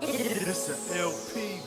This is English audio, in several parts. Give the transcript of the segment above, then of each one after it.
It's an LP.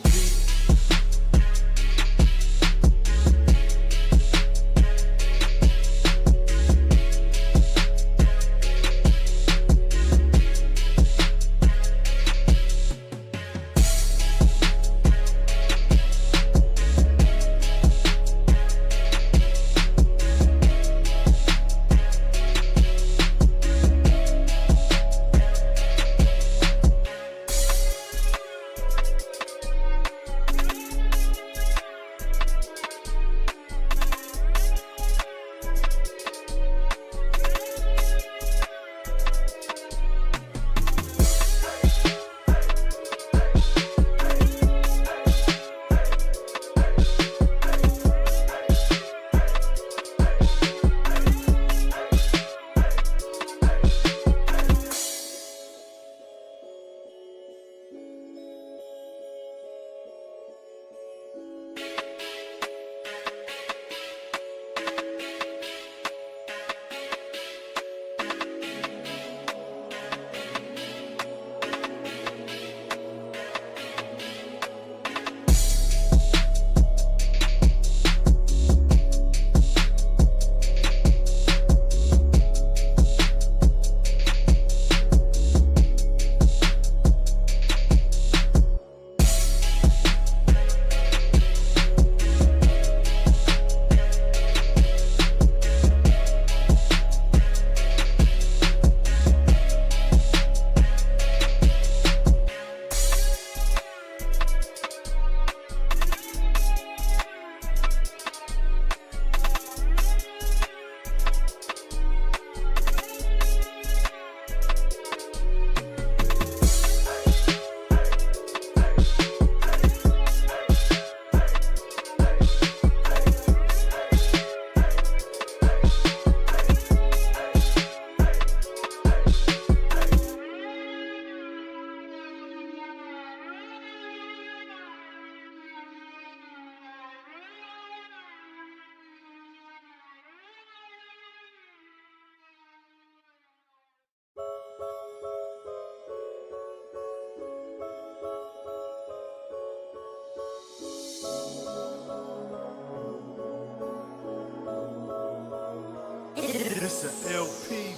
It's an LP.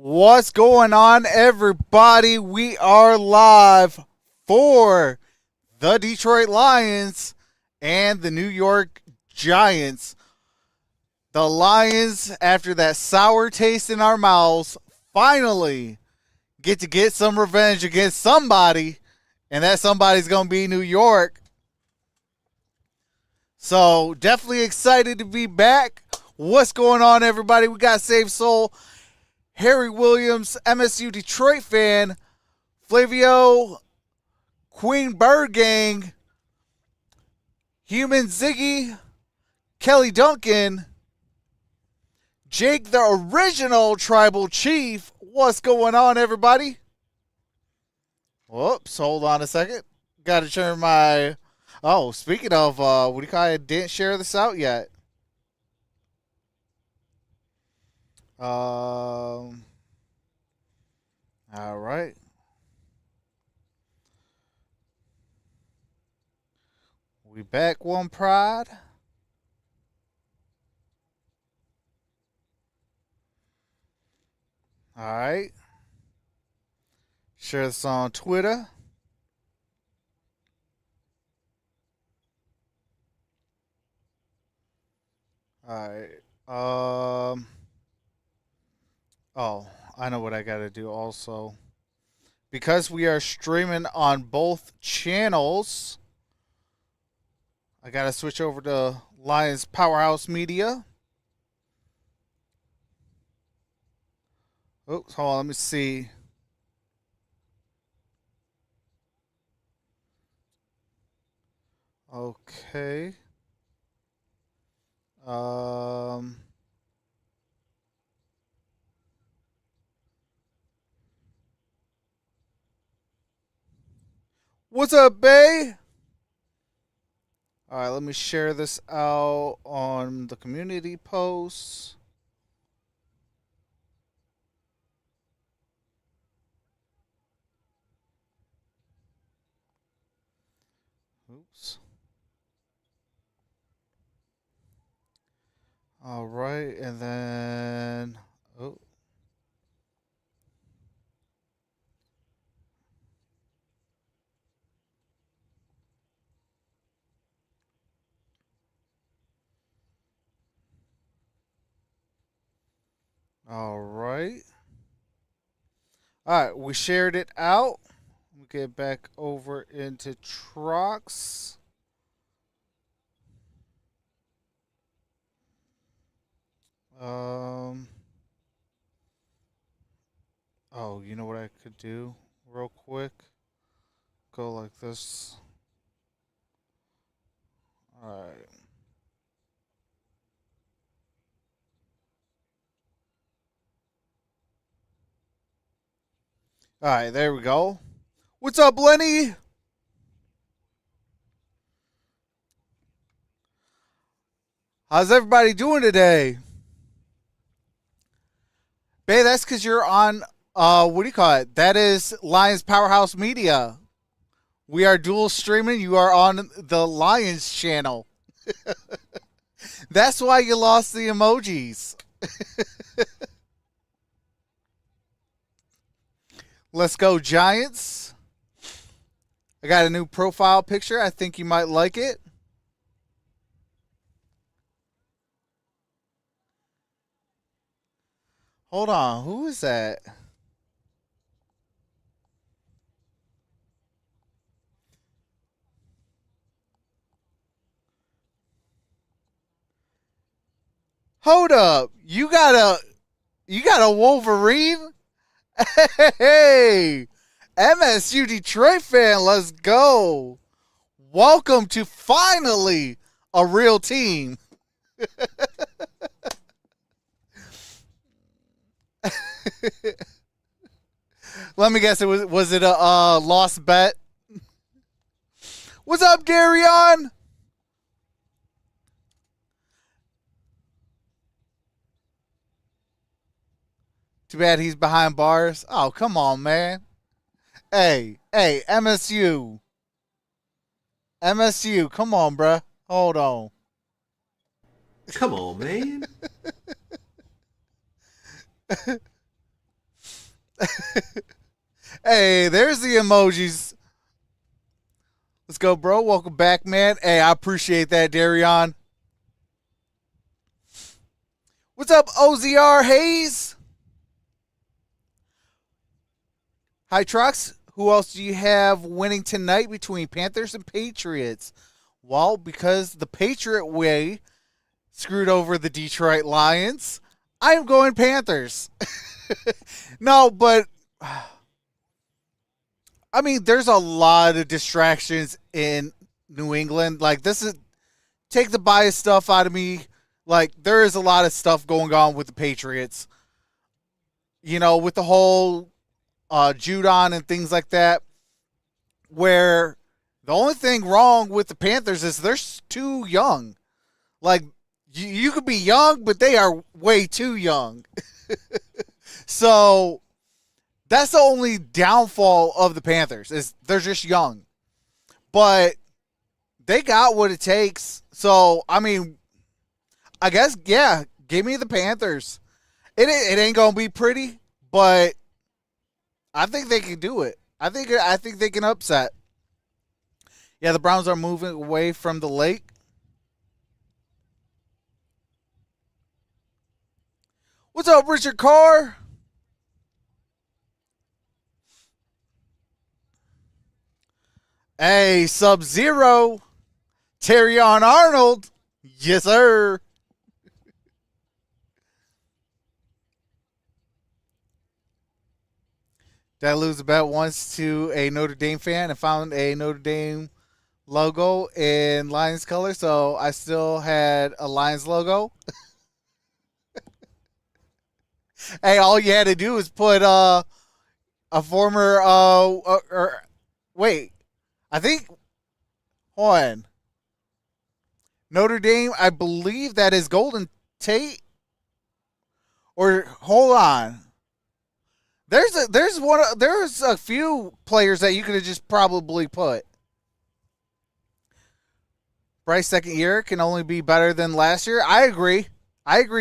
What's going on, everybody? We are live for the Detroit Lions and the New York Giants. The Lions, after that sour taste in our mouths, finally get some revenge against somebody, and that somebody's going to be New York. So, definitely excited to be back. What's going on, everybody? We got Save Soul, Harry Williams, MSU Detroit fan, Flavio, Queen Bird Gang, Human Ziggy, Kelly Duncan, Jake the original Tribal Chief. What's going on, everybody? Whoops, hold on a second. Got to turn my... Oh, speaking of, what do you call it? Didn't share this out yet. All right. We back, One Pride. All right. Share this on Twitter. All right. Oh, I know what I got to do also. because we are streaming on both channels, I got to switch over to Lions Powerhouse Media. Oops, hold on, let me see. Okay. Um, what's up, Bay? All right, let me share this out on the community posts. Oops. All right, and then oh, all right. All right, we shared it out. We get back over into Trox. Um. Oh, you know what I could do real quick? Go like this. All right. All right, there we go. What's up, Lenny? How's everybody doing today? Bae, that's because you're on, what do you call it? That is Lions Powerhouse Media. We are dual streaming. You are on the Lions channel. That's why you lost the emojis. Let's go, Giants. I got a new profile picture. I think you might like it. Hold on. Who is that? Hold up. You got a Wolverine? Hey, MSU Detroit fan, let's go. Welcome to finally a real team. Let me guess, was it a lost bet? What's up, Terrion? Too bad he's behind bars. Oh, come on, man. Hey, MSU, come on, bruh. Hold on. Come on, man. Hey, there's the emojis. Let's go, bro. Welcome back, man. Hey, I appreciate that, Darion. What's up, OZR Hayes? Hi, Trucks. Who else do you have winning tonight between Panthers and Patriots? Well, because the Patriot way screwed over the Detroit Lions, I'm going Panthers. No, but I mean, there's a lot of distractions in New England. Like, this is take the bias stuff out of me. Like, there is a lot of stuff going on with the Patriots. You know, with the whole Judon and things like that, where the only thing wrong with the Panthers is they're too young. Like, you could be young, but they are way too young. So that's the only downfall of the Panthers is they're just young. But they got what it takes. So, I mean, I guess, yeah, give me the Panthers. It ain't going to be pretty, but I think they can do it. I think they can upset. Yeah, the Browns are moving away from the lake. What's up, Richard Carr? Hey, Sub-Zero. Terrion Arnold. Yes, sir. Did I lose a bet once to a Notre Dame fan and found a Notre Dame logo in Lions color, so I still had a Lions logo. Hey, all you had to do was put a former wait, I think, hold on. Notre Dame, I believe that is Golden Tate. Or hold on. There's a few players that you could have just probably put. Bryce second year can only be better than last year. I agree,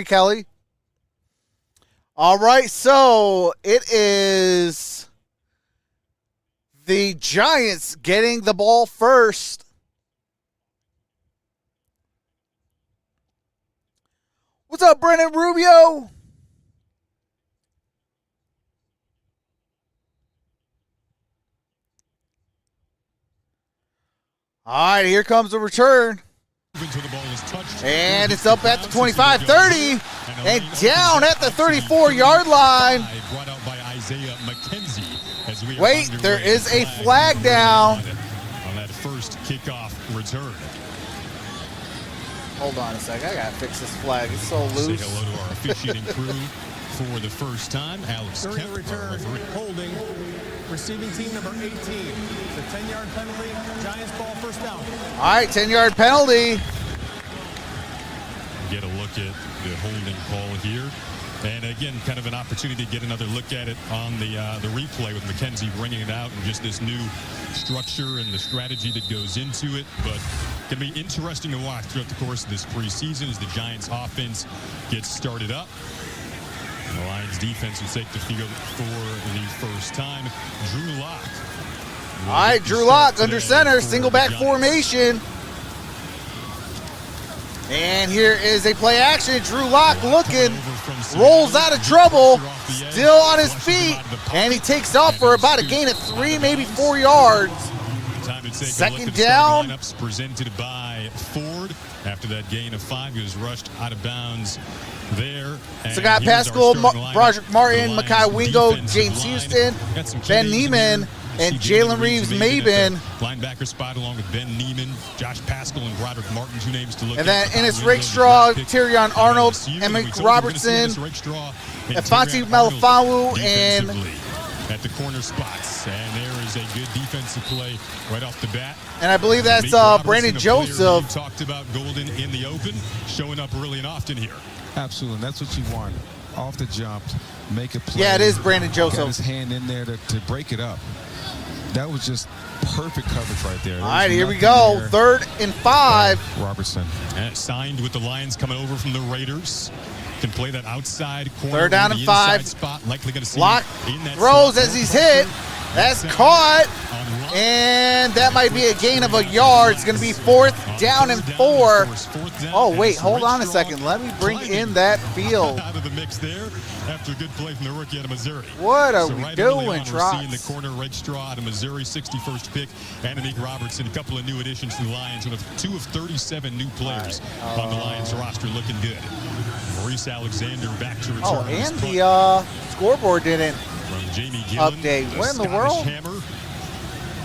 Kelly. All right, so it is the Giants getting the ball first. What's up, Brennan Rubio? All right, here comes the return. And it's up at the 25-30 and down at the 34-yard line. Wait, there is a flag down. On that first kickoff return. Hold on a second. I got to fix this flag. It's so loose. Say hello to our officiating crew for the first time. Alex During Kemp, the return, holding, receiving team number 18. It's a 10-yard penalty. Giants ball first down. All right, 10-yard penalty. Get a look at the holding call here. And again, kind of an opportunity to get another look at it on the replay with McKenzie bringing it out and just this new structure and the strategy that goes into it. But going to be interesting to watch throughout the course of this preseason as the Giants offense gets started up. And the Lions defense will take the field for the first time. Drew Lock. All right, Drew Lock under center, single back formation. And here is a play action. Drew Lock looking, rolls out of trouble, still on his feet, and he takes off for about a gain of 3, maybe 4 yards. Second down. Presented by Ford. After that gain of 5, he was rushed out of bounds there. So got Pascal, Broderick Martin, Mekhi Wingo, James Houston, Ben Neiman, and Jalen Reeves-Maybin. Linebacker spot along with Ben Neiman, Josh Pascal, and Broderick Martin, 2 names to look at. And then Ennis Rakestraw, Terrion Arnold, Emmett Robertson, Afonso Melifonwu, and at the corner spots. And there is a good defensive play right off the bat. And I believe that's Brandon Joseph. You talked about Golden in the open, showing up early and often here. Absolutely, and that's what you want. Off the jump, make a play. Yeah, it is Brandon Joseph. Got his hand in there to break it up. That was just perfect coverage right there. All right, here we go. 3rd and 5. Robertson. And signed with the Lions coming over from the Raiders. Can play that outside corner. 3rd down and 5. Spot. Likely going to see Lock throws as he's hit. That's caught. And that might be a gain of a yard. It's going to be 4th down and 4. Oh, wait, hold on a second. Let me bring in that field. Out of the mix there after a good play from the rookie out of Missouri. What are we doing, We're seeing the Trots? corner, Rakestraw out of Missouri, 61st pick. And Hendon Robertson, a couple of new additions to the Lions. One of 2 of 37 new players on the Lions roster, looking good. Maurice Alexander back to return. Oh, and the scoreboard didn't from Jamie Gillen, update. What in the Scottish world? Hammer.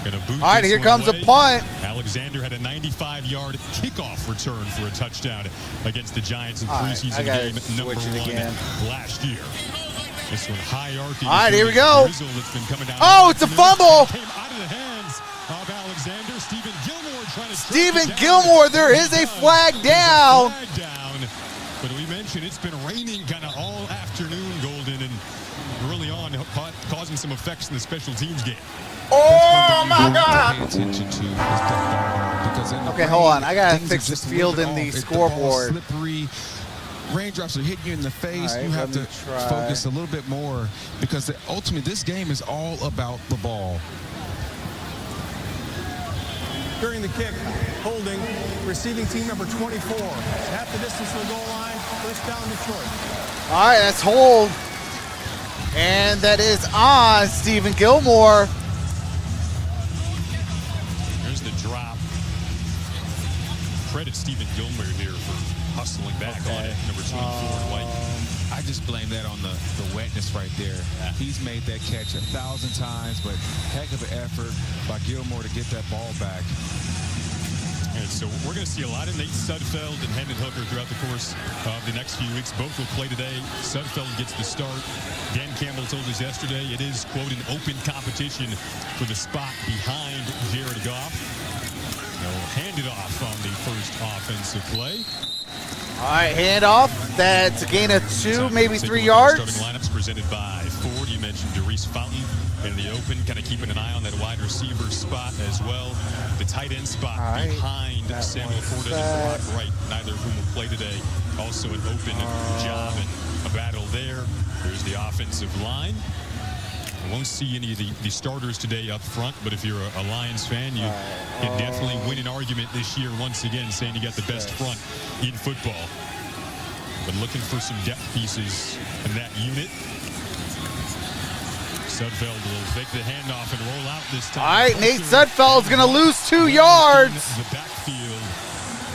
Gonna boot All right, this here one comes away. a punt. Alexander had a 95-yard kickoff return for a touchdown against the Giants in All right, preseason I gotta game number switch it 1 again. last year. This one hierarchy. All right, here we go. Oh, it's a fumble. Came out of the hands of Alexander. Stephen Gilmore trying to Stephen Gilmore, there is a flag down. Flag down. But we mentioned it's been raining kind of all afternoon, Golden, and early on causing some effects in the special teams game. Oh, my God. Pay attention to is the because in the Okay, hold on. I gotta things fix are the just a field little in bit the off. If scoreboard. The ball's slippery, raindrops are hitting you in the face. All right, You have let to me try. focus a little bit more because ultimately this game is all about the ball. During the kick, holding, receiving team number 24. Half the distance to the goal line. First down, Detroit. All right, that's hold. And that is on Stephen Gilmore. There's the drop. Credit Stephen Gilmore here for hustling back on it. Number 24, White. I just blame that on the wetness right there. Yeah. He's made that catch 1,000 times, but heck of an effort by Gilmore to get that ball back. And so we're going to see a lot of Nate Sudfeld and Hendon Hooker throughout the course of the next few weeks. Both will play today. Sudfeld gets the start. Dan Campbell told us yesterday it is, quote, an open competition for the spot behind Jared Goff. They'll hand it off on the first offensive play. All right, hand off. That's a gain of 2, maybe 3 yards. Starting lineups presented by Ford. You mentioned Darius Fountain in the open, kind of keeping an eye on that wide receiver spot as well. The tight end spot behind Samuel Ford and Brock Wright. Neither of whom will play today. Also an open job and a battle there. There's the offensive line. I won't see any of the starters today up front, but if you're a Lions fan, you can definitely win an argument this year once again, saying you got the best front in football. But looking for some depth pieces in that unit. Sudfeld will take the handoff and roll out this time. All right, Nate Sudfeld is going to lose 2 yards. The backfield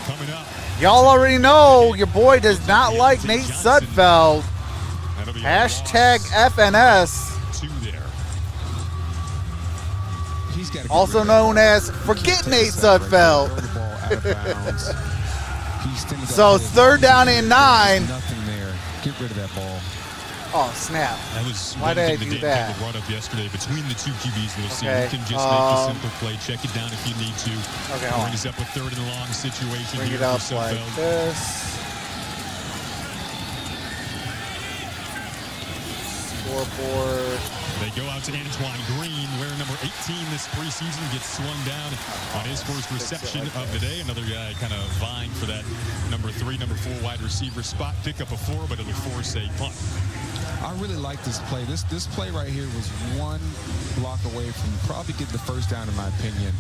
coming up. Y'all already know your boy does not like Nate Sudfeld. Hashtag FNS. 2 there. He's got to Also known as Forget Nate Sudfeld. So 3rd down and 9. Nothing there. Get rid of that ball. Oh, snap. That was Why one did I thing do that Dan that? Campbell brought up yesterday. Between the two QBs, we'll see Okay, who can just make a simple play. Check it down if you need to. Okay, hold on. Brings up a 3rd and long situation Bring here it up for like Sudfeld. this. Scoreboard. They go out to Antoine Green, wearing number 18 this preseason, gets swung down on his first reception of the day. Another guy kind of vying for that number 3, number 4 wide receiver spot. Pick up a 4, but it'll force a punt. I really like this play. This play right here was one block away from probably getting the first down, in my opinion.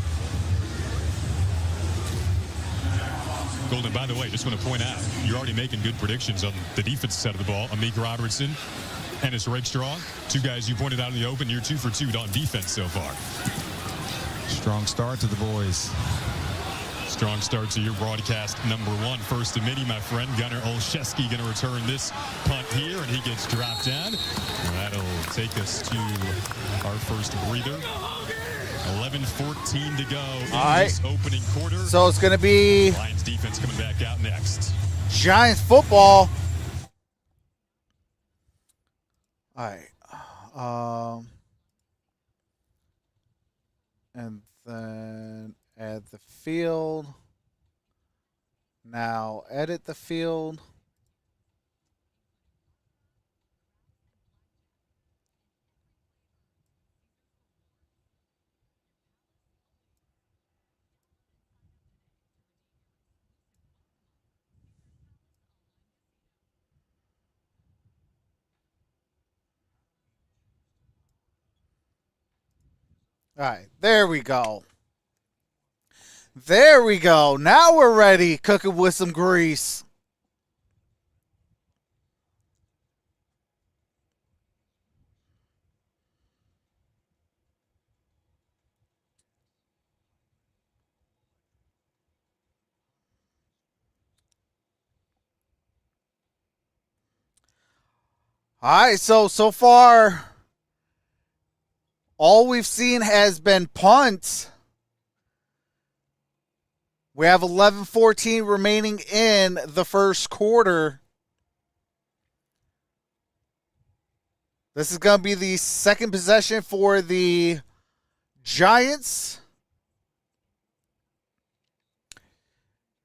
Golden, by the way, just want to point out, you're already making good predictions on the defense side of the ball. Amik Robertson, Ennis Rakestraw, 2 guys you pointed out in the open. You're 2 for 2 on defense so far. Strong start to the boys. Strong start to your broadcast number 1. First to mini, my friend. Gunnar Olszewski going to return this punt here, and he gets dropped down. And that'll take us to our first breather. 11:14 to go in this opening quarter. So it's going to be Lions defense coming back out next. Giants football. All right. And then add the field. Now edit the field. All right, there we go. There we go. Now we're ready, cooking with some grease. All right, so far, all we've seen has been punts. We have 11:14 remaining in the first quarter. This is going to be the second possession for the Giants.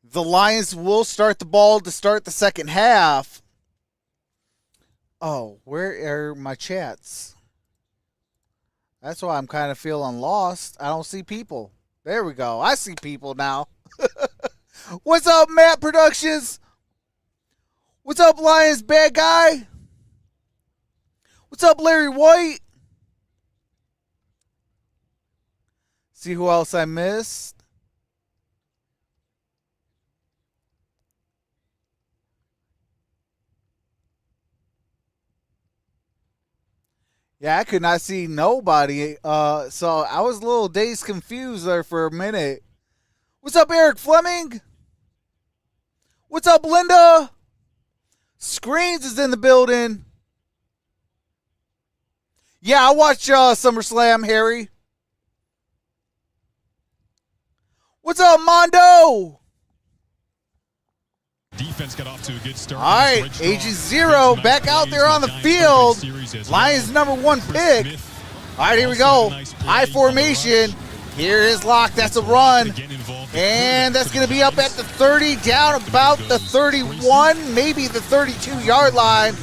The Lions will start the ball to start the second half. Oh, where are my chats? That's why I'm kind of feeling lost. I don't see people. There we go. I see people now. What's up, Matt Productions? What's up, Lions Bad Guy? What's up, Larry White? See who else I missed? Yeah, I could not see nobody. So I was a little dazed confused there for a minute. What's up, Eric Fleming? What's up, Linda? Screens is in the building. Yeah, I watched SummerSlam, Harry. What's up, Mondo? Defense got off to a good start. All right, AG0 back out there on the field. Lions #1 pick. All right, here we go. High formation. Here is lock. That's a run. And that's going to be up at the 30, down about the 31, maybe the 32-yard line.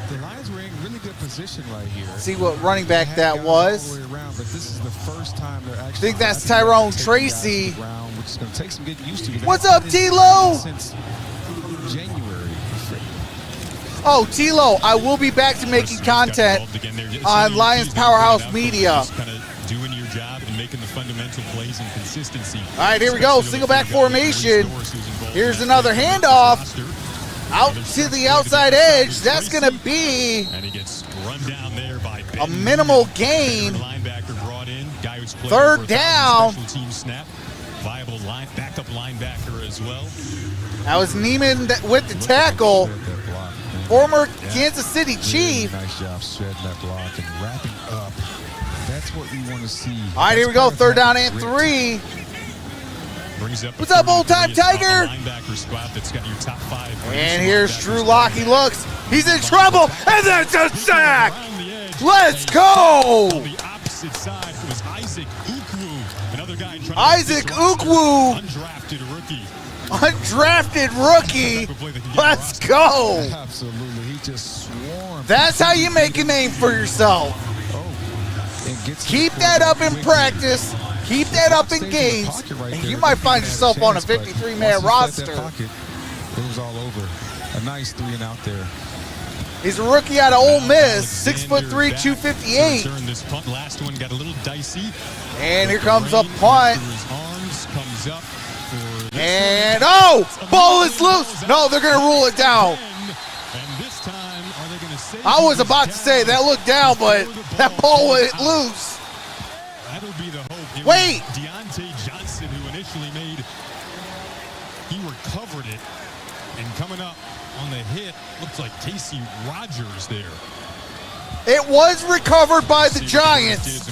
The Lions were in really good position right here. See what running back that was. All the way around, but this is the first time they're actually. I think that's Tyrone Tracy. Which is going to take some getting used to. What's up, T-Lo? Since January. Oh, T-Lo, I will be back to making content on Lions Powerhouse Media. Doing your job and making the fundamental plays and consistency. All right, here we go. Single back formation. Here's another handoff out to the outside edge. That's going to be and he gets run down there by a minimal gain. Linebacker brought in. Guy who's played Third over 1,000 down. special team snap. Viable backup linebacker as well. That was Neiman with the tackle. Former Kansas City Chief. Nice job shredding that block and wrapping up. That's what we want to see. All right, here we go. Third down and 3. What's up, old-time Tiger? That's got your top 5. And here's Drew Lock. He looks. He's in trouble. And that's a sack. Let's go. On the opposite side, it was Isaac Ukwu. Another guy trying Isaac Ukwu. Undrafted rookie. Let's go. Absolutely. He just swarmed. That's how you make a name for yourself. Keep that up in practice. Keep that up in games. And you might find yourself on a 53-man roster. It was all over. A nice 3 and out there. He's a rookie out of Ole Miss, 6'3", 258. This punt, last one got a little dicey. And here comes a punt. Comes up for and ball is loose. No, they're going to rule it down. And this time, are they going to say I was about to say that looked down, but that ball went loose. That'll be the hope. It Wait. was Deontay Johnson who initially he recovered it, and coming up on the hit, looks like Casey Rogers there. It was recovered by the Giants.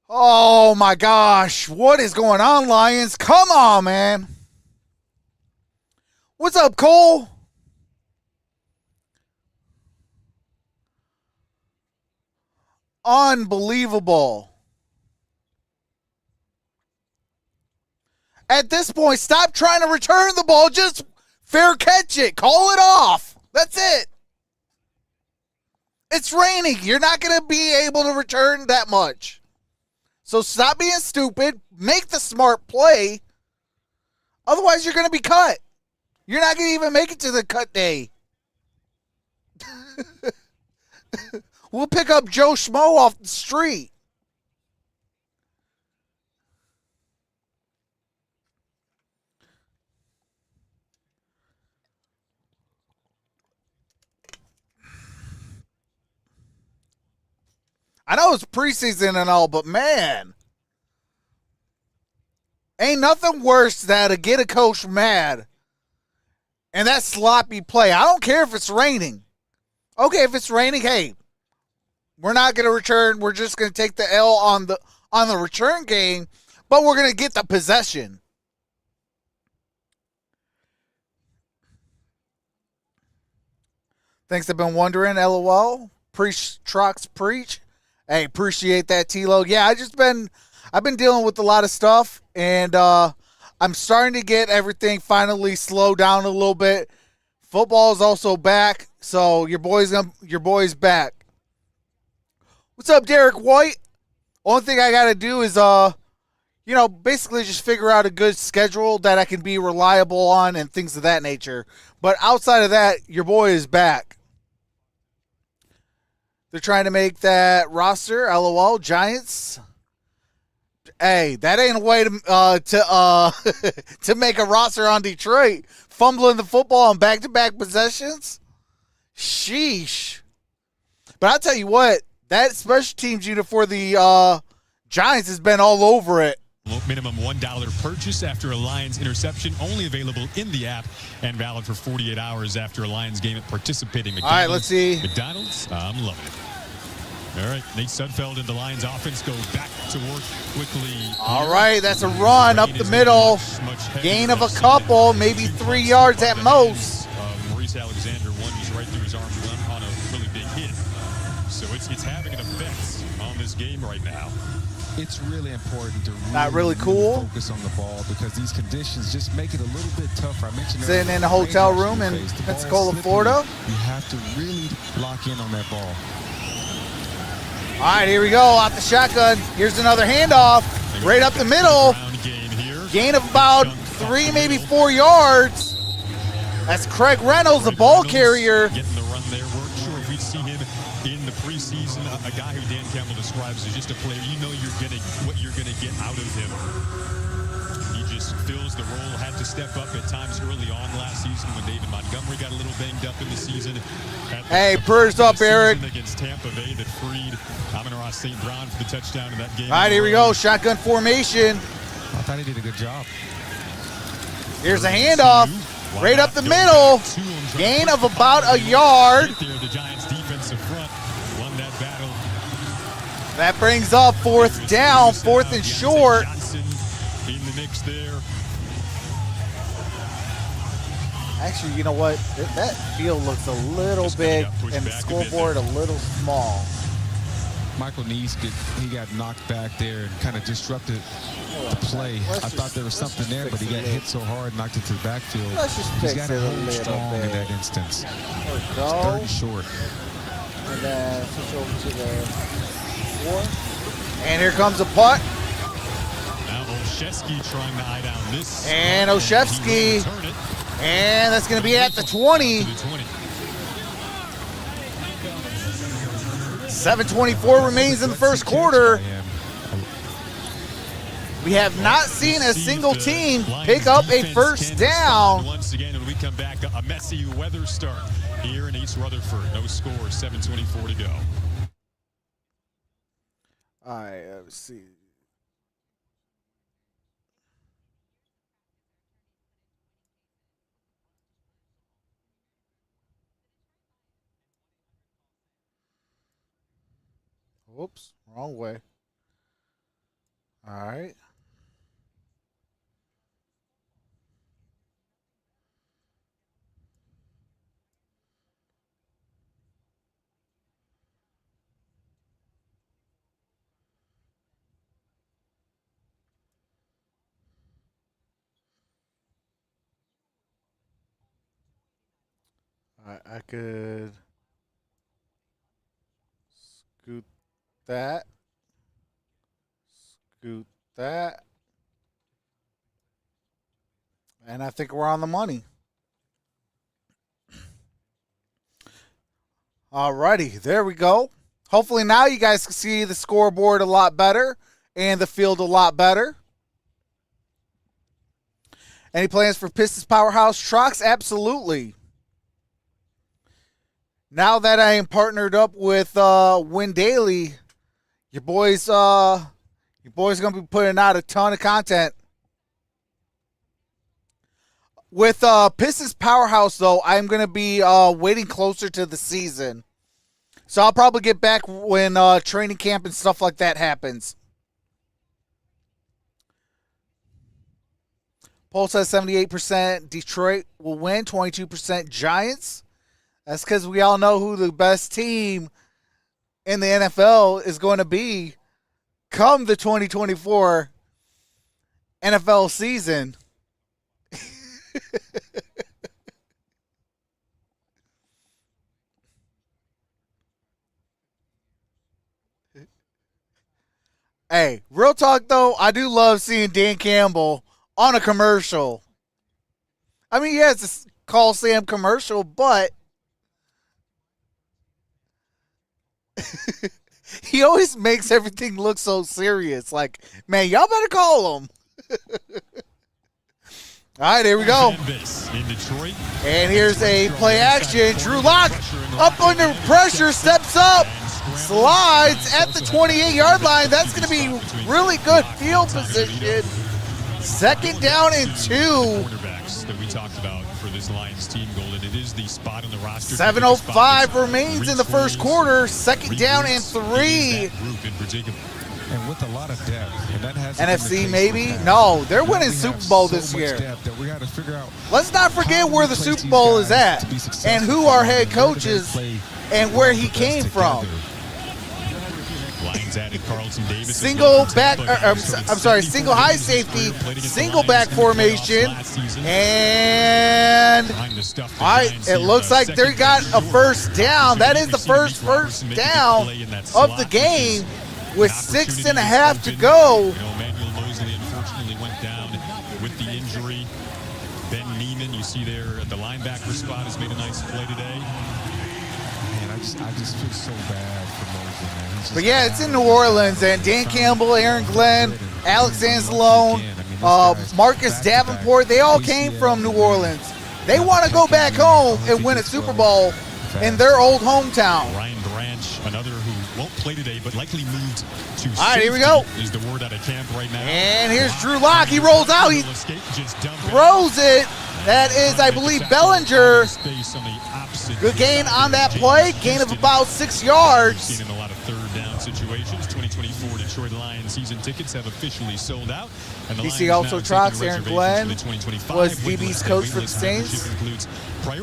Oh my gosh, what is going on, Lions? Come on, man. What's up, Cole? Unbelievable. At this point, stop trying to return the ball. Just fair catch it. Call it off. That's it. It's raining. You're not going to be able to return that much. So stop being stupid. Make the smart play. Otherwise, you're going to be cut. You're not going to even make it to the cut day. We'll pick up Joe Schmo off the street. I know it's preseason and all, but man, ain't nothing worse than to get a coach mad and that sloppy play. I don't care if it's raining. Okay, if it's raining, hey, we're not going to return. We're just going to take the L on the return game, but we're going to get the possession. Thanks, I've been wondering, LOL. Preach, trucks, preach. Hey, appreciate that, T-Lo. Yeah, I've been dealing with a lot of stuff, and I'm starting to get everything finally slowed down a little bit. Football is also back, so your boy's back. What's up, Derek White? Only thing I got to do is, basically just figure out a good schedule that I can be reliable on and things of that nature. But outside of that, your boy is back. They're trying to make that roster. LOL, Giants. Hey, that ain't a way to make a roster on Detroit. Fumbling the football on back-to-back possessions. Sheesh. But I'll tell you what, that special teams unit for the Giants has been all over it Minimum $1 purchase after a Lions interception. Only available in the app and valid for 48 hours after a Lions game at participating McDonald's. All right, let's see. McDonald's, I'm loving it. All right, Nate Sudfeld and the Lions offense go back to work quickly. All right, that's a run up the middle. Gain of a couple, maybe 3 yards at most. Maurice Alexander one just right through his arm on a really big hit. So it's having an effect on this game right now. It's really important to Not really cool. focus on the ball because these conditions just make it a little bit tougher. I mentioned Sitting in a hotel room in Pensacola, Florida. You have to really lock in on that ball. All right, here we go. Off the shotgun. Here's another handoff. Right up the middle. Gain of about 3, maybe 4 yards. That's Craig Reynolds, the ball carrier. Getting the run there. We're sure if we'd seen him in the preseason, a guy who Dan Campbell describes as just a player. You know what you're gonna get out of him. He just fills the role. Had to step up at times early on last season when David Montgomery got a little banged up in the season. Hey, prayers up, Eric. Against Tampa Bay that freed Amon-Ra St. Brown for the touchdown in that game. All right, here we go. Shotgun formation. I thought he did a good job. Here's a handoff. Right up the middle. Gain of about a yard. Right there, the Giants defensive front won that battle. That brings up 4th down, 4th and short. Johnson in the mix there. Actually, you know what? That field looks a little big and the scoreboard a little small. Michael Neese, he got knocked back there and kind of disrupted the play. I thought there was something there, but he got hit so hard, knocked it to the backfield. Let's just He's fix got it to a hold little strong bit. in that instance. There we Third go. and short. And then switch over to the 4. And here comes a punt. Now Olszewski trying to eye down this. And Olszewski. And that's going to be at the 20. 7:24 remains in the first quarter. We have not seen a single team pick up a first down. Once again, when we come back, a messy weather start here in East Rutherford. No score, 7:24 to go. All right, let's see. Whoops, wrong way. All right. I could scoot that, and I think we're on the money. Alrighty, there we go. Hopefully now you guys can see the scoreboard a lot better and the field a lot better. Any plans for Pistons Powerhouse trucks? Absolutely. Now that I am partnered up with Win Daily, your boy's gonna be putting out a ton of content. With Pistons Powerhouse, though, I'm gonna be waiting closer to the season, so I'll probably get back when training camp and stuff like that happens. Poll says 78% Detroit will win, 22% Giants. That's because we all know who the best team in the NFL is going to be come the 2024 NFL season. Hey, real talk though, I do love seeing Dan Campbell on a commercial. I mean, yeah, it's a Call Sam commercial, but he always makes everything look so serious. Like, man, y'all better call him. All right, here we go. And here's a play action. Drew Lock up under pressure, steps up, slides at the 28-yard line. That's going to be really good field position. Second down and 2. Quarterbacks that we talked about for this Lions team, Golden. It is the spot on the roster. 7:05 remains in the first quarter. Second down and 3. And with a lot of depth, and that has NFC maybe? No, they're winning Super Bowl this year. That we got to figure out. Let's not forget where the Super Bowl is at and who our head coach is and where he came from. Lions added Carlton Davis. Single high safety, single back formation. And it looks like they got a first down. That is the first down of the game with 6.5 to go. Emmanuel Mosley unfortunately went down with the injury. Ben Neiman, you see there at the linebacker spot, has made a nice play today. Man, I just feel so bad for Mosley, man. But yeah, it's in New Orleans, and Dan Campbell, Aaron Glenn, Alex Anzalone, Marcus Davenport, they all came from New Orleans. They want to go back home and win a Super Bowl in their old hometown. Ryan Branch, another who won't play today, but likely moved to all right, here we go. Is the word out of camp right now. And here's Drew Lock. He rolls out. He throws it. That is, I believe, Bellinger. Good gain on that play. Gain of about 6 yards. Seen in a lot of third down situations. 2024 Detroit Lions season tickets have officially sold out. And the DC Lions also now tracks taking Aaron Glenn, reservations for the 2025 was DB's coach for the Saints.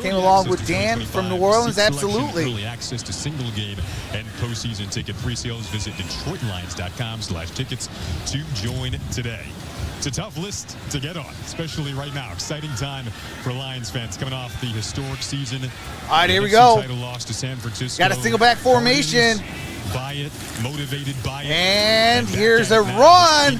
Came along with Dan from New Orleans, absolutely. Early access to single game and postseason ticket pre-sales. Visit DetroitLions.com/tickets to join today. It's a tough list to get on, especially right now. Exciting time for Lions fans coming off the historic season. All right, here we go. Title loss to San Francisco. Got a single back formation. By it, motivated by it. And here's a run.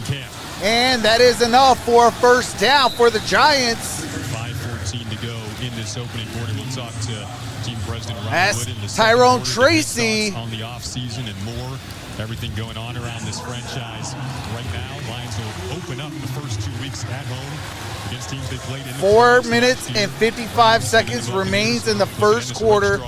And that is enough for a first down for the Giants. 5:14 to go in this opening quarter. We'll talk to team president Ron That's Wood in the Tyrone Tracy on the offseason and more. Everything going on around this franchise right now. Lions will open up the first 2 weeks at home against teams they played in. 4 minutes and 55 seconds remains in the first quarter.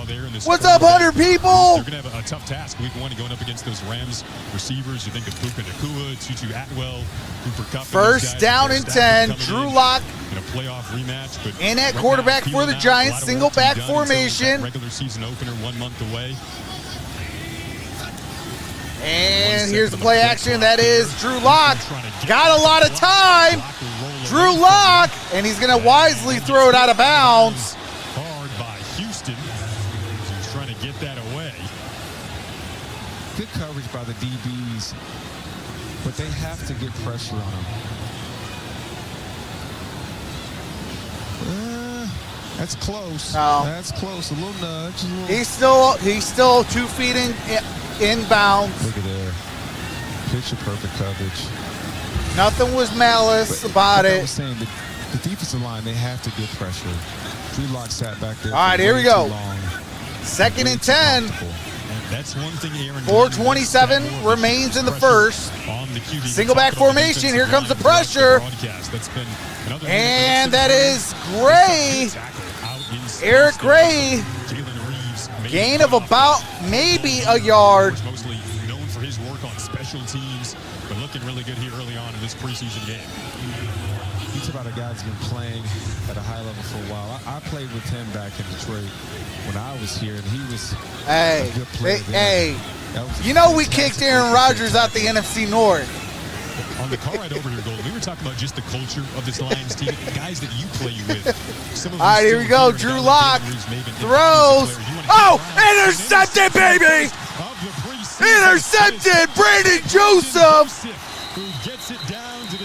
What's up, 100 people? They're going to have a tough task week 1 going up against those Rams receivers. You think of Puka Nacua, Tutu Atwell, Cooper Kupp. First down and 10. Drew Lock in a playoff rematch. But in at quarterback for the Giants. Single back formation. Regular season opener 1 month away. And here's the play action. That is Drew Lock. Got a lot of time. Drew Lock. And he's going to wisely throw it out of bounds. Hard by Houston. He's trying to get that away. Good coverage by the DBs, but they have to get pressure on him. That's close. No. That's close. A little nudge. He's still 2 feet inbound. Look at there. Picture perfect coverage. Nothing was malice about it. I was saying, the defensive line, they have to get pressure. Drew Lock sat back there. All right, here we go. Second and 10. That's one thing Aaron 4:27 remains in the first. Single back formation. Here comes the pressure. And that is Gray. Eric Gray. Gain of about maybe a yard. Mostly known for his work on special teams, but looking really good here early on in this preseason game. You talk about a guy that's been playing at a high level for a while. I played with him back in Detroit when I was here, and he was a good player. Hey, you know we kicked Aaron Rodgers out the NFC North. On the car ride over here, Golden, we were talking about just the culture of this Lions team, the guys that you play with. All right, here we go. Drew Lock throws. Oh, intercepted, baby! Intercepted, Brandon Joseph.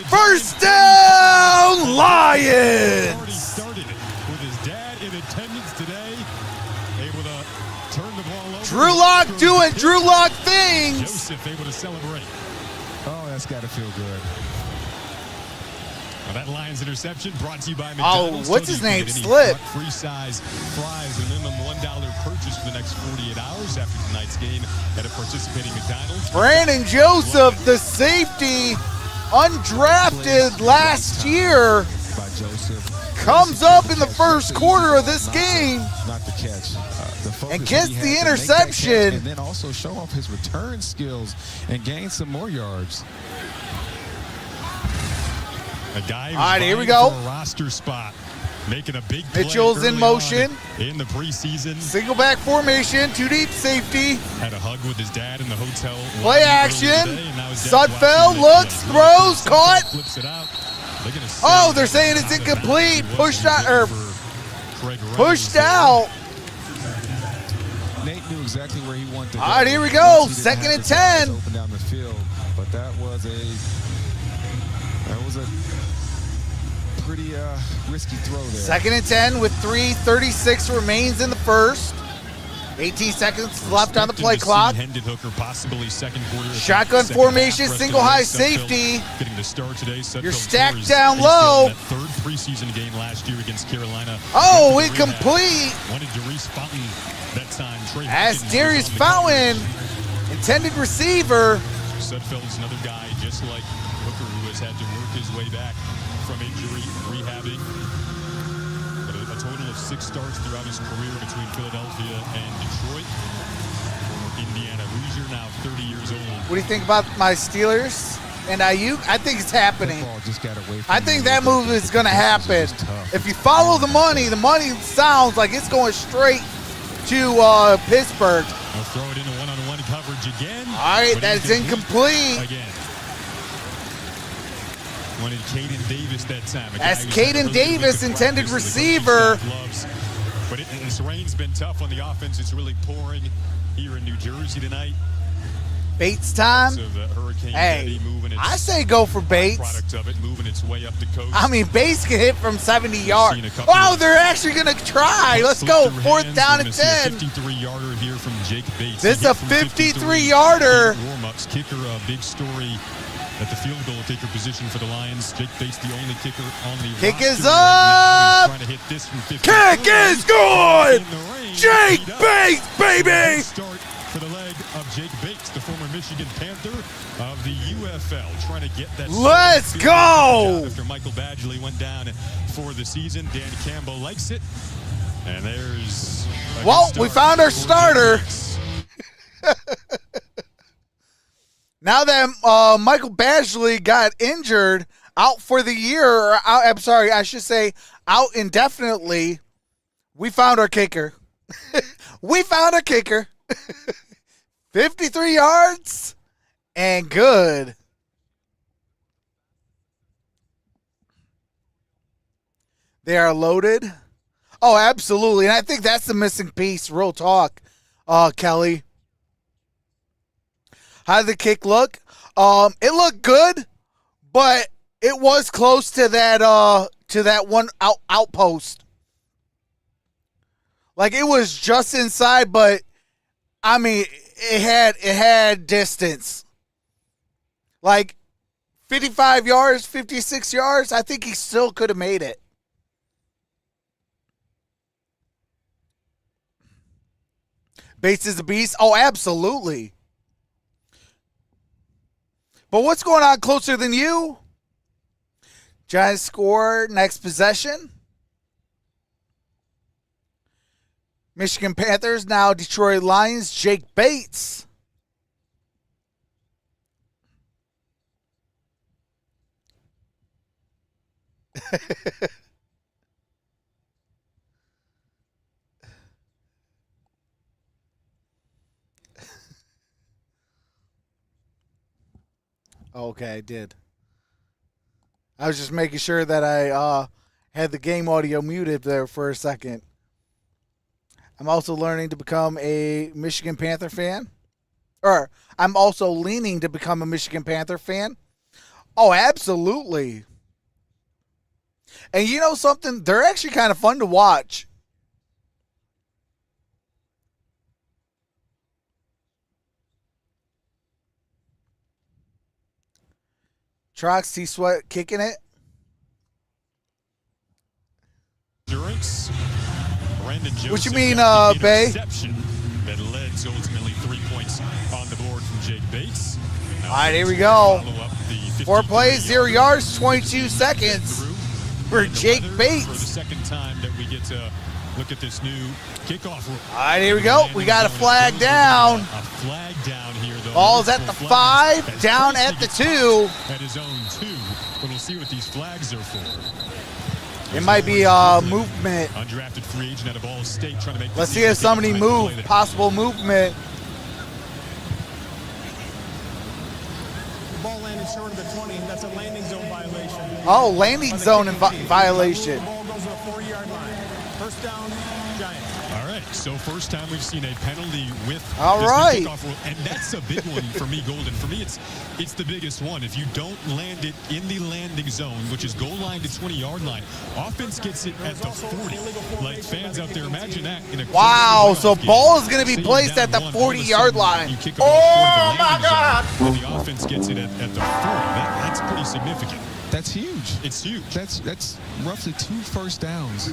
First down, Lions. Started with his dad in attendance today, able to turn the ball over. Drew Lock doing Drew Lock things. Joseph able to celebrate. Oh, that's got to feel good. Now that Lions interception brought to you by McDonald's. Oh, what's his name? Slip. Free size fries, a minimum $1 purchase for the next 48 hours after tonight's game at a participating McDonald's. Brandon Joseph, the safety, undrafted last year, By Joseph. comes up in the first quarter of this game. Not the catch. focus and that gets he had the to make that interception. catch and then also show off his return skills and gain some more yards. A guy who's All right, here we vying go. for a roster spot, making a big play Mitchell's in early motion. on in the preseason. Single back formation, 2 deep safety. Had a hug with his dad in the hotel. Play lobby action. earlier today, and now his dad's Sudfeld watching looks, the throws, play. caught. Flips it out. Oh, they're saying it's incomplete. Pushed out, or pushed out. Nate knew exactly where he wanted to go. All right, here we He go. didn't 2nd have and the guys 10. Open down the field, but that was a pretty risky throw there. 2nd and 10 with 3:36 remains in the first. 18 seconds left on the play clock. Hendon Hooker, possibly second quarter. Shotgun formation, single high safety. Getting the start today. You're stacked down low. That third preseason game last year against Carolina. Oh, incomplete. Wanted Darius Fountain that time. Trey As Hopkins Darius was on the Fountain, intended receiver. Sudfeld's another guy, just like Hooker, who has had to work his way back from injury, rehabbing. But a total of 6 starts throughout his career between Philadelphia and Detroit. Former Indiana Hoosier, now 30 years old. What do you think about my Steelers and Ayuk? I think it's happening. Football just got away from I him think a that little move bit. is going to happen. This was tough. If you follow the money sounds like it's going straight to Pittsburgh. They'll throw it into one-on-one coverage again. All right, but that's incomplete. Again. Wanted Caden Davis that time. A That's guy who's had a Caden really Davis, good intended practice, so the receiver. coaching staff loves. But this rain's been tough on the offense. It's really pouring here in New Jersey tonight. Bates time. So the Hurricane Hey, Betty moving its I say go for Bates. product of it, moving its way up the coast. I mean, Bates can hit from 70 yards. seen a couple Oh, of- they're actually going to try. Let's Slip go. through 4th hands. down We're and gonna see a 10. 53-yarder here from Jake Bates. This He is a hit from 53-yarder. Warm-ups. Kicker, a big story at the field goal kicker position for the Lions. Jake Bates, the only kicker on the Kick roster is right now. up. He's trying to hit this from 50. Kick is good. In the rain. Jake Beat up. Bates, Good baby. start for the leg of Jake Bates, the former Michigan Panther of the UFL, trying to get that. Let's field go. goal after Michael Badgley went down for the season. Dan Campbell likes it, and there's. a good Well, we start found our for Jake starter. Bates. Now that Michael Badgley got injured, out for the year, or out, I'm sorry, I should say out indefinitely, we found our kicker. We found our kicker. 53 yards and good. They are loaded. Oh, absolutely. And I think that's the missing piece, real talk, Kelly. How did the kick look? It looked good, but it was close to that one outpost. Like it was just inside, but I mean it had distance. Like 55 yards, 56 yards, I think he still could have made it. Bates is a beast. Oh, absolutely. But what's going on closer than you? Giants score next possession. Michigan Panthers, now Detroit Lions, Jake Bates. Okay, I did. I was just making sure that I had the game audio muted there for a second. I'm also learning to become a Michigan Panther fan. Or I'm also leaning to become a Michigan Panther fan. Oh, absolutely. And you know something? They're actually kind of fun to watch. Trox, T-Sweat kicking it. Endurance. Brandon Joseph What you mean, got the Bay? interception that led to ultimately 3 points on the board from Jake Bates. Now, All right, here we Bates go. will follow up the 4 plays, 0 53-yard yards, 22 seconds through for in the Jake weather Bates. For the second time that we get to look at this new kickoff rule. All right, here we go. We got a flag down. A flag down here, though. Ball's at the 5, down at the 2. At his own 2. But we'll see what these flags are for. It might be movement. Undrafted free agent out of Ball State trying to make. Let's see if somebody moved. Possible movement. The ball landed short of the 20. That's a landing zone violation. Oh, landing zone violation. The ball goes to the 4-yard line. First down, Giants. All right, so first time we've seen a penalty with All this right. new kickoff rule, and that's a big one for me, Golden. For me, it's the biggest one. If you don't land it in the landing zone, which is goal line to 20-yard line, offense gets it at the 40. Like fans out there, imagine that in a Wow, so game. ball is going to be Say you're placed at down the one, all of a 40-yard sudden, line. you kick the ball toward the landing zone, and the offense gets it at the 40. That's pretty significant. That's huge. It's huge. That's roughly 2 first downs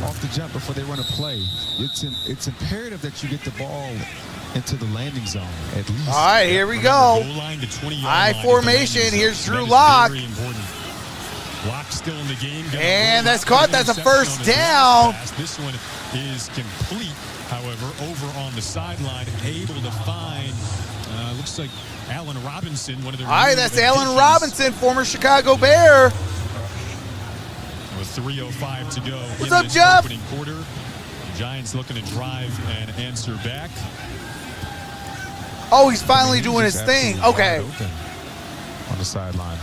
off the jump before they run a play. It's imperative that you get the ball into the landing zone at least. All right, here we go. Goal line to 20-yard I line formation. at the landing Here's zone. Drew That is Lock. very important. Lock still in the game. And that's caught. That's a first down. This one is complete. However, over on the sideline, able to find, looks like Allen Robinson, one of their. All right, that's Allen Robinson, former Chicago Bear. With 3:05 to go. What's in up, this Jeff? Opening quarter. The Giants looking to drive and answer back. Oh, he's finally doing his thing. Absolutely Okay. wide open on the sideline.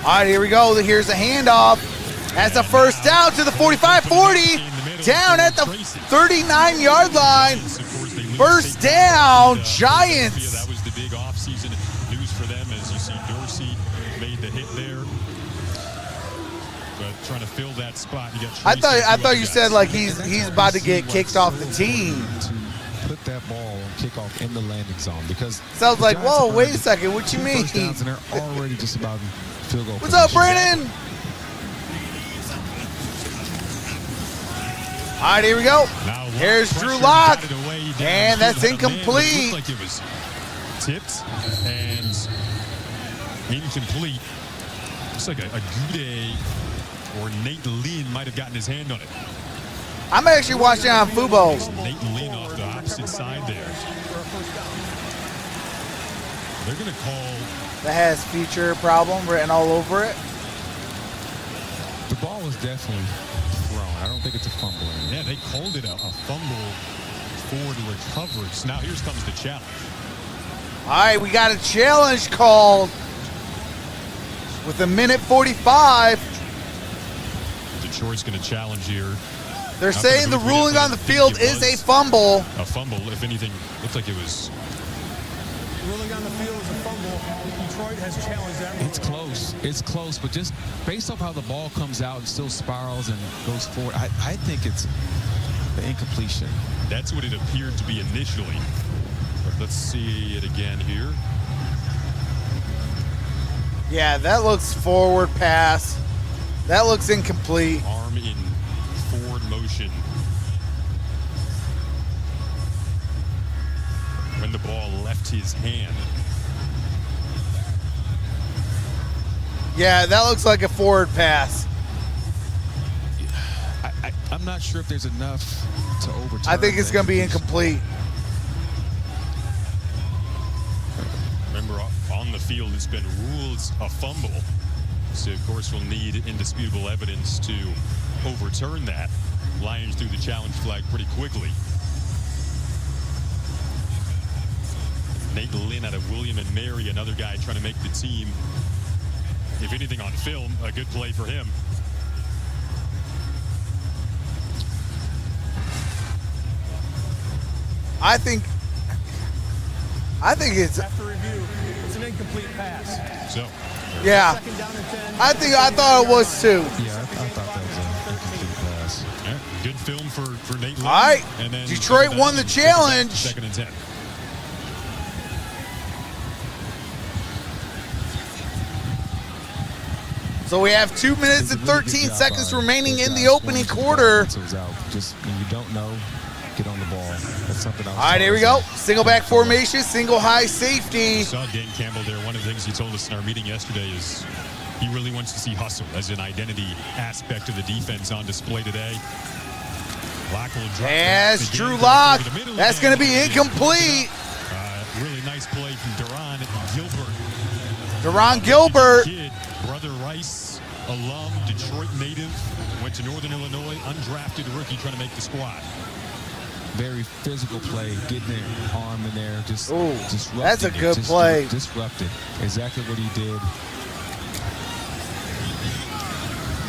All right, here we go. Here's a handoff. That's a first down to the 45-40. Down at the 39-yard line. First down, Giants. That was the big offseason news for them, as you see Dorsey made the hit there. But trying to fill that spot. You got I thought you said like he's about to get kicked off the team. To put that ball kickoff in the landing zone because Sounds like, the Giants whoa, are wait a second, what you 2 mean? first downs and they're already just about in field goal. What's up, position. Brandon? All right, here we go. Now, Here's pressure Drew Lock. got it away And downfield. that's Had a man that incomplete. looked like it was tipped and incomplete. Looks like a Gude or Nate Lynn might have gotten his hand on it. I'm actually watching on Fubo. Nate Lynn off the opposite side there. They're going to call. That has feature problem written all over it. The ball was definitely thrown. I don't think it's a fumble. Yeah, they called it a fumble forward recovery. So now here comes the challenge. All right, we got a challenge called with a minute 45. Detroit's going to challenge here. They're Not saying the gonna move ruling it, on the but I field think it is a was fumble. A fumble, if anything, looked like it was. Ruling on the field is a fumble. Detroit has challenged that ruling. It's close. It's close, but just based off how the ball comes out and still spirals and goes forward, I think it's the incompletion. That's what it appeared to be initially. But let's see it again here. Yeah, that looks forward pass. That looks incomplete. Arm in forward motion. When the ball left his hand. Yeah, that looks like a forward pass. I'm not sure if there's enough to overturn. I think it's the going to be incompletion. incomplete. Remember, on the field, it's been ruled a fumble. So, of course, we'll need indisputable evidence to overturn that. Lions threw the challenge flag pretty quickly. Nate Lynn out of William and Mary, another guy trying to make the team. If anything on film, a good play for him. I think it's After review, it's an incomplete pass. So, yeah. Second down and 10. I thought it was too. Yeah, I thought that was an incomplete pass. yeah, good film for Nate Lynn. All right, And then Detroit second won down, the challenge. Second and 10. So we have 2 minutes and 13 seconds remaining in the opening quarter. Just when you don't know, get on the ball. That's something else. All right, here we go. Single back formation, single high safety. I saw Dan Campbell there. One of the things he told us in our meeting yesterday is he really wants to see hustle as an identity aspect of the defense on display today. Lock will drop. Yes, Drew Lock. That's going to be incomplete. Really nice play from Deron Gilbert. Deron Gilbert. Kid, brother Rice, alum, Detroit native, went to Northern Illinois, undrafted rookie trying to make the squad. Very physical play, getting their arm in there, just disrupting. That's a good play. Disrupted. Exactly what he did.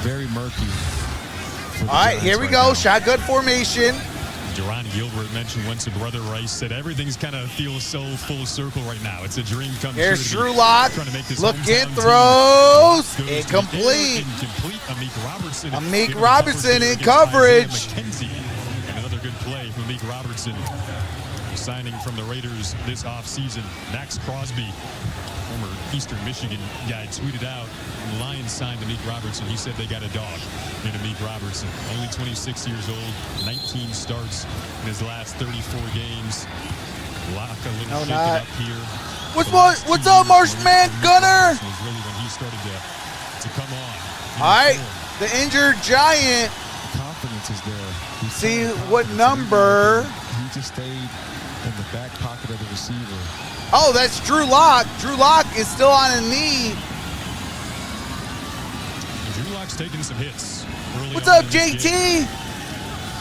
Very murky. All right, here we go. Shotgun formation. Deron Gilbert mentioned once a brother Rice said everything's kind of feels so full circle right now. It's a dream come true. Here's Drew Lock. Looking, throws. Incomplete. Amik Robertson in coverage. And another good play from Amik Robertson. Signing from the Raiders this offseason. Max Crosby, former Eastern Michigan guy, tweeted out, the Lions signed Amik Robertson. He said they got a dog in Amik Robertson. Only 26 years old, 19 starts in his last 34 games. Lock a little shaken up here. What's up, Marshman Gunner? Was really when he started to come on. All right, the injured Giant. The confidence is there. See what number? He just stayed in the back pocket of the receiver. Oh, that's Drew Lock. Drew Lock is still on a knee. Drew Lock's taking some hits. What's up, JT?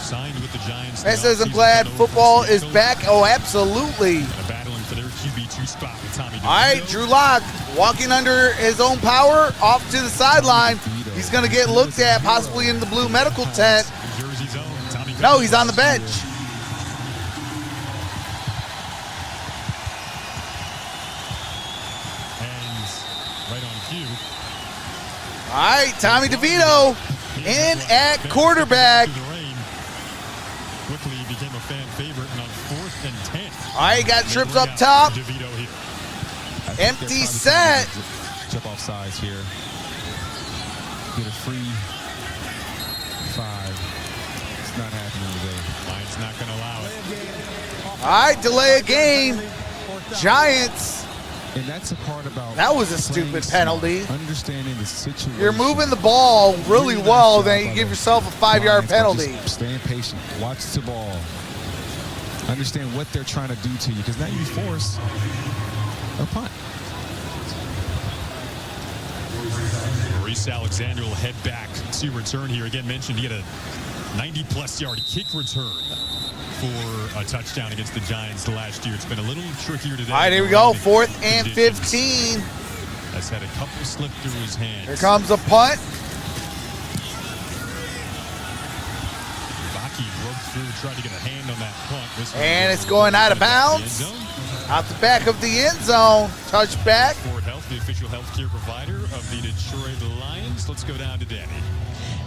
Signed with the Giants. That says I'm glad football is back. Oh, absolutely. Battling for their QB2 spot with Tommy DeVito. All right, Drew Lock walking under his own power off to the sideline. He's going to get looked at possibly in the blue medical tent. No, he's on the bench. All right, Tommy DeVito in at quarterback. Quickly became a fan favorite on 4th and 10. All right, got trips up top. Empty set. Jump off sides here. Get a free 5. It's not happening today. Lions not going to allow it. All right, delay a game. Giants. And that's the part about that was a stupid penalty. Understanding the situation. You're moving the ball really well, then you give yourself a 5-yard penalty. Staying patient. Watch the ball. Understand what they're trying to do to you, because now you force a punt. Maurice Alexander will head back to return here. Again, mentioned he had a 90-plus yard kick return for a touchdown against the Giants last year. It's been a little trickier today. All right, here we go. 4th and 15. Has had a couple slip through his hands. Here comes a punt. Baki broke through, tried to get a hand on that punt. And it's going out of bounds. Out the back of the end zone. Touchback. Ford Health, the official healthcare provider of the Detroit Lions. Let's go down to Danny.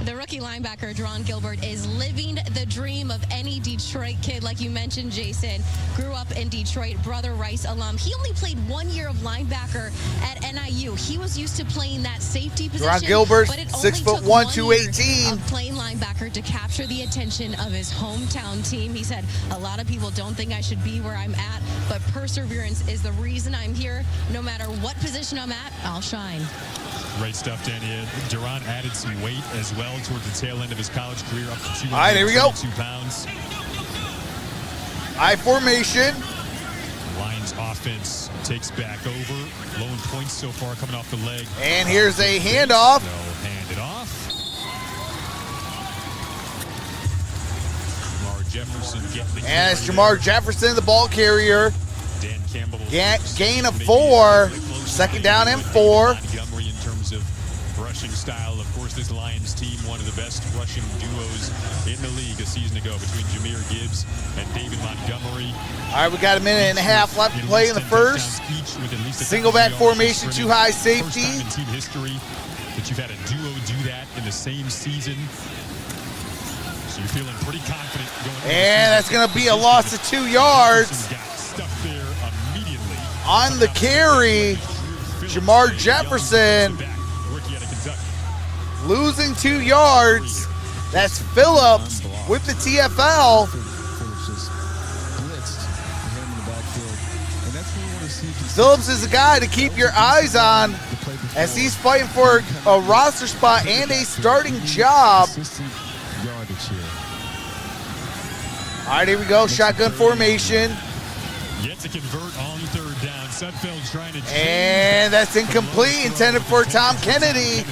The rookie linebacker, Deron Gilbert, is living the dream of any Detroit kid. Like you mentioned, Jason, grew up in Detroit, brother Rice alum. He only played 1 year of linebacker at NIU. He was used to playing that safety position. Deron Gilbert, but it 6'1", 218. of playing linebacker to capture the attention of his hometown team. He said, a lot of people don't think I should be where I'm at, but perseverance is the reason I'm here. No matter what position I'm at, I'll shine. Great stuff, Danny. Deron added some weight as well towards the tail end of his college career, up to 202 All right, here we go. pounds. I formation. Lions offense takes back over. Lone points so far coming off the leg. And here's a handoff. No, hand it off. Jahmyr Jefferson getting the And it's Jahmyr Jefferson, the ball carrier. Dan Campbell. Gain of 4. Second down and 4. Montgomery in terms of rushing style. Of course, this Lions team, one of the best rushing duos in the league a season ago between Jahmyr Gibbs and David Montgomery. All right, we got a minute and a half left to play in the first. Single back formation, 2 high safety. First time in team history that you've had a duo do that in the same season. So you're feeling pretty confident going. And that's going to be a loss of 2 yards. Got stuff there immediately. On the carry, Jahmyr Jefferson losing 2 yards. That's Phillips with the TFL. Phillips just blitzed him in the backfield. And that's what we want to see Phillips is a guy to keep your eyes on as he's fighting for a roster spot and a starting job. Consistent yardage here. All right, here we go. Shotgun formation. Yet to convert on third down. Sudfeld trying to And that's incomplete, intended for Tom Kennedy.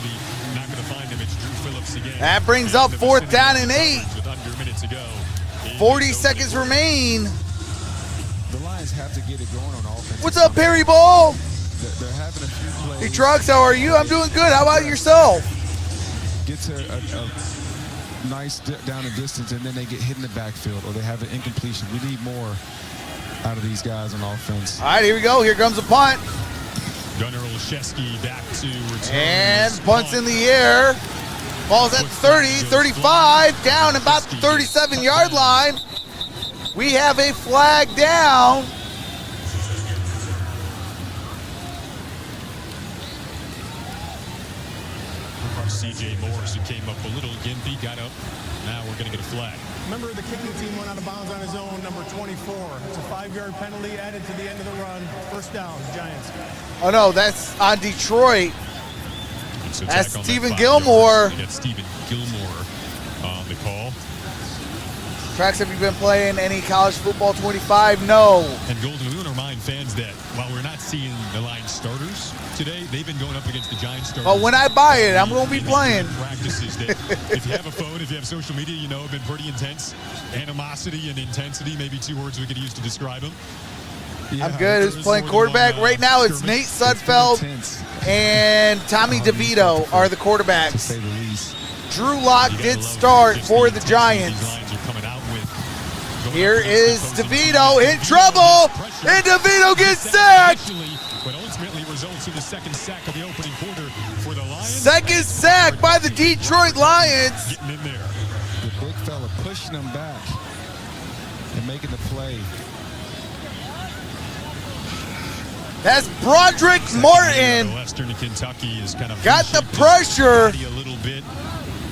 Not going to find him. It's Drew Phillips again. That brings up 4th down and 8. With under a minute to go. 40 seconds remain. The Lions have to get it going on offense. What's up, Perry Ball? They're having a few plays. Hey, Trucks, how are you? I'm doing good. How about yourself? Get to a nice down and distance, and then they get hit in the backfield, or they have an incompletion. We need more out of these guys on offense. All right, here we go. Here comes a punt. Gunnar Olszewski back to return. And punts in the air. Ball's at 30, 35, down about the 37-yard line. We have a flag down. C.J. Morris, who came up a little gimpy, got up. Now we're going to get a flag. Member of the kicking team went out of bounds on his own, number 24. It's a 5-yard penalty added to the end of the run. First down, Giants. Oh, no, that's on Detroit. It's attack That's on that Stephen 5 Gilmore. yards. We got Stephen Gilmore on the call. Tracks, have you been playing any college football 25? No. And Golden, we want to remind fans that while we're not seeing the Lions starters today, they've been going up against the Giants starters. But when I buy it, I'm going to be playing. Practices that if you have a phone, if you have social media, you know have been pretty intense. Animosity and intensity, maybe 2 words we could use to describe them. Yeah, I'm good. Who's playing quarterback? Right now it's Nate Sudfeld and Tommy DeVito are the to quarterbacks. say the least. Drew Lock did start for the Giants. Here is DeVito in trouble, and DeVito gets sacked. But ultimately results in the second sack of the opening quarter for the Lions. Second sack by the Detroit Lions. Getting in there. The big fella pushing them back and making the play. That's Broderick Martin. Western Kentucky is kind of Got the reshaped his pressure. body a little bit.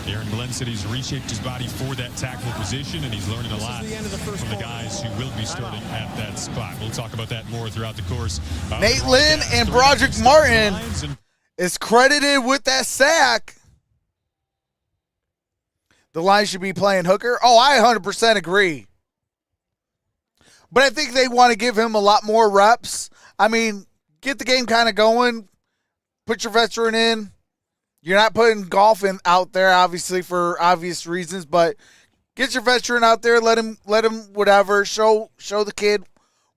Aaron Glenn said he's reshaped his body for that tackle position, and he's learning a lot from the guys who will be starting at that spot. We'll talk about that more throughout the course. Nate Lynn and Broderick Martin is credited with that sack. The Lions should be playing Hooker. Oh, I 100% agree. But I think they want to give him a lot more reps. I mean, get the game kind of going. Put your veteran in. You're not putting golf in out there, obviously, for obvious reasons, but get your veteran out there, let him whatever, show the kid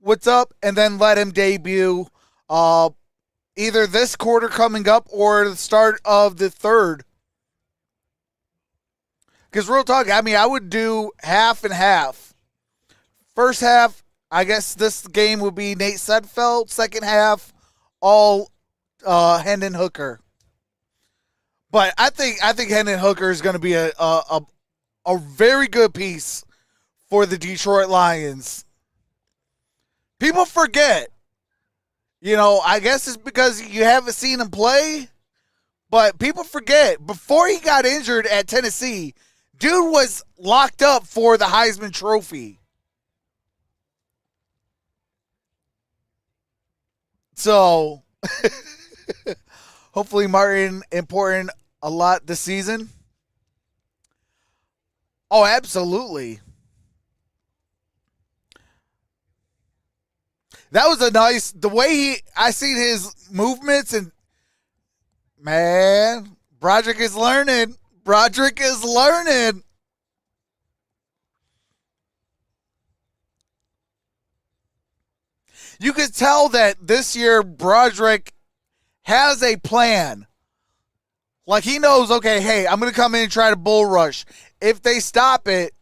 what's up, and then let him debut either this quarter coming up or the start of the third. Because real talk, I mean, I would do half and half. First half, I guess this game would be Nate Sudfeld. Second half, all Hendon Hooker. But I think Hendon Hooker is going to be a very good piece for the Detroit Lions. People forget. You know, I guess it's because you haven't seen him play. But people forget. Before he got injured at Tennessee, dude was locked up for the Heisman Trophy. So, hopefully Martin important a lot this season. Oh, absolutely. That was a nice, the way I seen his movements, and man, Broderick is learning. Broderick is learning. You could tell that this year Broderick has a plan. Like he knows, okay, hey, I'm going to come in and try to bull rush. If they stop it,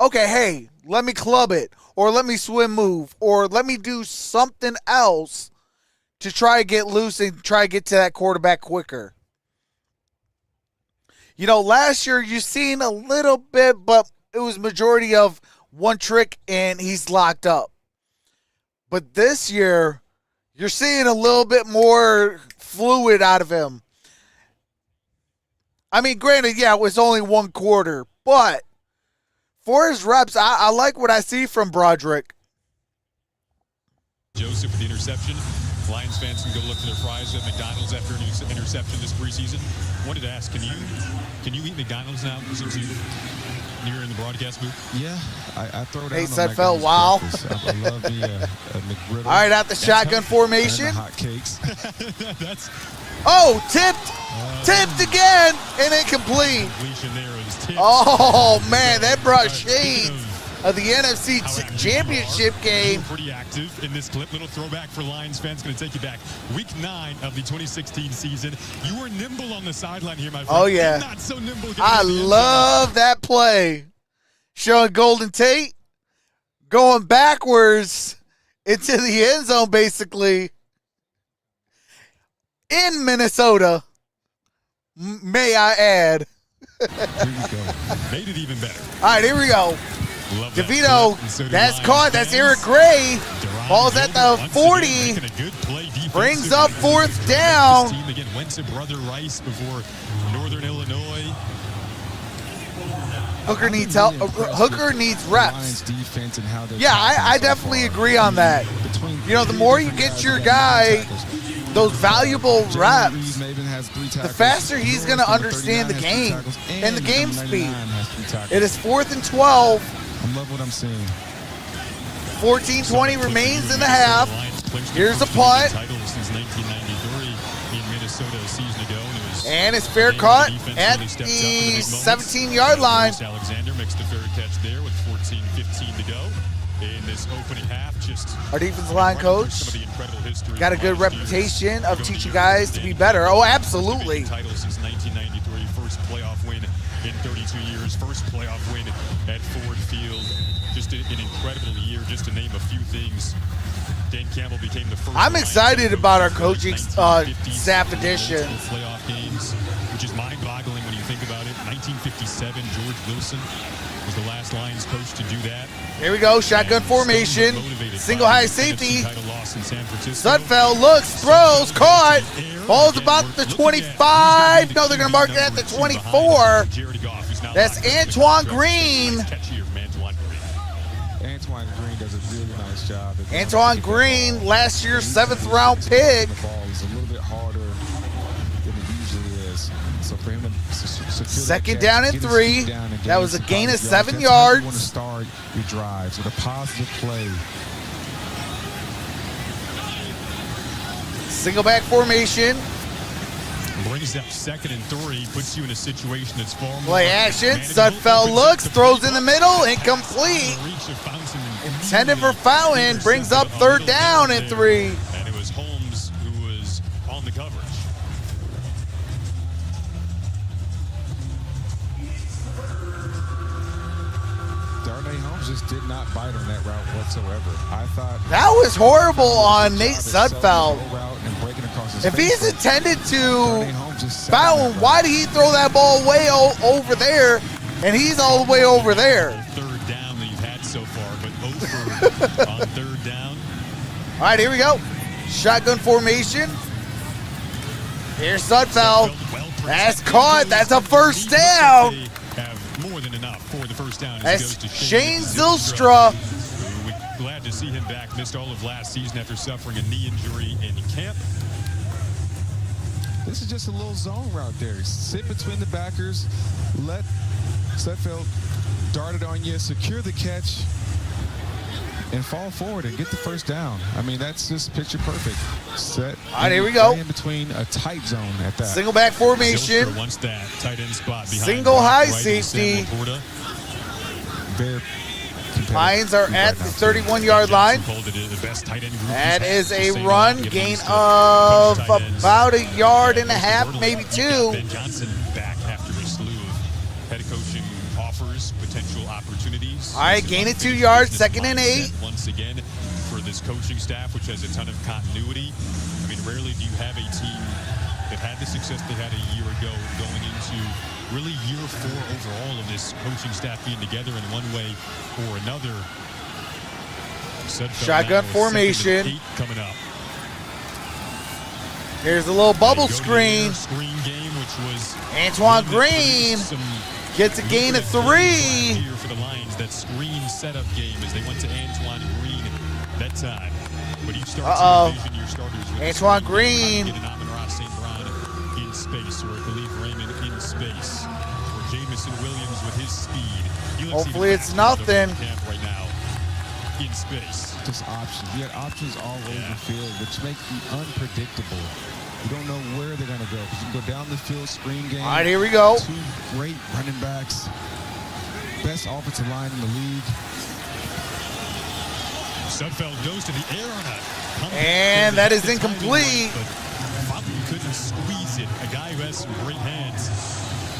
okay, hey, let me club it, or let me swim move, or let me do something else to try to get loose and try to get to that quarterback quicker. You know, last year you seen a little bit, but it was majority of one trick and he's locked up. But this year, you're seeing a little bit more fluid out of him. I mean, granted, yeah, it was only one quarter, but for his reps, I like what I see from Broderick. Joseph with the interception. Lions fans can go look for their fries at McDonald's after an interception this preseason. Wanted to ask, can you eat McDonald's now since you're in the broadcast booth? Yeah, I throw down. Hey, on Sudfeld, McDonald's wow. breakfast. I love the McGriddle. All right, out the shotgun formation. And the hot cakes. That's Oh, tipped again, and incomplete. completion there is tipped. Oh man, that brought shades of the NFC Championship game. Pretty active in this clip. Little throwback for Lions fans. Going to take you back. Week 9 of the 2016 season. You were nimble on the sideline here, my friend. Oh yeah, not so nimble. I love that play. Showing Golden Tate going backwards into the end zone, basically in Minnesota. May I add? Here you go. Made it even better. All right, here we go. Love that DeVito, flip, and so do that's Lions caught. That's fans. Eric Gray. Deron Ball's at the Gilbert, once 40. again, making a good play defensively. Brings up fourth down. This team again went to Brother Rice before Northern Illinois. Hooker needs help. Hooker needs reps. Lions defense and how they're Yeah, I definitely agree on that. You know, the more you get your guy those valuable reps, the faster he's going to understand the game and the game speed. It is 4th and 12. I love what I'm seeing. 14-20 remains in the half. Here's a punt. And it's fair cut at the 17-yard line. Alexander makes the fair catch there with 14-15 to go in this opening half. Just our defensive line coach got a good reputation of teaching guys to be better. Oh, absolutely. Title since 1993, first playoff win in 32 years, first playoff win at Ford Field. Just an incredible year, just to name a few things. Dan Campbell became the first. I'm excited about our coaching staff addition. Playoff games, which is mind-boggling when you think about it. 1957, George Wilson was the last Lions coach to do that. Here we go, shotgun formation, single high safety. Sudfeld looks, throws, caught. Ball's about the 25. No, they're going to mark it at the 24. That's Antoine Green. Antoine Green does a really nice job. Antoine Green, last year's 7th round pick. The ball is a little bit harder than it usually is. So for him to secure second down and 3. That was a gain of 7 yards. You want to start your drives with a positive play. Single back formation. Brings up 2nd and 3, puts you in a situation that's far more. Play action. Sudfeld looks, throws in the middle, incomplete. Intended for Fountain, brings up 3rd down and 3. And it was Holmes who was on the coverage. Holmes just did not bite on that route whatsoever. I thought that was horrible on Nate Sudfeld. If he's intended to Fountain, why did he throw that ball way over there, and he's all the way over there? 3rd down that you've had so far, but over on 3rd down. All right, here we go. Shotgun formation. Here's Sudfeld. That's caught. That's a 1st down. Have more than enough for the 1st down. That's Shane Zylstra. We're glad to see him back. Missed all of last season after suffering a knee injury in camp. This is just a little zone route there. Sit between the backers, let Sudfeld dart it on you, secure the catch, and fall forward and get the 1st down. I mean, that's just picture perfect. Set. All right, here we go. In between a tight zone at that. Single back formation. Wants that tight end spot behind single high safety. Very Lions are at the 31-yard line. That is a run, gain of about 1.5 yards, maybe 2. Ben Johnson back after a slew of head coaching offers, potential opportunities. All right, gain of 2 yards, 2nd and 8. Once again, for this coaching staff, which has a ton of continuity. I mean, rarely do you have a team that had the success they had a year ago going into really year 4 overall of this coaching staff being together in one way or another. Shotgun formation. Coming up. Here's a little bubble screen. Screen game, which was Antoine Green gets a gain of 3. Here for the Lions, that screen setup game as they went to Antoine Green that time. But he starts Uh-oh. to envision your starters with Antoine the Green. Get an Amon-Ra St. Brown in space, or Khalif Raymond in space, or Jameson Williams with his speed. He looks Hopefully even it's faster than nothing. Camp right now in space. Just options. You had options all over the field, which make you unpredictable. You don't know where they're going to go. Because you can go down the field, screen game. All right, here we go. Two great running backs. Best offensive line in the league. Sudfeld goes to the air on a comeback. And that is The timing incomplete. was, but Fountain couldn't squeeze it. A guy who has some great hands.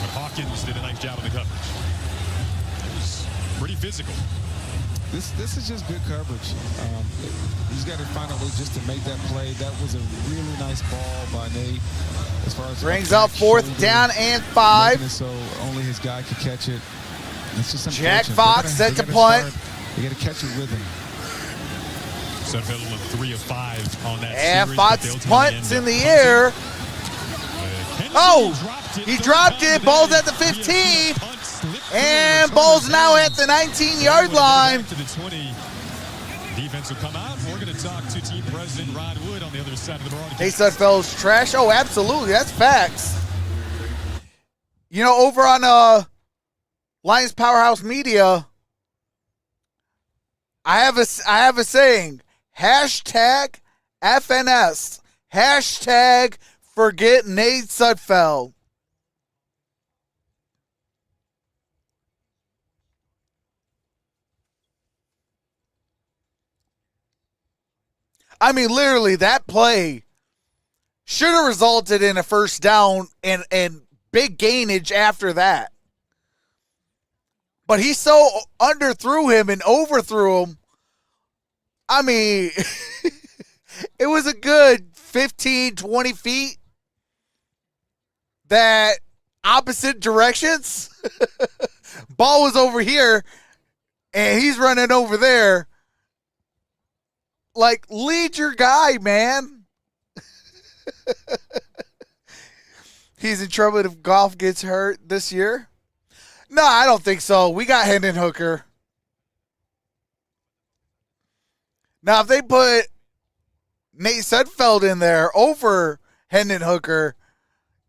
But Hawkins did a nice job of the coverage. It was pretty physical. This is just good coverage. He's got to find a way just to make that play. That was a really nice ball by Nate. As far as Brings up 4th down and 5. So only his guy could catch it. It's just Jack unfortunate. Fox set to punt. They got to catch it with him. Sudfeld went 3 of 5 on that And series. Fox punts in the air. Oh, he dropped it. Ball's at the 15. And ball's now at the 19-yard line. To the 20. Defense will come out. We're going to talk to team president Rod Wood on the other side of the broadcast. Hey, Sudfeld's trash. Oh, absolutely. That's facts. You know, over on Lions Powerhouse Media, I have a saying. Hashtag FNS. Hashtag forget Nate Sudfeld. I mean, literally, that play should have resulted in a first down and big gainage after that. But he so underthrew him and overthrew him. I mean, it was a good 15, 20 feet that opposite directions. Ball was over here, and he's running over there. Like, lead your guy, man. He's in trouble if Goff gets hurt this year. No, I don't think so. We got Hendon Hooker. Now, if they put Nate Sudfeld in there over Hendon Hooker,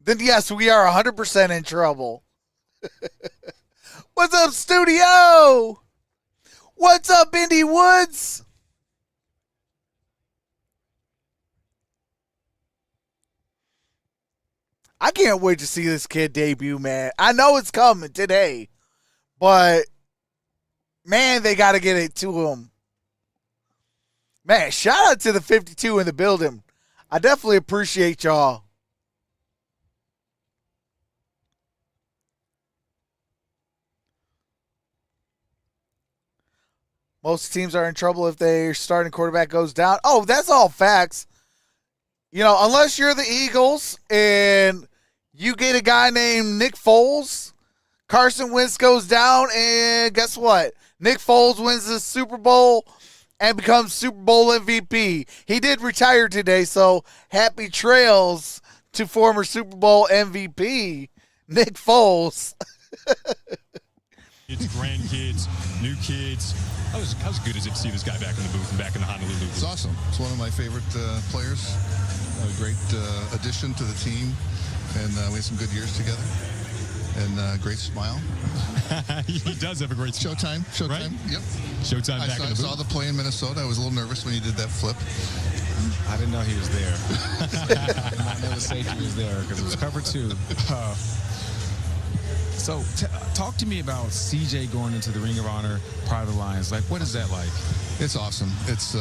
then yes, we are 100% in trouble. What's up, studio? What's up, Indy Woods? I can't wait to see this kid debut, man. I know it's coming today, but, man, they got to get it to him. Man, shout out to the 52 in the building. I definitely appreciate y'all. Most teams are in trouble if their starting quarterback goes down. Oh, that's all facts. You know, unless you're the Eagles and you get a guy named Nick Foles, Carson Wentz goes down, and guess what? Nick Foles wins the Super Bowl and becomes Super Bowl MVP. He did retire today, so happy trails to former Super Bowl MVP, Nick Foles. Kids, grandkids, new kids. How's good is it to see this guy back in the booth and back in the Honolulu booth? It's awesome. It's one of my favorite players. A great addition to the team. And we had some good years together. And great smile. He does have a great smile. Showtime. Right? Yep. Showtime back in the booth. I saw the play in Minnesota. I was a little nervous when you did that flip. I didn't know he was there. I did not know the safety was there because it was cover 2. So talk to me about CJ going into the Ring of Honor part of the Lions. Like, what is that like? It's awesome. It's,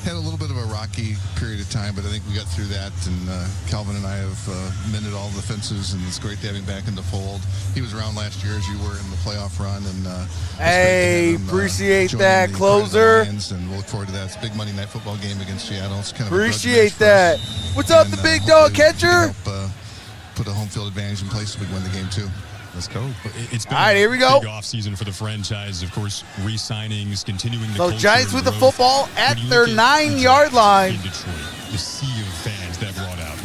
had a little bit of a rocky period of time, but I think we got through that. And Calvin and I have mended all the fences, and it's great to have him back in the fold. He was around last year as you were in the playoff run. And hey, appreciate that, closer. And we'll look forward to that. It's a big Monday Night Football game against Seattle. It's kind of appreciate that. What's up, the big dog catcher? Help, put a home field advantage in place so we can win the game too. Let's go. It's been all right, here we go. Big offseason for the franchise. Of course, re-signings, continuing the So Giants with the football at their 9-yard line. In Detroit, the sea of fans that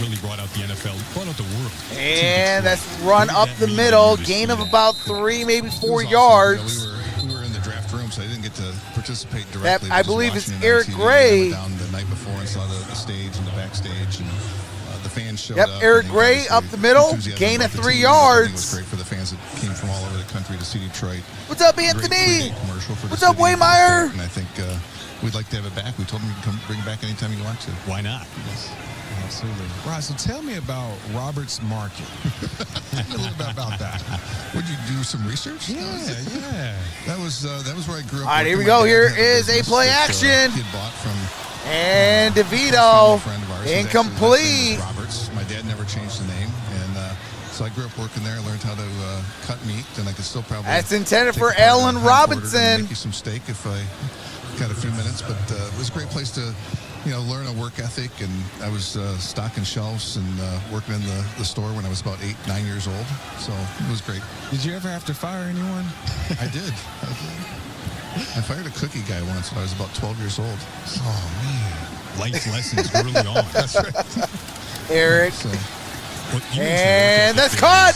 really brought out the NFL, brought out the world. And that's run up the middle, gain of about 3, maybe 4 yards. We were in the draft room, so I didn't get to participate directly. I but just believe watching it's it on Eric TV. Gray. I went down the night before and saw the stage and the backstage, and the fans showed Yep, up. Eric and Gray obviously up the middle, enthusiasm gain of about the 3 team. I think yards. it was great for the fans that came from all over the country to see Detroit. What's up, Great Anthony? 3-day commercial for the What's up, city and for the Waymeyer? state, and I think we'd like to have it back. We told them you can come bring it back anytime you want to. Why not? Absolutely. Right, so tell me about Roberts Market. Tell me a little bit about that. Would you do some research? Yeah. That was where I grew up. All right, here we working. My go. dad Here had is a business play that, action. He had bought from And a DeVito, friend of ours. His incomplete. name was Roberts. My dad never changed the name, and so I grew up working there. I learned how to cut meat, and I could still probably. That's intended take for apart Allen a hindquarter Robinson. and make you some steak if I got a few minutes, but it was a great place to, learn a work ethic. And I was stocking shelves and working in the store when I was about 8-9 years old. So it was great. Did you ever have to fire anyone? I did. I fired a cookie guy once when I was about 12 years old. Oh, man. Life lessons early on. That's right. Eric. So, And that's caught.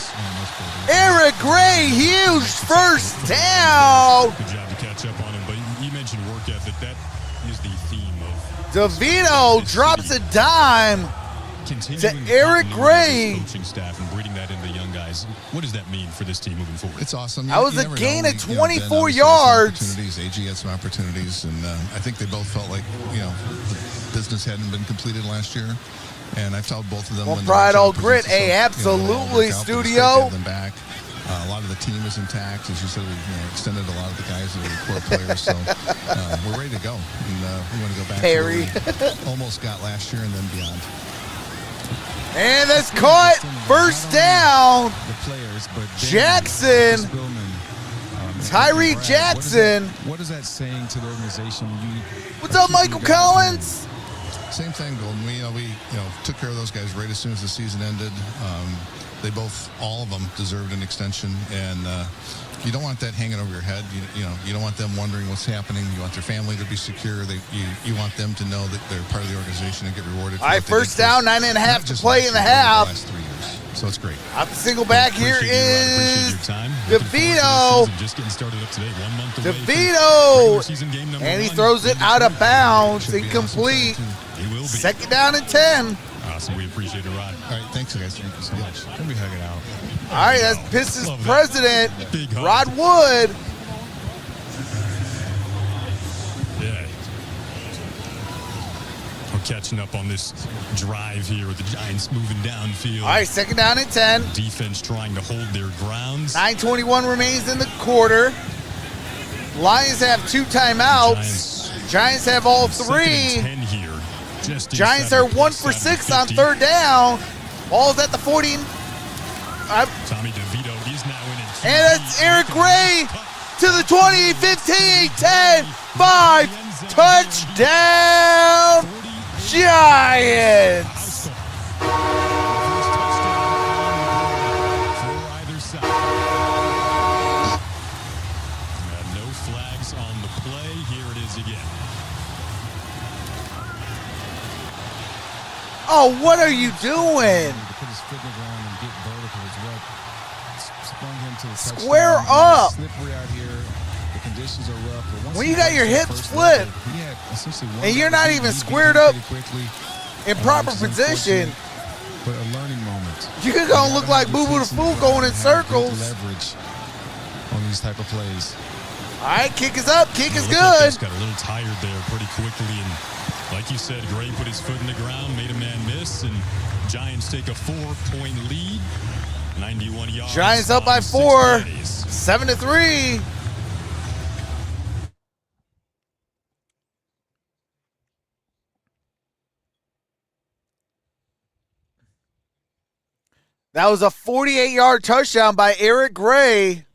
Eric Gray, huge first down. Good job to catch up on him. But you mentioned work ethic. That is the theme of DeVito drops a dime continuing to Eric continuity of Gray. this coaching staff and breeding that into the young guys. What does that mean for this team moving forward? it's awesome. That was You a never gain know. of Ben 24 obviously had some yards. opportunities. AG had some opportunities, and I think they both felt like, the business hadn't been completed last year. And I've told both of them. Well, when pride, the all job grit. presents Hey, itself, they all absolutely, work out, but it's great to studio. have them back. A lot of the team is intact. As you said, we extended a lot of the guys that were core players. So we're ready to go. And we want to go back Perry. to where we almost got last year and then beyond. And that's caught. First down. The players, but Jackson. Tyree Jackson. What is that saying to the organization? What's up, Michael Collins? Same thing, Golden. We took care of those guys right as soon as the season ended. They both, all of them, deserved an extension, and you don't want that hanging over your head. You don't want them wondering what's happening. You want their family to be secure. You want them to know that they're part of the organization and get rewarded. For All right, what they did first for down, us, 9.5 not to just play last in the year, but half. the last 3 years. So it's great. Off the single back, here Appreciate you, Rod. Appreciate is your time. Looking forward to this DeVito. season. Just getting started up today. 1 month away from DeVito. regular season game number And he 1. throws it out of bounds. Should be an awesome Incomplete. start, too. He will be. Second down and 10. Awesome. We appreciate it, Rod. All right, thanks, guys. Thank you so much. Can we hug it out? All right, that's Pistons Love that. president, Big hug. Rod Wood. Yeah. We're catching up on this drive here with the Giants moving downfield. All right, second down and 10. Defense trying to hold their grounds. 9:21 remains in the quarter. Lions have 2 timeouts. Giants have all Second and 3. 10 here. Just Giants inside are the 1 plus for 7, 6 on 50. third down. Ball's at the 40. Tommy DeVito is now in it. And it's Eric Gray to the 20, 15, 10, 5. Touchdown, Giants. No flags on the play. Here it is again. Oh, what are you doing? To put his foot in the ground and get vertical is what sprung him to the touchdown. Square It's up. slippery out here. The conditions are rough. But once When he you got got your to the hips first flipped, level, he had essentially one and you're level. not He even beat squared him up pretty quickly, in proper which is position. unfortunate, but a learning moment. You could go look like Boo Boo the Fool going in circles. Leverage on these type of plays. All right, kick is up. Kick is Looked like they good. just got a little tired there pretty quickly. And like you said, Gray put his foot in the ground, made a man miss, and Giants take a 4-point lead. 91 yards. Giants up by on 6 4. plays. 7-3. That was a 48-yard touchdown by Eric Gray.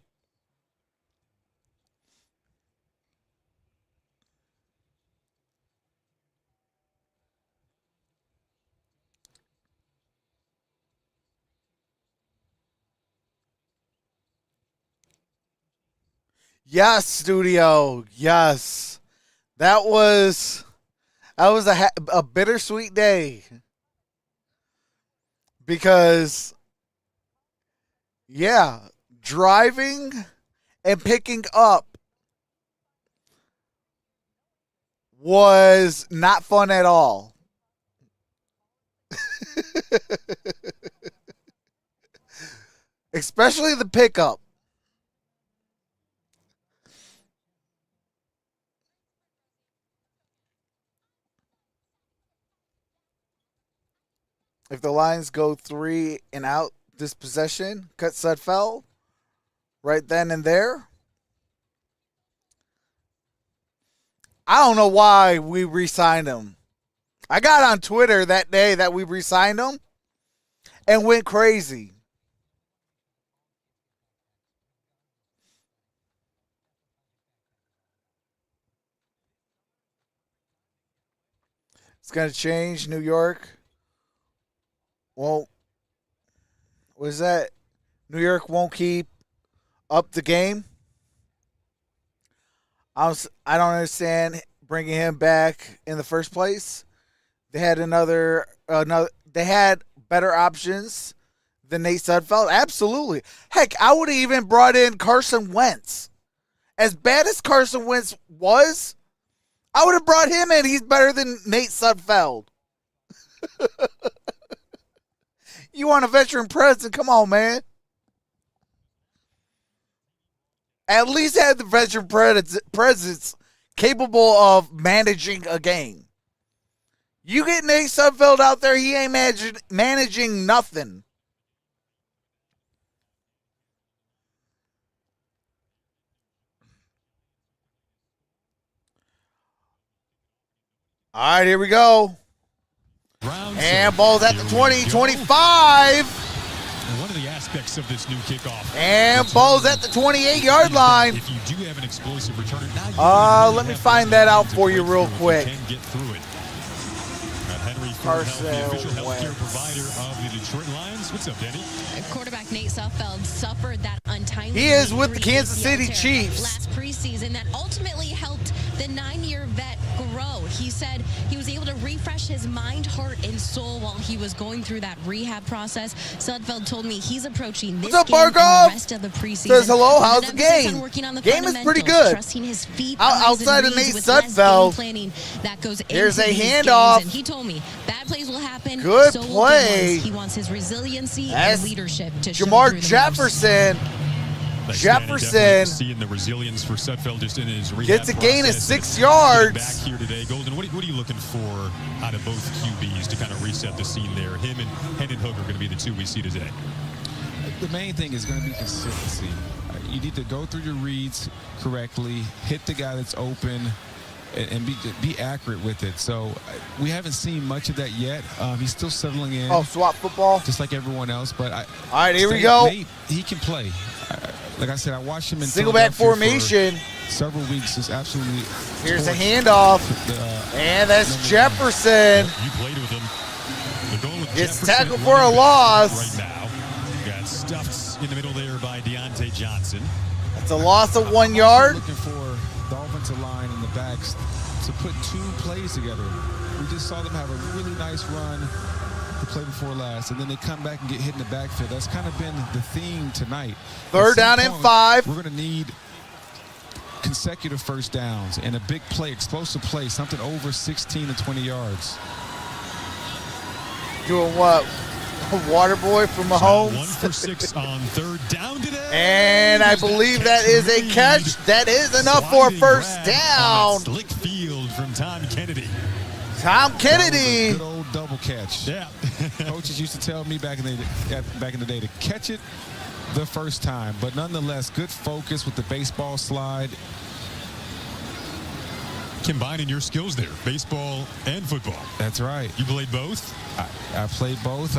Yes, studio. Yes. That was a bittersweet day. Because driving and picking up was not fun at all. Especially the pickup. If the Lions go 3 and out this possession, cut Sudfeld right then and there. I don't know why we re-signed him. I got on Twitter that day that we re-signed him and went crazy. It's going to change. New York. Well, was that New York won't keep up the game? I don't understand bringing him back in the first place. They had they had better options than Nate Sudfeld. Absolutely. Heck, I would have even brought in Carson Wentz. As bad as Carson Wentz was, I would have brought him in. He's better than Nate Sudfeld. You want a veteran presence? Come on, man. At least have the veteran presence capable of managing a game. You get Nate Sudfeld out there, he ain't managing nothing. All right, here we go. And ball's at the 20-25. One of the aspects of this new kickoff. And ball's at the 28-yard line. If you do have an explosive returner, now let me find that out for you real quick. Can get through it. Henry Carson the official healthcare Wentz. provider of the Detroit Lions. What's up, Danny? Quarterback Nate Sudfeld suffered that untimely. He is with the injury Kansas ACL City tear Chiefs. last preseason that ultimately helped the 9-year vet grow. He said he was able to refresh his mind, heart, and soul while he was going through that rehab process. Sudfeld told me he's approaching this What's up, game and Barkov? the rest of the preseason. Says hello, with how's an the emphasis on game? working on the Game is pretty fundamentals, good. Trusting his feet, Outside eyes, of and Nate reads with less Sudfeld, game planning that goes here's into a these handoff. games. And he told me bad plays will happen. Good so will play. ones. He wants his resiliency That's and leadership to show Jamar through the Jefferson. Thanks, Jefferson Danny. Definitely seeing the resilience for Sudfeld just in his rehab gets a gain of process. 6 Getting yards. back here today, Golden. What are you looking for out of both QBs to kind of reset the scene there? Him and Hendon Hooker are going to be the two we see today. The main thing is going to be consistency. You need to go through your reads correctly, hit the guy that's open, and be accurate with it. So we haven't seen much of that yet. He's still settling in. Oh, swap football. Just like everyone else. But All right, here we go. Nate, he can play. Like I said, I watched him in Single back Philadelphia formation. for several weeks. It's absolutely. Here's a torched handoff. And that's number Jefferson. You played with him. The goal with Gets Jefferson tackled for a running back loss. right now. Got stuffed in the middle there by Deontay Johnson. It's a loss of 1 I'm yard. looking for the offensive line and the backs to put two plays together. We just saw them have a really nice run the play before last, and then they come back and get hit in the backfield. That's kind of been the theme tonight. Third down and 5. We're going to need consecutive first downs and a big play, explosive play, something over 16 to 20 yards. Doing what? Water boy from Mahomes. 1 for 6 on third down today. And I believe that is a catch. That is enough for a first down. Slick field from Tom Kennedy. Tom Kennedy. Good old double catch. Yeah. Coaches used to tell me back in the day to catch it the first time, but nonetheless, good focus with the baseball slide. Combining your skills there, baseball and football. That's right. You played both? I played both.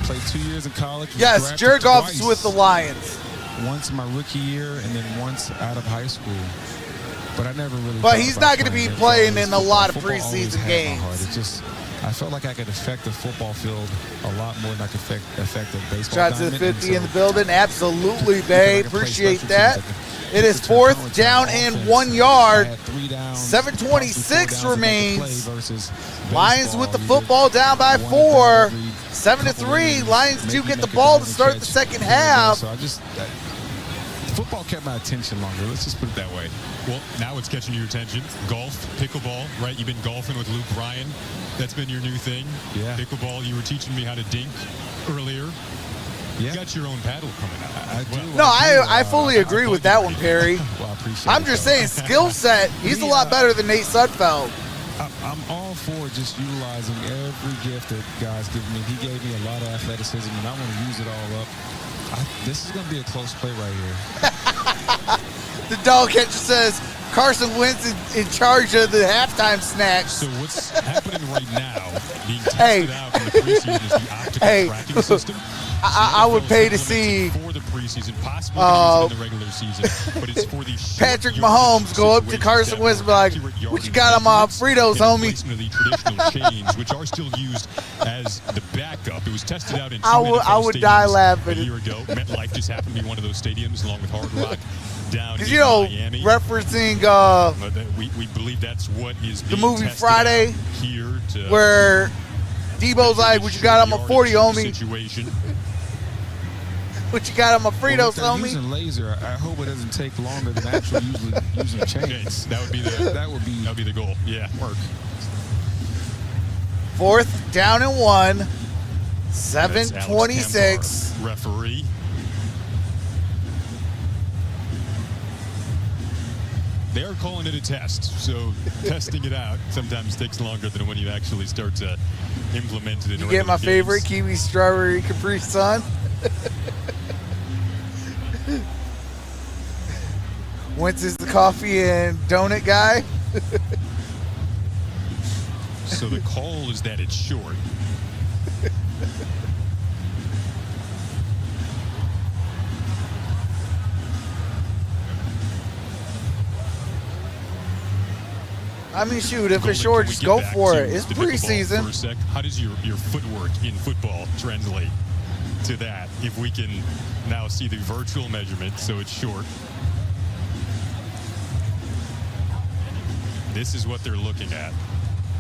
Played 2 years in college. Was Yes, drafted Jared Goff's twice. with the Lions. Once my rookie year and then once out of high school. But I never really. But thought he's about not gonna be playing. playing It's in a always lot of football. Football always preseason had my games. heart. It just, I felt like I could affect the football field a lot more than I could affect the baseball. Shout out to the diamond. 50 And in the so building. Absolutely, because I babe. could play Appreciate special that. teams, I could It is turn fourth power down time and offense. 1 yard. I had 3 downs, 7:26 possibly 4 downs to make a remains. play versus Lions baseball. with the You football did down by one 4. every 7-3. couple Lions innings, do maybe get the make a ball to diving start the catch second here and there. half. So I just football kept my attention longer. Let's just put it that way. Well, now it's catching your attention. Golf, pickleball, right? You've been golfing with Luke Bryan. That's been your new thing. Yeah. Pickleball, you were teaching me how to dink earlier. Yeah. You got your own paddle coming out. I do. No, I fully agree with that one, Perry. Well, I appreciate I'm it, just though. saying, skill set, he's a lot better than Nate Sudfeld. I'm all for just utilizing every gift that God's given me. He gave me a lot of athleticism, and I want to use it all up. This is going to be a close play right here. The dog catcher says Carson Wentz is in charge of the halftime snacks. So what's happening right now, being tested out in the preseason, is the optical tracking system. I would pay to see for the preseason, possibly in the regular season, but it's for the Patrick Mahomes go up to Carson Wentz and be like, "What you got on my Fritos, homie?" Of the traditional chains, which are still used as the backup. It was tested out in two I NFL would die stadiums laughing. a year ago. MetLife just happened to be one of those stadiums, along with Hard Rock down in you know, Miami. referencing we believe that's what is the being movie tested Friday, out here to where Debo's like, "What you got on my 40, homie? Situation. What you got on my Fritos, if they're homie?" using laser, I hope it doesn't take longer than actually using chains. That would be the goal. Yeah, work. 4th down and 1, That's Alex 7:26. Campbell, referee. They are calling it a test, so testing it out sometimes takes longer than when you actually start to implement it in You regular get my games. favorite kiwi strawberry Capri Sun. Wentz is the coffee and donut guy. So the call is that it's short. I mean, shoot, if Golden, it's short, can we just get go back for to it. It's the pickleball preseason. For a sec? How does your footwork in football translate to that? If we can now see the virtual measurement, so it's short. This is what they're looking at.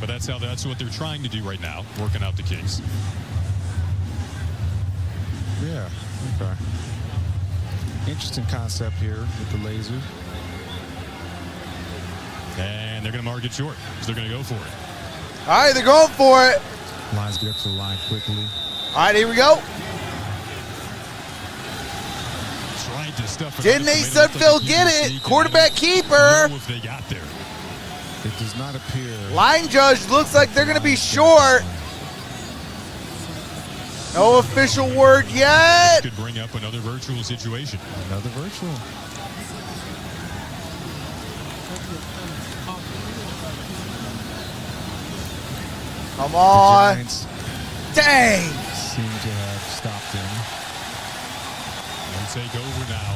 But that's what they're trying to do right now, working out the kinks. Yeah, okay. Interesting concept here with the laser. And they're going to mark it short, because they're going to go for it. All right, they're going for it. Lions get up to the line quickly. All right, here we go. Tried to stuff it. Didn't Nate Sudfeld get it? Quarterback keeper. If they got there. It does not appear. Line judge looks like they're going to be short. No official word yet. Could bring up another virtual situation. Another virtual. Come on. The Giants Dang. seem to have stopped him. They'll take over now.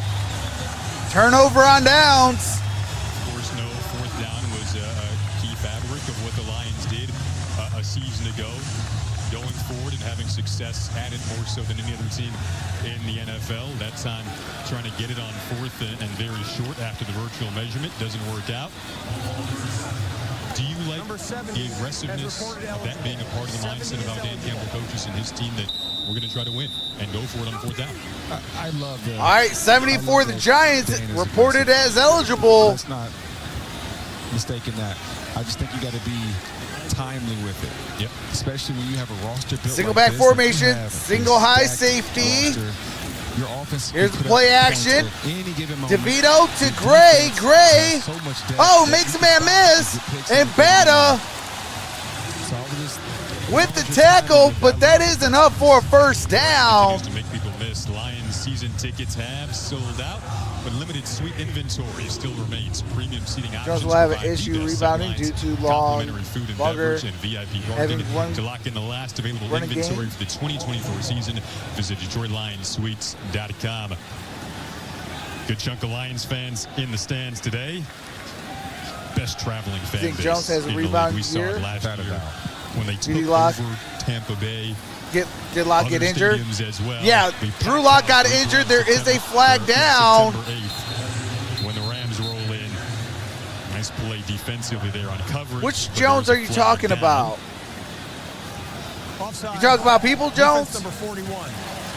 Turnover on downs. Of course, no fourth down was a key fabric of what the Lions did a season ago. Going forward and having success at it more so than any other team in the NFL. That's on trying to get it on fourth and very short after the virtual measurement. Doesn't work out. Do you like the aggressiveness of that being a part of the mindset of how Dan Campbell coaches and his team, that we're going to try to win and go for it on fourth down? I love that. All right, 70 for the Giants, reported as eligible. Let's not mistaken that. I just think you got to be timely with it. Yep. Especially when you have a roster built Single like back this, formation, and you have single a high stacked safety. roster. Your offense. Here's can the put play up points action. at any given moment. DeVito to Your Gray. defense Gray. has so much depth Oh, that makes you a man can miss. get picks And and Bata So I would just with the tackle, but that isn't up for a first down. Continues to make people miss. Lions season tickets have sold out, but limited suite inventory still remains. Premium seating options Jones will have an provide the issue best rebounding sidelines, due to long, complimentary food and longer beverage, and VIP having parking. run- To lock in the last available running inventory game. for the 2024 season, visit DetroitLionsSuites.com. Good chunk of Lions fans in the stands today. Best traveling fan Think base Jones has a in the league. rebound We saw year? it last Without a year doubt. when they Did he took lock? over Tampa Bay. Did Locke get Other injured? stadiums as well. Yeah, They Drew packed Lock out got over injured. There is a September- flag down. September 8th, when the Rams roll in. Nice play defensively there on coverage. Which but Jones there's are a you flag talking down. about? Offside. You talking about people, Defense Jones? number 41.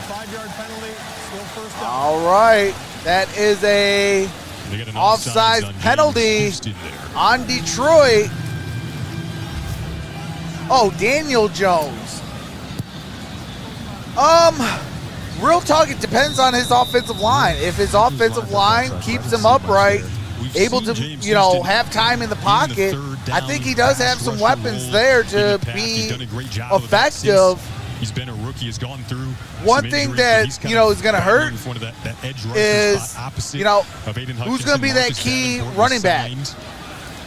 5-yard penalty, still first down. All right. That is a They got an offside on penalty James Houston there. on Detroit. Oh, Daniel Jones. Real talk, it depends on his offensive line. If his offensive line keeps him upright, able to, have time in the pocket, I think he does have some weapons there to be effective. He's been a rookie, has gone through one thing that, is going to hurt is, who's going to be that key running back?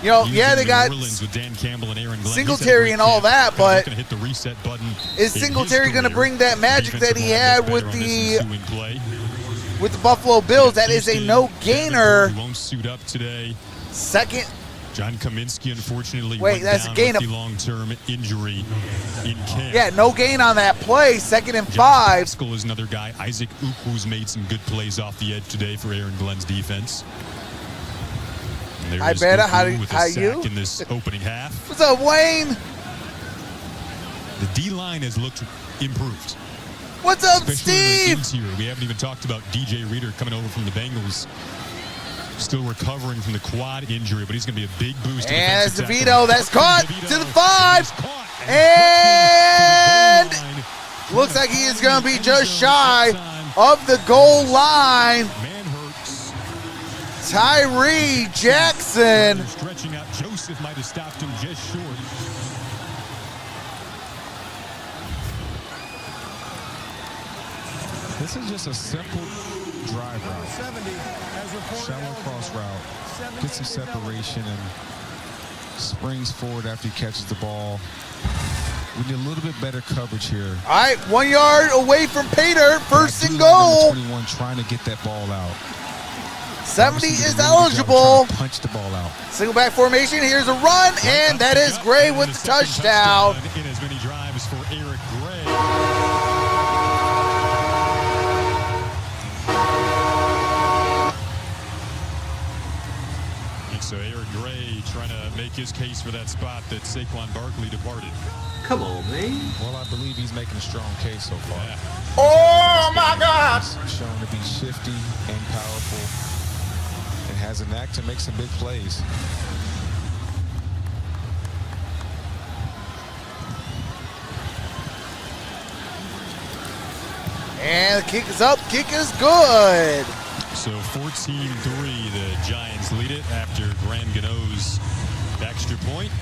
They got with Dan Campbell and Aaron Glenn. Singletary and all that, but hit the reset button is Singletary going to bring that magic that he had with the Buffalo Bills? That is a no-gainer. He won't suit up today. Second. John Kaminsky, unfortunately, that's a gain with the long-term injury in camp. Yeah, no gain on that play. 2nd and 5. Pascal is another guy. Isaac Ukwu's made some good plays off the edge today for Aaron Glenn's defense. I bet how you in this opening half. What's up, Wayne? The D-line has looked improved. What's up, Especially Steve? We haven't even talked about DJ Reader coming over from the Bengals. Still recovering from the quad injury, but he's going to be a big boost. And it's DeVito. That's caught to the 5. And looks like he is going to be just shy of the goal line. Tyree Jackson. Stretching out. Joseph might have stopped him just short. This is just a simple drive route. Shallow cross route. Gets some separation and springs forward after he catches the ball. We need a little bit better coverage here. All right, 1 yard away from Pater. First and goal. 21 trying to get that ball out. 70 is eligible. Punch the ball out. Single back formation. Here's a run, and that is Gray with the touchdown. In as many drives for Eric Gray. And so Eric Gray trying to make his case for that spot that Saquon Barkley departed. Come on, man. Well, I believe he's making a strong case so far. Yeah. Oh, my God. He's shown to be shifty and powerful. And has a knack to make some big plays. And the kick is up. Kick is good. So 14-3, the Giants lead it after Graham Gano's extra point.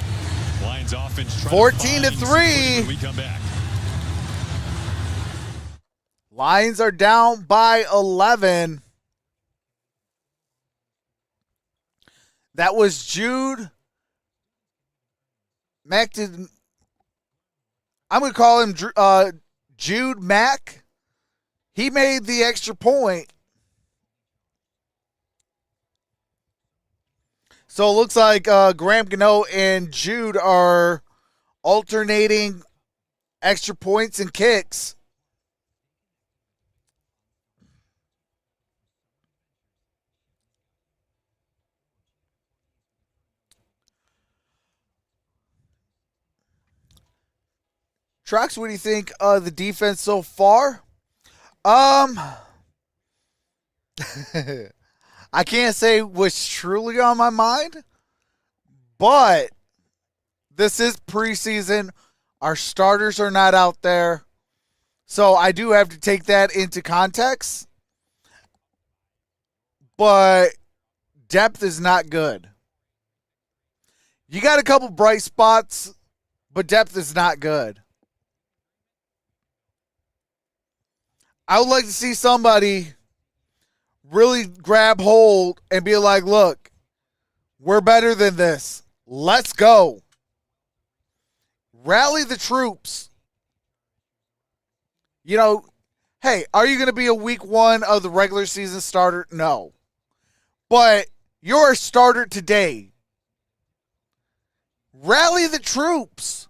Lions offense 14-3. When we come back. Lions are down by 11. That was Jude Mack. I'm going to call him Jude Mack. He made the extra point. So it looks like Graham Gano and Jude are alternating extra points and kicks. Trucks, what do you think of the defense so far? I can't say what's truly on my mind, but this is preseason. Our starters are not out there. So I do have to take that into context. But depth is not good. You got a couple bright spots, but depth is not good. I would like to see somebody really grab hold and be like, look, we're better than this. Let's go. Rally the troops. Hey, are you going to be a week 1 of the regular season starter? No. But you're a starter today. Rally the troops.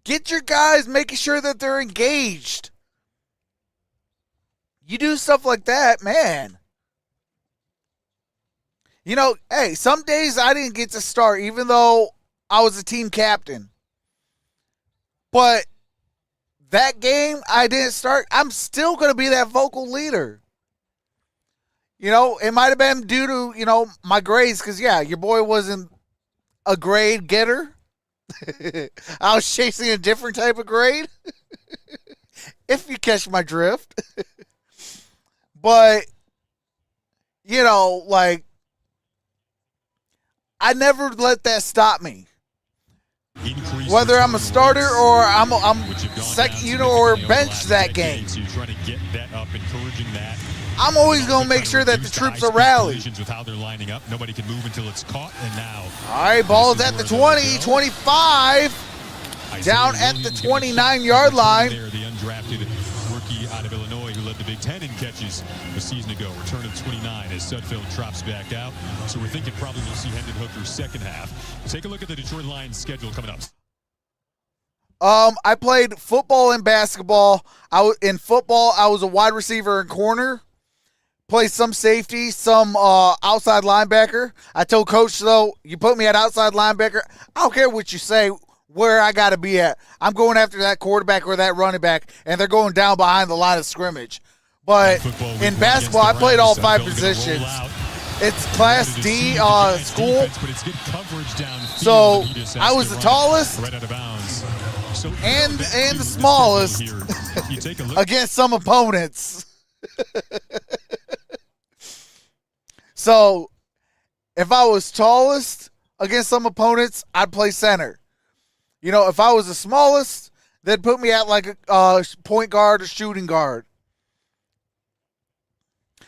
Get your guys making sure that they're engaged. You do stuff like that, man. Hey, some days I didn't get to start, even though I was a team captain. But that game I didn't start. I'm still going to be that vocal leader. You know, it might have been due to, you know, my grades because, yeah, your boy wasn't a grade getter. I was chasing a different type of grade, if you catch my drift. But, you know, like, I never let that stop me. Whether I'm a starter or I'm second unit or bench that game. So you're trying to get that up, encouraging that. I'm always going to make sure that the troops are rallied. With how they're lining up, nobody can move until it's caught, and now. All right, ball is at the 20, 25. Down at the 29-yard line. There, the undrafted rookie out of Illinois who led the Big Ten in catches a season ago. Return of 29 as Sudfeld drops back out. So we're thinking probably we'll see Hendon Hooker's second half. Take a look at the Detroit Lions schedule coming up. I played football and basketball. In football, I was a wide receiver and corner. Played some safety, some outside linebacker. I told Coach, though, you put me at outside linebacker, I don't care what you say, where I got to be at. I'm going after that quarterback or that running back, and they're going down behind the line of scrimmage. But in basketball, I played all 5 positions. It's Class D school. So I was the tallest and the smallest against some opponents. So if I was tallest against some opponents, I'd play center. You know, if I was the smallest, they'd put me at like a point guard or shooting guard.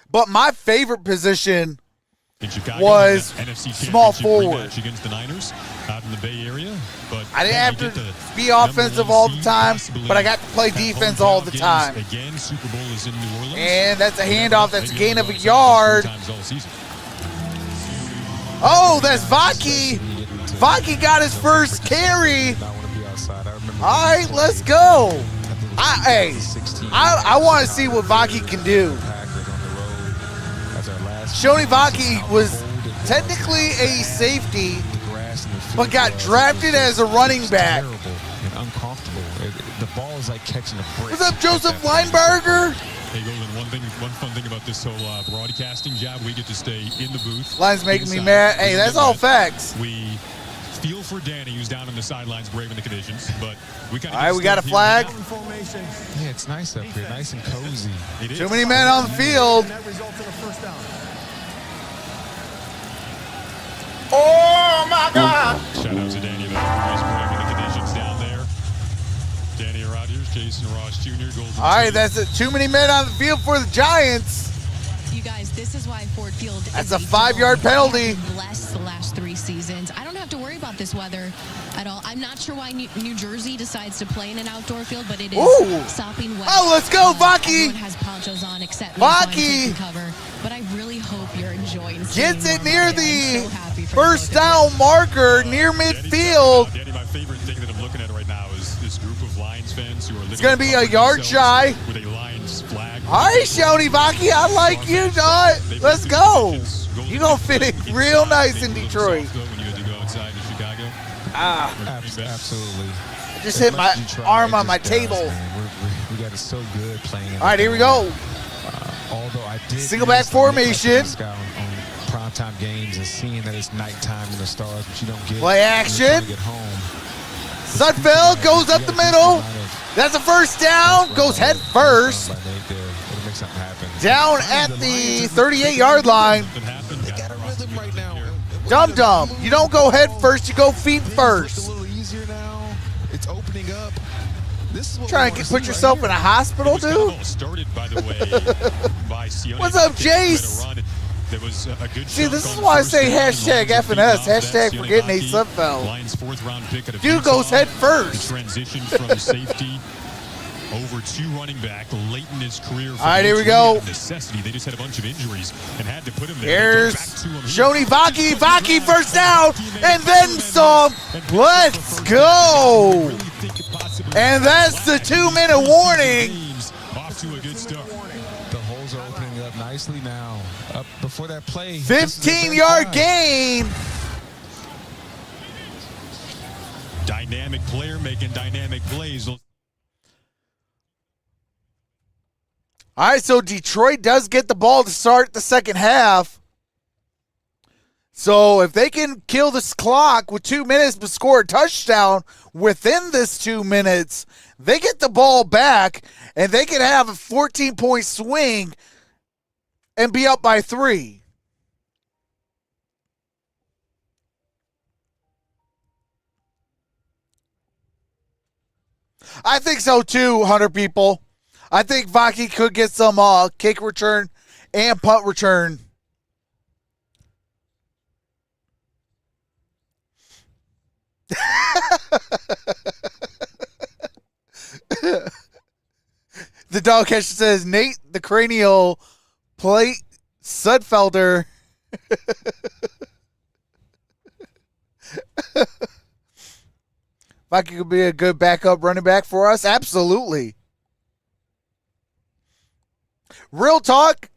But my favorite position was NFC small forward. Against the Niners out in the Bay Area, but I didn't have to be offensive all the time, but I got to play defense all the time. Again, Super Bowl is in New Orleans. And that's a handoff. That's a gain of a yard. Oh, that's Vaki. Vaki got his first carry. All right, let's go. I want to see what Vaki can do. Shoni Vaki was technically a safety, but got drafted as a running back. The ball is like catching a brick. What's up, Joseph Lineberger? Hey, Golden, one fun thing about this whole broadcasting job, we get to stay in the booth. Line's making me mad. Hey, that's all facts. We feel for Danny, who's down on the sidelines braving the conditions, but we kind of. All right, we got a flag. Yeah, it's nice up here, nice and cozy. Too many men on the field. Oh my God! Shout out to Danny, who's braving the conditions down there. Danny Rodgers, Jason Ross Jr., Golden. All right, that's it. Too many men on the field for the Giants. You guys, this is why Ford Field That's a 5-yard penalty. Blessed the last 3 seasons. I don't have to worry about this weather at all. I'm not sure why New Jersey decides to play in an outdoor field, but it is sopping wet. Oh, let's go, Vaki. Everyone has ponchos on except Vaki. cover. But I really hope you're enjoying. Gets it near the first down marker near midfield. Danny, my favorite thing that I'm looking at right now is this group of Lions fans who are. It's going to be a yard shy. With a Lions flag. All right, Shoni Vaki, I like you, dog. Let's go. You're going to fit it real nice in Detroit. When you had to go outside to Chicago. Absolutely. I just hit my arm on my table. We got it so good playing. All right, here we go. Although I did single back formation. On primetime games and seeing that it's nighttime in the stars, but you don't get play action. Get home. Sudfeld goes up the middle. That's a first down. Goes head first. Down at the 38-yard line. They got a rhythm right now. Dum-dum. You don't go head first. You go feet first. It's a little easier now. It's opening up. This is what trying to put yourself in a hospital, dude. Started, by the way, by What's up, Jace? There was a good See, this is why I say hashtag FNS, hashtag forget Nate Sudfeld. Lions 4th-round pick at a dude goes head first. Transition from safety over to running back late in his career. All right, here we go. Necessity. They just had a bunch of injuries and had to put him there. Here's Shoni Vaki. Vaki first down, and then some. Let's go. And that's the 2-minute warning. Off to a good start. The holes are opening up nicely now. Up before that play. 15-yard gain. Dynamic player making dynamic plays. All All right, so Detroit does get the ball to start the second half. So if they can kill this clock with 2 minutes but score a touchdown within this 2 minutes, they get the ball back and they can have a 14-point swing and be up by 3. I think so too, 100 people. I think Vaki could get some kick return and punt return. The dog catcher says, Nate, the cranial plate Sudfelder. Vaki could be a good backup running back for us. Absolutely. Real talk.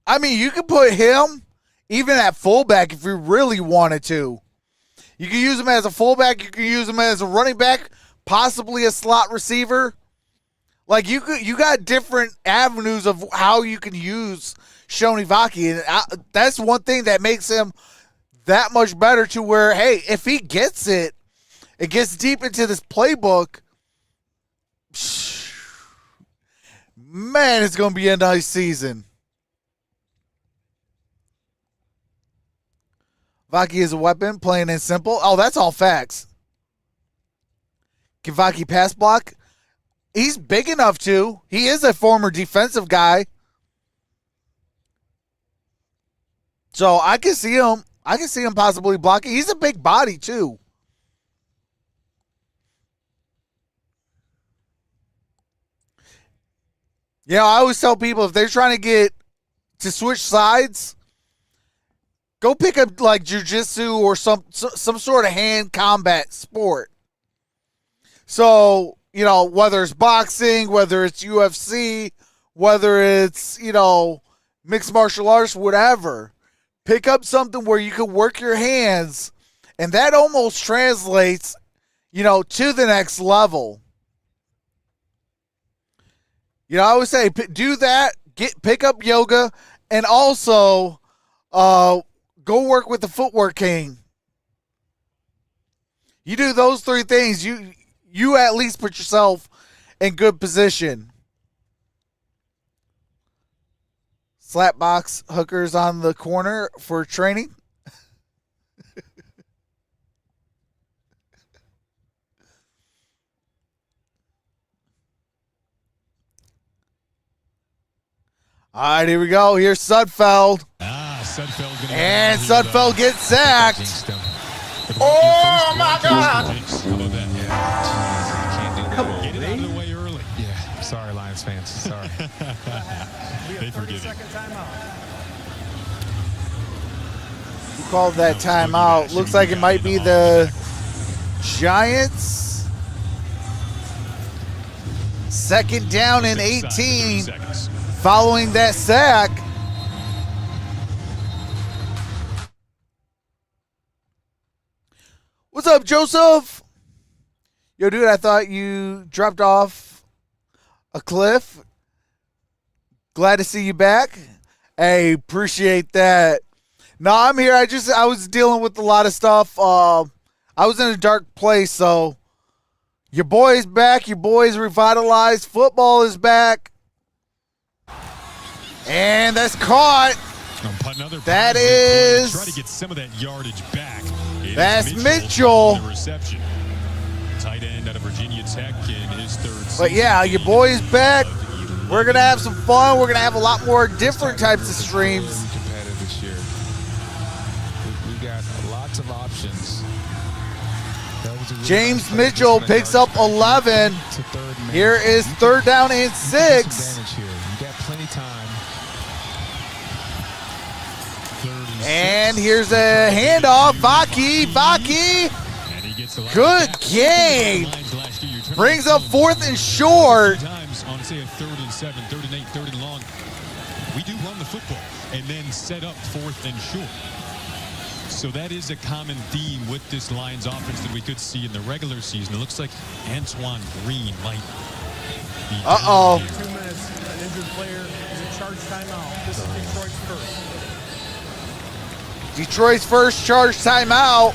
I mean, you could put him even at fullback if you really wanted to. You can use him as a fullback. You can use him as a running back, possibly a slot receiver. Like you got different avenues of how you can use Shoni Vaki, and that's one thing that makes him that much better. To where, hey, if he gets it, it gets deep into this playbook. Man, it's going to be a nice season. Vaki is a weapon, plain and simple. Oh, that's all facts. Can Vaki pass block? He's big enough to. He is a former defensive guy. So I can see him. I can see him possibly blocking. He's a big body too. Yeah, I always tell people if they're trying to get to switch sides, go pick up like jiu-jitsu or some sort of hand combat sport. So, you know, whether it's boxing, whether it's UFC, whether it's, you know, mixed martial arts, whatever, pick up something where you can work your hands, and that almost translates, you know, to the next level. You know, I always say do that, pick up yoga, and also go work with the footwork king. You do those 3 things, you at least put yourself in good position. Slapbox Hookers on the corner for training. All right, here we go. Here's Sudfeld. Sudfeld and Sudfeld gets sacked. Oh, my God. Come on, Get it out of the way early. Yeah, sorry, Lions fans. Sorry. They forgive you. Who called that timeout? Looks like it might be the Giants. 2nd down and 18 following that sack. What's up, Joseph? Yo, dude, I thought you dropped off a cliff. Glad to see you back. Hey, appreciate that. No, I'm here. I was dealing with a lot of stuff. I was in a dark place, so your boy's back. Your boy's revitalized. Football is back. And that's caught. That is. Try to get some of that yardage back. That's Mitchell. The reception. Tight end out of Virginia Tech in his 3rd season. But yeah, your boy's back. We're going to have some fun. We're going to have a lot more different types of streams. Competitive this year. We got lots of options. James Mitchell picks up 11. Here is 3rd down and 6. You got plenty time. And here's a handoff. Vaki. Good game. Brings up 4th and short. On say a 3rd and 7, 3rd and 8, 3rd and long. We do run the football and then set up 4th and short. So that is a common theme with this Lions offense that we could see in the regular season. It looks like Antoine Green might Uh-oh. 2 minutes, an injured player is a charge timeout. This is Detroit's first. Detroit's first charge timeout.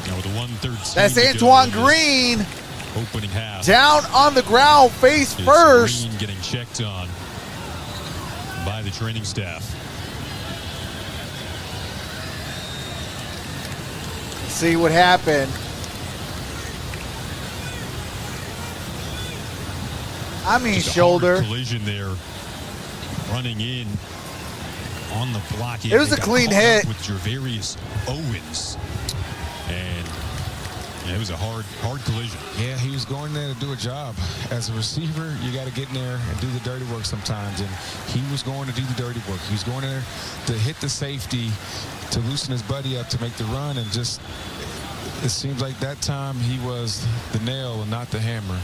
Now with the 1:13 That's to go Antoine in this Green opening half. down on the ground, face It's first. Green getting checked on by the training staff. See what happened. I mean, Just a shoulder. hard collision there, running in on the block. It was a got clean caught up hit. with Javarius Owens, and yeah, it was a hard collision. Yeah, he was going there to do a job. As a receiver, you got to get in there and do the dirty work sometimes. And he was going to do the dirty work. He was going there to hit the safety, to loosen his buddy up, to make the run. And just, it seems like that time he was the nail and not the hammer.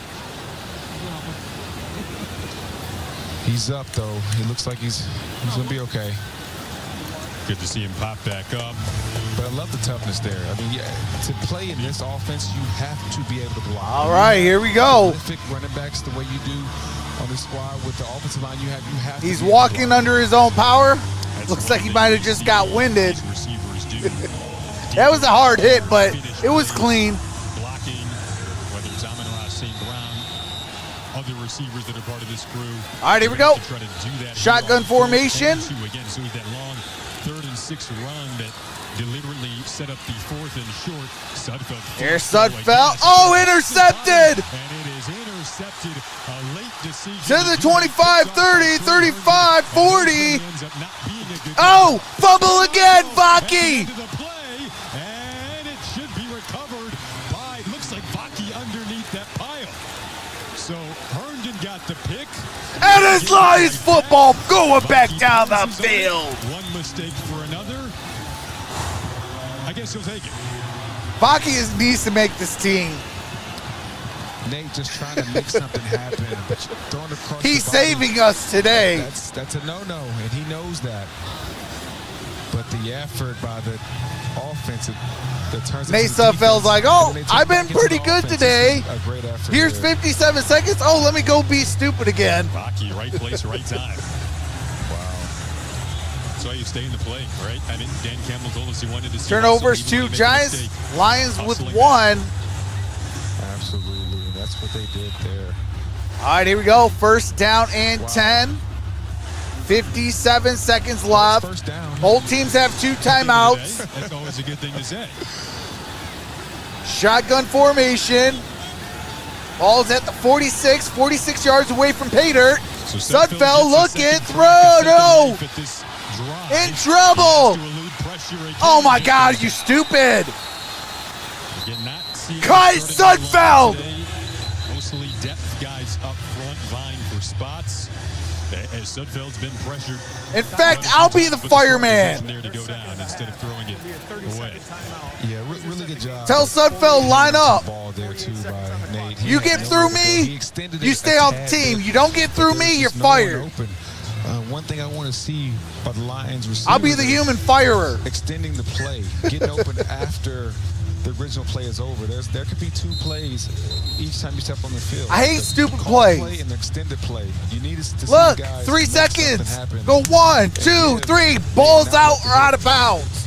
He's up, though. He looks like he's going to be okay. Good to see him pop back up. But I love the toughness there. I mean, yeah, to play in this offense, you have to be able to block. All right, here we go. Prolific running backs the way you do on this squad with the offensive line you have He's to be able to walking block. under his own power. That's Looks one like he thing might have just got winded. Receivers do. That was a hard hit, but it was clean. Blocking, whether it's Amon-Ra St. Brown, other receivers that are part of this crew. All right, here we go. To try to do that Shotgun here on 4th formation. and 2 again. So with that long 3rd and 6 run that deliberately set up the 4th and short. Sudfeld. Here's Sudfeld. Oh, intercepted. And it is intercepted. A late decision. To the 25, 30, 35, 40. Ends up not being a good Oh, fumble again, Vaki. into the play, and it should be recovered by, looks like Vaki underneath that pile. So Herndon got the pick. And it's Lions football going back down the field. One mistake for another. I guess he'll take it. Vaki needs to make this team. Nate just trying to make something happen, but throwing across He's the body, saving us today. That's a no-no, and he knows that. But the effort by the offense that turns Nate into the Sudfeld's defense, like, and oh, when they turn I've been back into pretty the good offense, today. it's a great effort Here's there. 57 seconds. Oh, let me go be stupid again. Vaki, right place, right time. Wow. That's why you stay in the play, right? I mean, Dan Campbell told us he wanted to see Turnovers, hustle, even 2 when they make a Giants. mistake. Lions with Hustling 1. Absolutely. That's what they did there. All right, here we go. First down and 10. 57 seconds left. First down. Both teams have 2 timeouts. That's always a good thing to say. Shotgun formation. Ball's at the 46, 46 yards away from pay dirt. So Sudfeld looking, throw, no. In trouble. Oh my God, you stupid. Cut Sudfeld. Mostly depth guys up front vying for spots. As Sudfeld's been pressured. In fact, I'll be the fireman. There to go down instead of throwing it away. Yeah, really good job. Tell Sudfeld, line up. Ball there too by Nate. You get through me, you stay on the team. You don't get through me, you're fired. One thing I want to see by the Lions receivers, I'll be the human firer. extending the play, getting open after the original play is over. There could be 2 plays each time you step on the field. I hate The stupid call plays. Play and the extended play. You need to see Look, guys 3 make something seconds. happen. Go 1, 2, 3. Ball's out or out of bounds.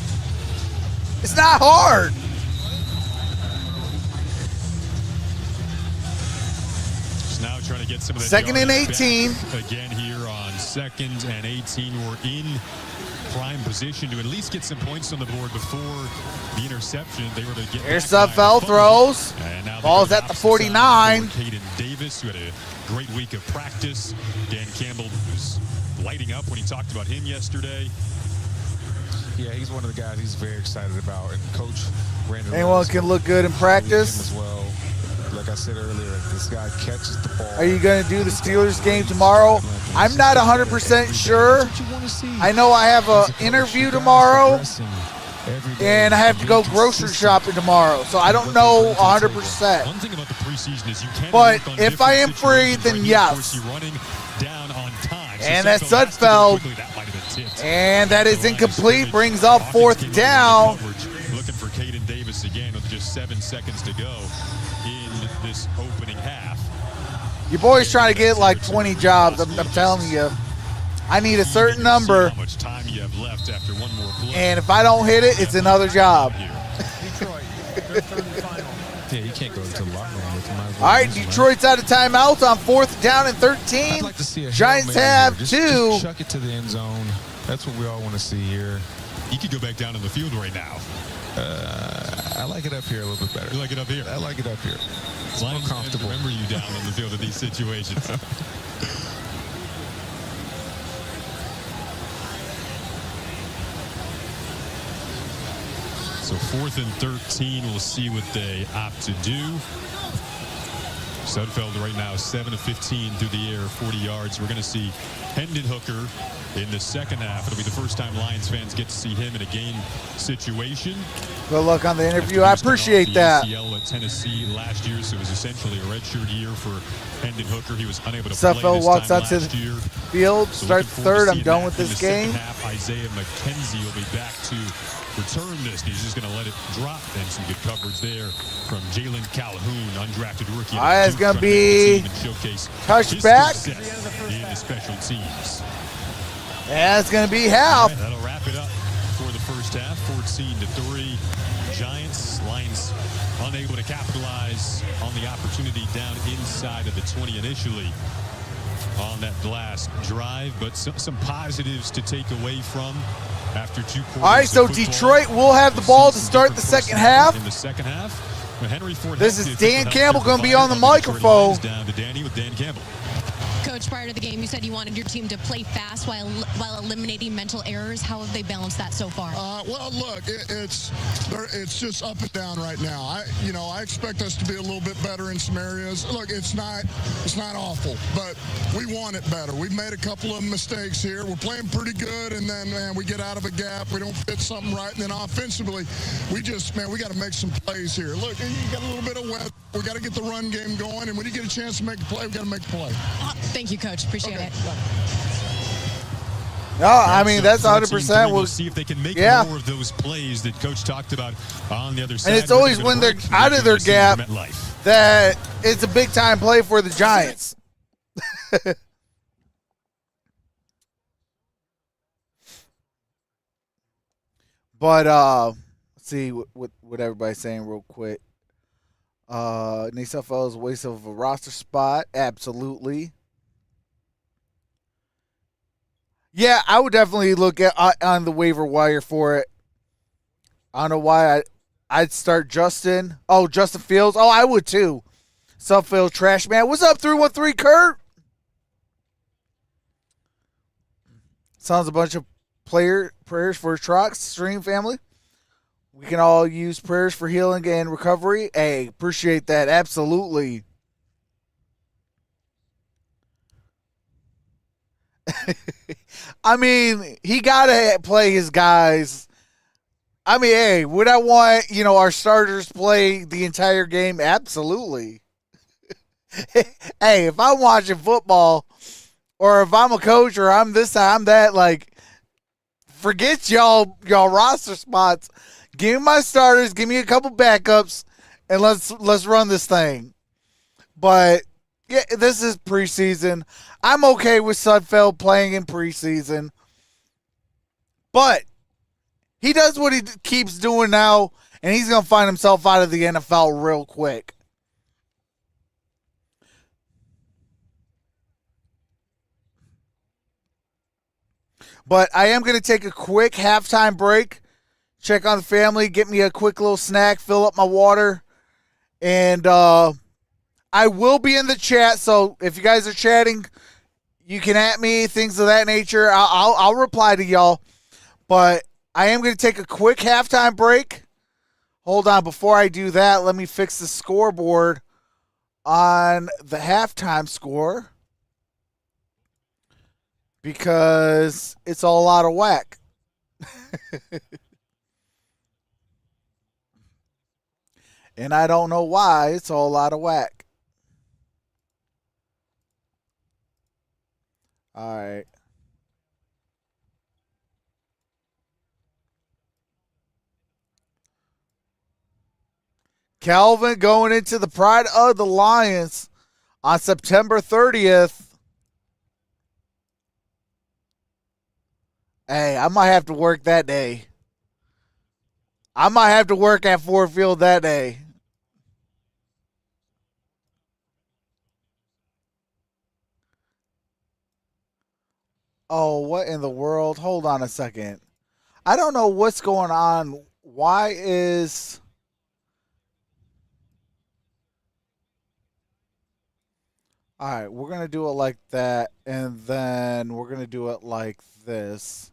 It's not hard. Just now trying to get some of that Second and yardage 18. back. Again here on 2nd and 18. We're in prime position to at least get some points on the board before the interception. They were to get Here's back by a Sudfeld, fumble. throws. And now they Ball's go at the opposite side 49. for Caden Davis, who had a great week of practice. Dan Campbell was lighting up when he talked about him yesterday. Yeah, he's one of the guys he's very excited about. And Coach Randall Anyone can look good in practice. as well. Like I said earlier, this guy catches the ball. Are you going to do the Steelers game tomorrow? I'm not 100% sure. I know I have an interview tomorrow, and I have to go grocery shopping tomorrow, so I don't know 100%. One thing about the preseason is you can But work on if I am different free, situations, then right? yes. Of course, you're running down on time. So And that's has to go Sudfeld. quickly. That might have been tipped. And that is The line incomplete, scrimmage. brings up Offense 4th came in down. with coverage, looking for Caden Davis again with just 7 seconds to go in this opening half. Your boy's trying to get like 20 jobs. I'm telling you. I need a certain number. How much time you have left after one more play. And if I don't hit it, it's another job. Detroit, their third and final. Yeah, you can't go into the locker room with him. All right, Detroit's out of timeouts on 4th down and 13. I'd like to see a Giants Hail Mary have here. two. Just chuck it to the end zone. That's what we all want to see here. You could go back down in the field right now. I like it up here a little bit better. You like it up here? I like it up here. It's more Lions fans comfortable. remember you down on the field in these situations. So 4th and 13, we'll see what they opt to do. Sudfeld right now 7 of 15 through the air, 40 yards. We're going to see Hendon Hooker in the second half. It'll be the first time Lions fans get to see him in a game situation. Good luck on the interview. I appreciate that. ACL at Tennessee last year, so it was essentially a redshirt year for Hendon Hooker. He was unable to play Sudfeld this walks time out to last the year. field, So starts looking forward third. to I'm seeing done that with in this the second game. half. Isaiah McKenzie will be back to return this. He's just going to let it drop, and some good coverage there from Jalen Calhoun, undrafted rookie. All right, it's going to be touchback. In the special teams. And it's going to be half. Right, that'll wrap it up for the first half. 14-3. Giants. Lions unable to capitalize on the opportunity down inside of the 20 initially on that last drive, but some positives to take away from after 2 quarters. All right, so Detroit will have the ball to start the second half. In the second half, Henry Ford. This is Dan Campbell going to be on the microphone. Down to Danny with Dan Campbell. Coach, prior to the game, you said you wanted your team to play fast while eliminating mental errors. How have they balanced that so far? Well, look, it's just up and down right now. I expect us to be a little bit better in some areas. Look, it's not awful, but we want it better. We've made a couple of mistakes here. We're playing pretty good, and then man, we get out of a gap. We don't fit something right, and then offensively, we got to make some plays here. Look, you got a little bit of weather. We got to get the run game going, and when you get a chance to make a play, we got to make a play. Thank you, Coach. Appreciate it. No, I mean, that's 100%. We'll see if they can make more of those plays that Coach talked about on the other side. And it's always when they're out of their gap that it's a big-time play for the Giants. But let's see what everybody's saying real quick. Nisafel is a waste of a roster spot. Absolutely. Yeah, I would definitely look at on the waiver wire for it. I don't know why I'd start Justin. Oh, Justin Fields. Oh, I would too. Suffield Trash Man. What's up, 313 Kurt? Sounds a bunch of prayers for Trox stream family. We can all use prayers for healing and recovery. Hey, appreciate that. Absolutely. I mean, he got to play his guys. I mean, hey, would I want, our starters play the entire game? Absolutely. Hey, if I'm watching football or if I'm a coach or I'm this, I'm that, like, forget y'all roster spots. Give me my starters, give me a couple backups, and let's run this thing. But yeah, this is preseason. I'm okay with Sudfeld playing in preseason. But he does what he keeps doing now, and he's going to find himself out of the NFL real quick. But I am going to take a quick halftime break, check on the family, get me a quick little snack, fill up my water, and I will be in the chat, so if you guys are chatting, you can at me, things of that nature. I'll reply to y'all. But I am going to take a quick halftime break. Hold on, before I do that, let me fix the scoreboard on the halftime score because it's all out of whack. And I don't know why it's all out of whack. All right. Calvin going into the pride of the Lions on September 30th. Hey, I might have to work that day. I might have to work at Ford Field that day. Oh, what in the world? Hold on a second. I don't know what's going on. Why is... All right, we're going to do it like that, and then we're going to do it like this.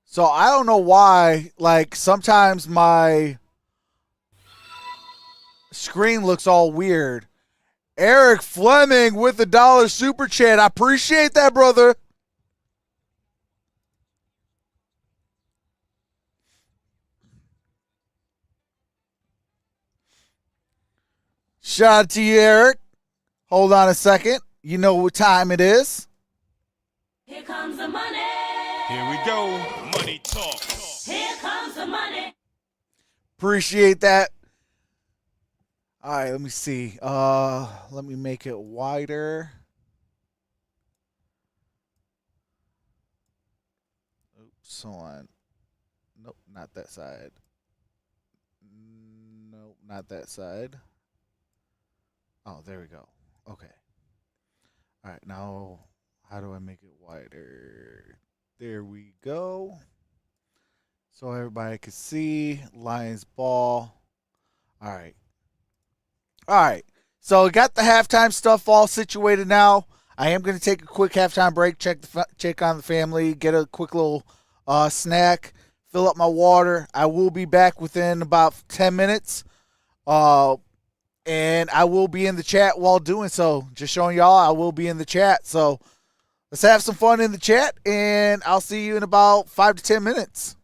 So I don't know why, like, sometimes my screen looks all weird. Eric Fleming with the $1 super chat. I appreciate that, brother. Shout out to you, Eric. Hold on a second. You know what time it is. Here comes the money. Here we go. Money talk. Here comes the money. Appreciate that. All right, let me see. Let me make it wider. Oops, hold on. Nope, not that side. Nope, not that side. Oh, there we go. Okay. All right, now how do I make it wider? There we go. So everybody can see. Lions ball. All right. All right. So got the halftime stuff all situated now. I am going to take a quick halftime break, check on the family, get a quick little snack, fill up my water. I will be back within about 10 minutes. And I will be in the chat while doing so. Just showing y'all I will be in the chat. So let's have some fun in the chat, and I'll see you in about 5 to 10 minutes.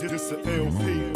Just an LP.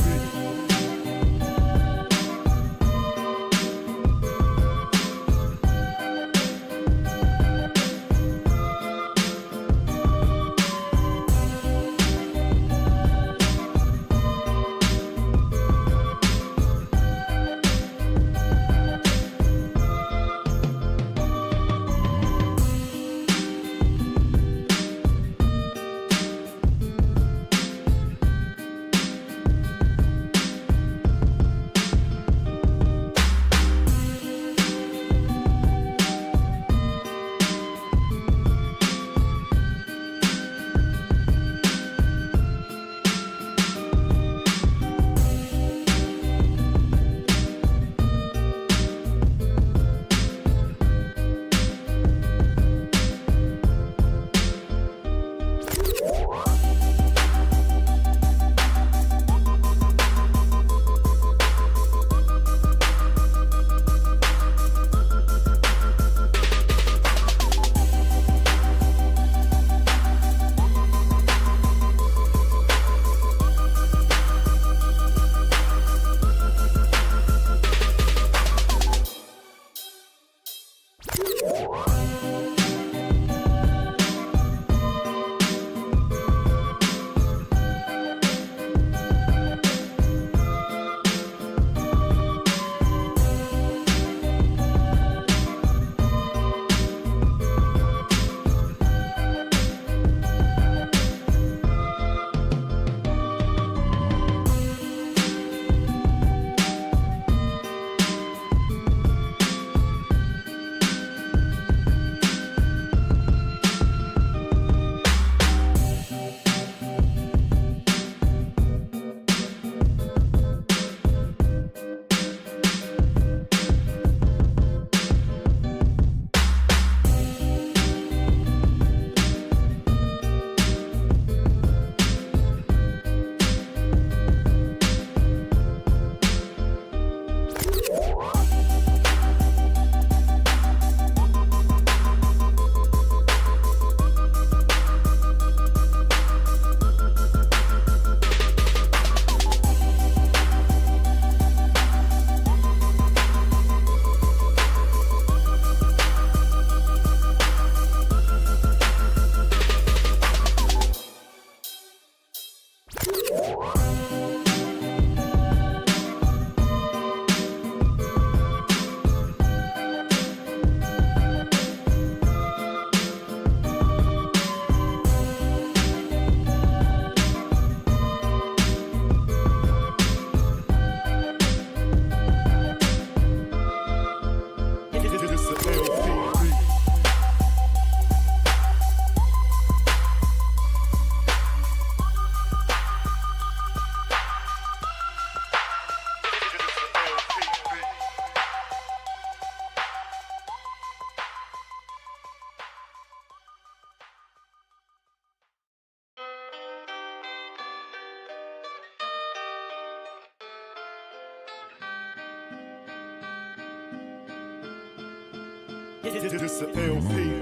This the LP.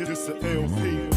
This the LP.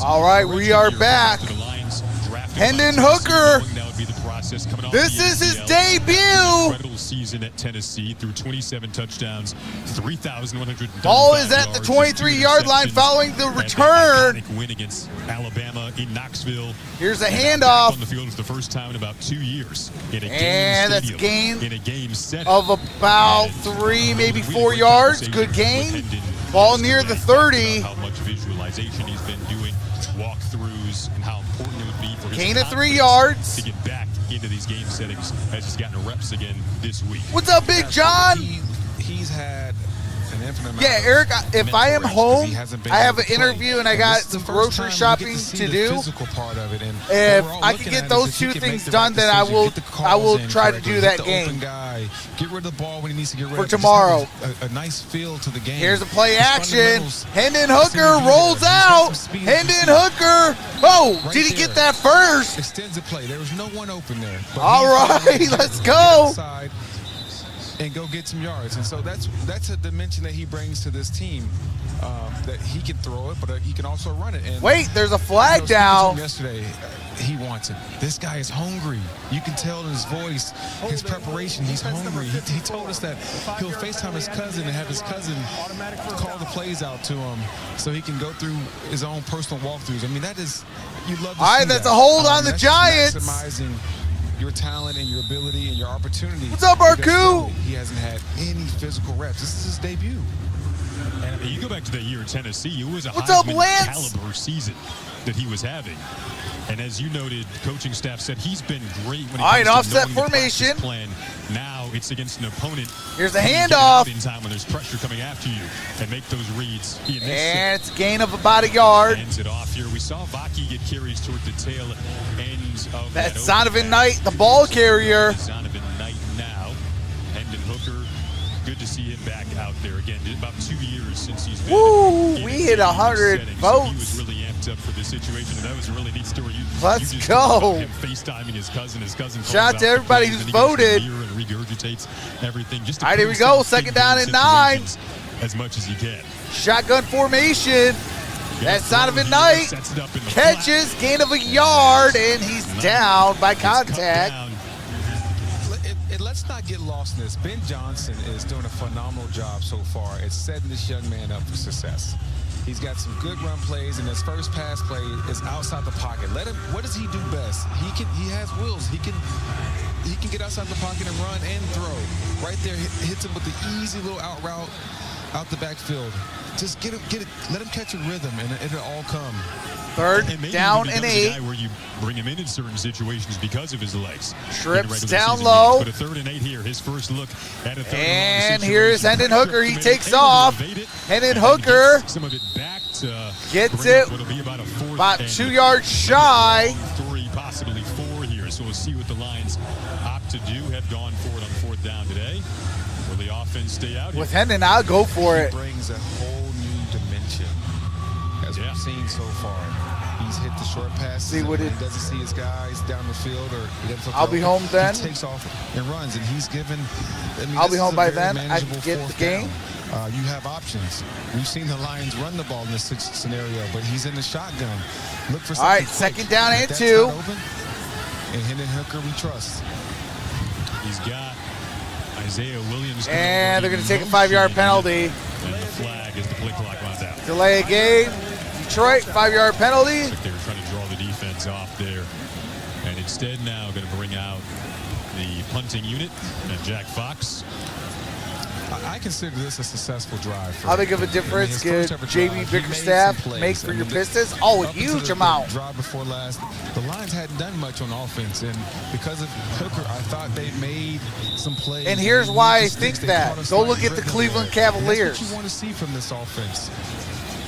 All right, we are back. Hendon Hooker. This is his debut. Incredible season at Tennessee through 27 touchdowns, 3,100. Ball is at the 23-yard line following the return. Win against Alabama in Knoxville. Here's a handoff. On the field for the first time in about 2 years. And that's a gain in a game set of about 3, maybe 4 yards. Good gain. Ball near the 30. How much visualization he's been doing, walkthroughs, and how important it would be for his gain of 3 yards to get back into these game settings as he's gotten reps again this week. What's up, Big John? He's had an infinite amount Yeah, of Eric, if mental I am reps 'cause home, he hasn't been I have able an to play. interview and I And got this is the some first grocery time we get shopping to see to the do. physical part of it. And If what we're all I can looking get at those is if he two can make things the done, right then I decision, will get the I will calls in try to correctly, do hit that the game. open guy, get rid of the ball when he needs to get rid For of it. Just tomorrow. have a nice feel to the game. Here's a play His action. fundamentals Hendon seem to Hooker be rolls there. He's got out. some speed, Hendon you see. Hooker. Oh, Right did he there. get that first? Extends the play. There was no one open there. But All he found a way right, to let's get go. outside and go get some yards. And so that's a dimension that he brings to this team, that he can throw it, but he can also run it. And Wait, there's a I flag was speaking to down. him yesterday, he wants it. This guy is hungry. You can tell in his voice, his preparation, he's hungry. He told us that he'll FaceTime his cousin and have his cousin call the plays out to him so he can go through his own personal walkthroughs. I mean, that is, you love to All right, see that's that. a hold on the That's Giants. maximizing your talent and your ability and your opportunity. What's up, Because Arku? really, he hasn't had any physical reps. This is his debut. And you go back to that year in Tennessee, it was a What's up, Heisman Lance? caliber season that he was having. And as you noted, coaching staff said he's been great when it All right, comes to offset knowing the practice formation. plan. Now it's against an opponent. Here's the who can get handoff. out in time when there's pressure coming after you and make those reads. He And it's a gain of about a yard. ends it off here. We saw Vaki get carries toward the tail ends of That's that Zonovan Knight, the ball carrier. Zonovan Knight now. Hendon Hooker, good to see him back out there again. About 2 years since he's been Woo, in we a hit team 100 setting. So votes. he was really amped up for this situation, and that was a really neat story. Let's you just go. talked about him FaceTiming his cousin. His cousin calls Shout out out to the everybody plays, who's and he goes voted. through the mirror and regurgitates everything. Just to All right, here we put go. himself Second in down those and 9. situations as much as he can. Shotgun formation. That's Gonna Zonovan throw Knight. here, sets it up in the Catches, flat. gain of a yard, and he's down by Gets cut contact. down. Let's not get lost in this. Ben Johnson is doing a phenomenal job so far at setting this young man up for success. He's got some good run plays, and his first pass play is outside the pocket. Let him. What does he do best? He has wheels. He can get outside the pocket and run and throw. Right there, hits him with the easy little out route out the backfield. Just get it. Let him catch a rhythm, and it'll all come. Third And maybe down he and becomes a 8. guy where you bring him in certain situations because of his legs. Trips in regular down season low. games. But a 3rd and 8 here. His first look at a 3rd And and long here's situation. Hendon Hooker. He Pressure takes able to off. evade it, Hendon and Hooker gets some of it back to gets bring up it what'll be about a 4th about and 2 yards shy. 3, possibly 4 here. So we'll see what the Lions opt to do. Have gone for it on 4th down today. Will the offense stay out here? With Hendon, I'll go for He it. brings a whole new dimension, as we've seen so far. He's hit the short passes. See what and it- he doesn't see his guys down the field, or he doesn't feel I'll be thrown. home then. He takes off and runs, and he's given. I mean, I'll this be is home a by very then. I can manageable get the 4th game. down. You have options. We've seen the Lions run the ball in this scenario, but he's in the shotgun. Look for something. All right, quick. second down If and that's 2. not open, and Hendon Hooker, we trust. He's got Isaiah Williams. coming And over they're going in to take a 5-yard motion. penalty. And the flag as the play clock runs out. Delay a game. Detroit, 5-yard penalty. Like they were trying to draw the defense off there. And instead now going to bring out the punting unit and Jack Fox. I consider this a successful drive. How big of a difference could JB Bickerstaff make for your Pistons? Oh, a huge amount. Drive before last, the Lions hadn't done much on offense, and because of Hooker, I thought they made some plays. And here's why I just think they that. caught us Go like look at the rhythm Cleveland there. And Cavaliers. That's what you want to see from this offense.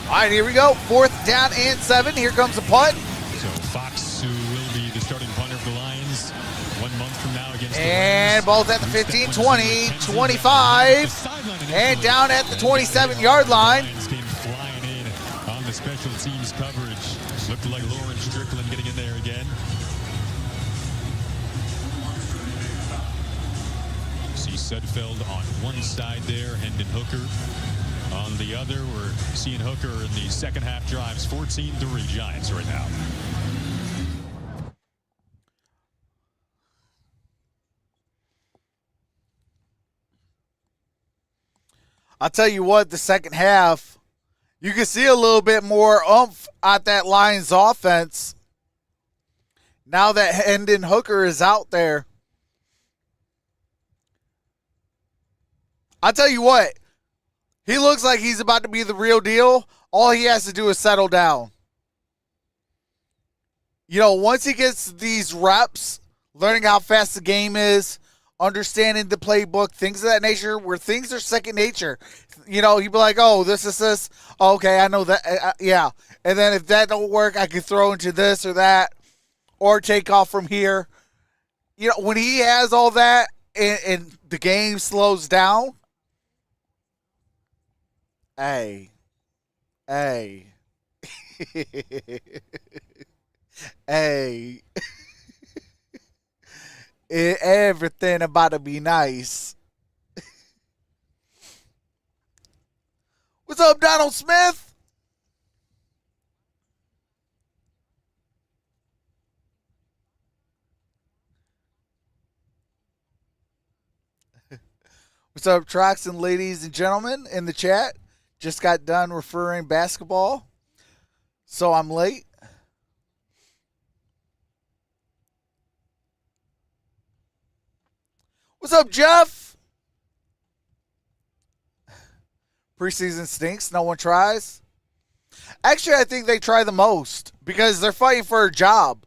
All right, here we go. 4th down and 7. Here comes the punt. So Fox, who will be the starting punter for the Lions 1 month from now against the And Rams. ball's at the 15, 20, 25, and down at the 27-yard line. Lions came flying in on the special teams coverage. Looked like Lauren Strickland getting in there again. See Sudfeld on one side there, Hendon Hooker on the other. We're seeing Hooker in the second half drives, 14-3 Giants right now. I'll tell you what, the second half, you can see a little bit more oomph at that Lions offense now that Hendon Hooker is out there. I'll tell you what, he looks like he's about to be the real deal. All he has to do is settle down. You know, once he gets these reps, learning how fast the game is, understanding the playbook, things of that nature, where things are second nature. You know, you'd be like, oh, this is this. Okay, I know that. Yeah. And then if that don't work, I can throw into this or that or take off from here. You know, when he has all that and the game slows down, hey. Hey. Everything about to be nice. What's up, Donald Smith? What's up, Troxon, ladies and gentlemen in the chat? Just got done referring basketball, so I'm late. What's up, Jeff? Preseason stinks. No one tries. Actually, I think they try the most because they're fighting for a job.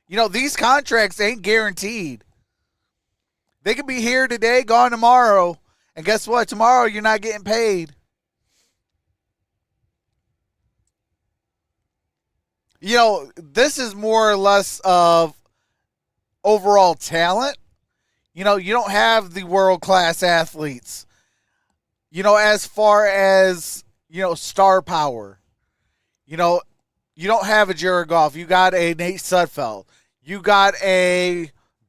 You know, these contracts ain't guaranteed. They could be here today, gone tomorrow. And guess what? Tomorrow you're not getting paid. You know, this is more or less of overall talent. You know, you don't have the world-class athletes. You know, as far as, you know, star power. You know, you don't have a Jared Goff. You got a Nate Sudfeld. You got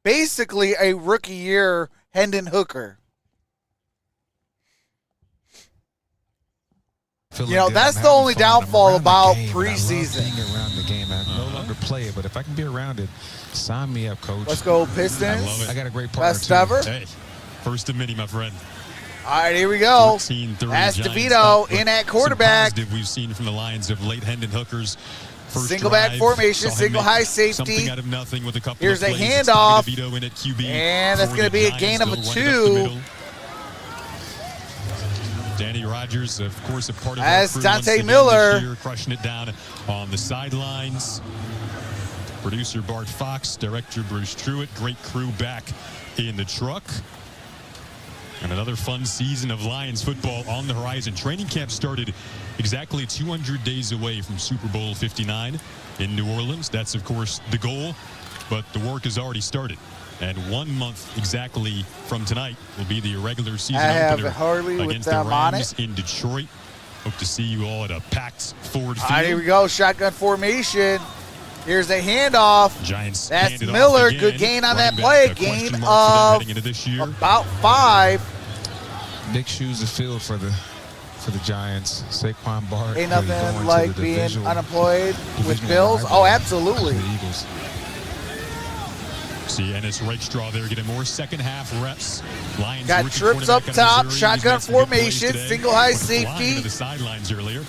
basically a rookie year Hendon Hooker. You know, that's the only downfall about preseason. Being around the game, I no longer play it, but if I can be around it, sign me up, coach. Let's go Pistons. I love it. I got a great partner. Best ever. Hey, first of many, my friend. All right, here we go. 14-30 That's Giants DeVito up, in at quarterback. Some positive we've seen from the Lions of late. Hendon Hooker's first Single back drive, formation, saw him single make high safety. Something out of nothing with a couple Here's of a plays. handoff. DeVito in at QB And that's for going to the be a gain Giants. of a They'll wind up the 2. middle. Danny Rodgers, of course, a part of That's our crew once Dante again Miller. this year, crushing it down on the sidelines. Producer Bart Fox, director Bruce Truitt, great crew back in the truck. And another fun season of Lions football on the horizon. Training camp started exactly 200 days away from Super Bowl 59 in New Orleans. That's, of course, the goal, but the work has already started. And 1 month exactly from tonight will be the regular season opener Harley against the Rams in Detroit. Hope to see you all at a packed Ford Field. All right, here we go. Shotgun formation. Here's a handoff. Giants. That's Miller. Good gain on that play. Gain of about 5. Big shoes to fill for the Giants. Saquon Barkley. Ain't nothing like being unemployed with Bills. Oh, absolutely. The Eagles. See Ennis Rakestraw there getting more second half reps. Lions got trips up top, shotgun formation, single high safety. The sidelines earlier.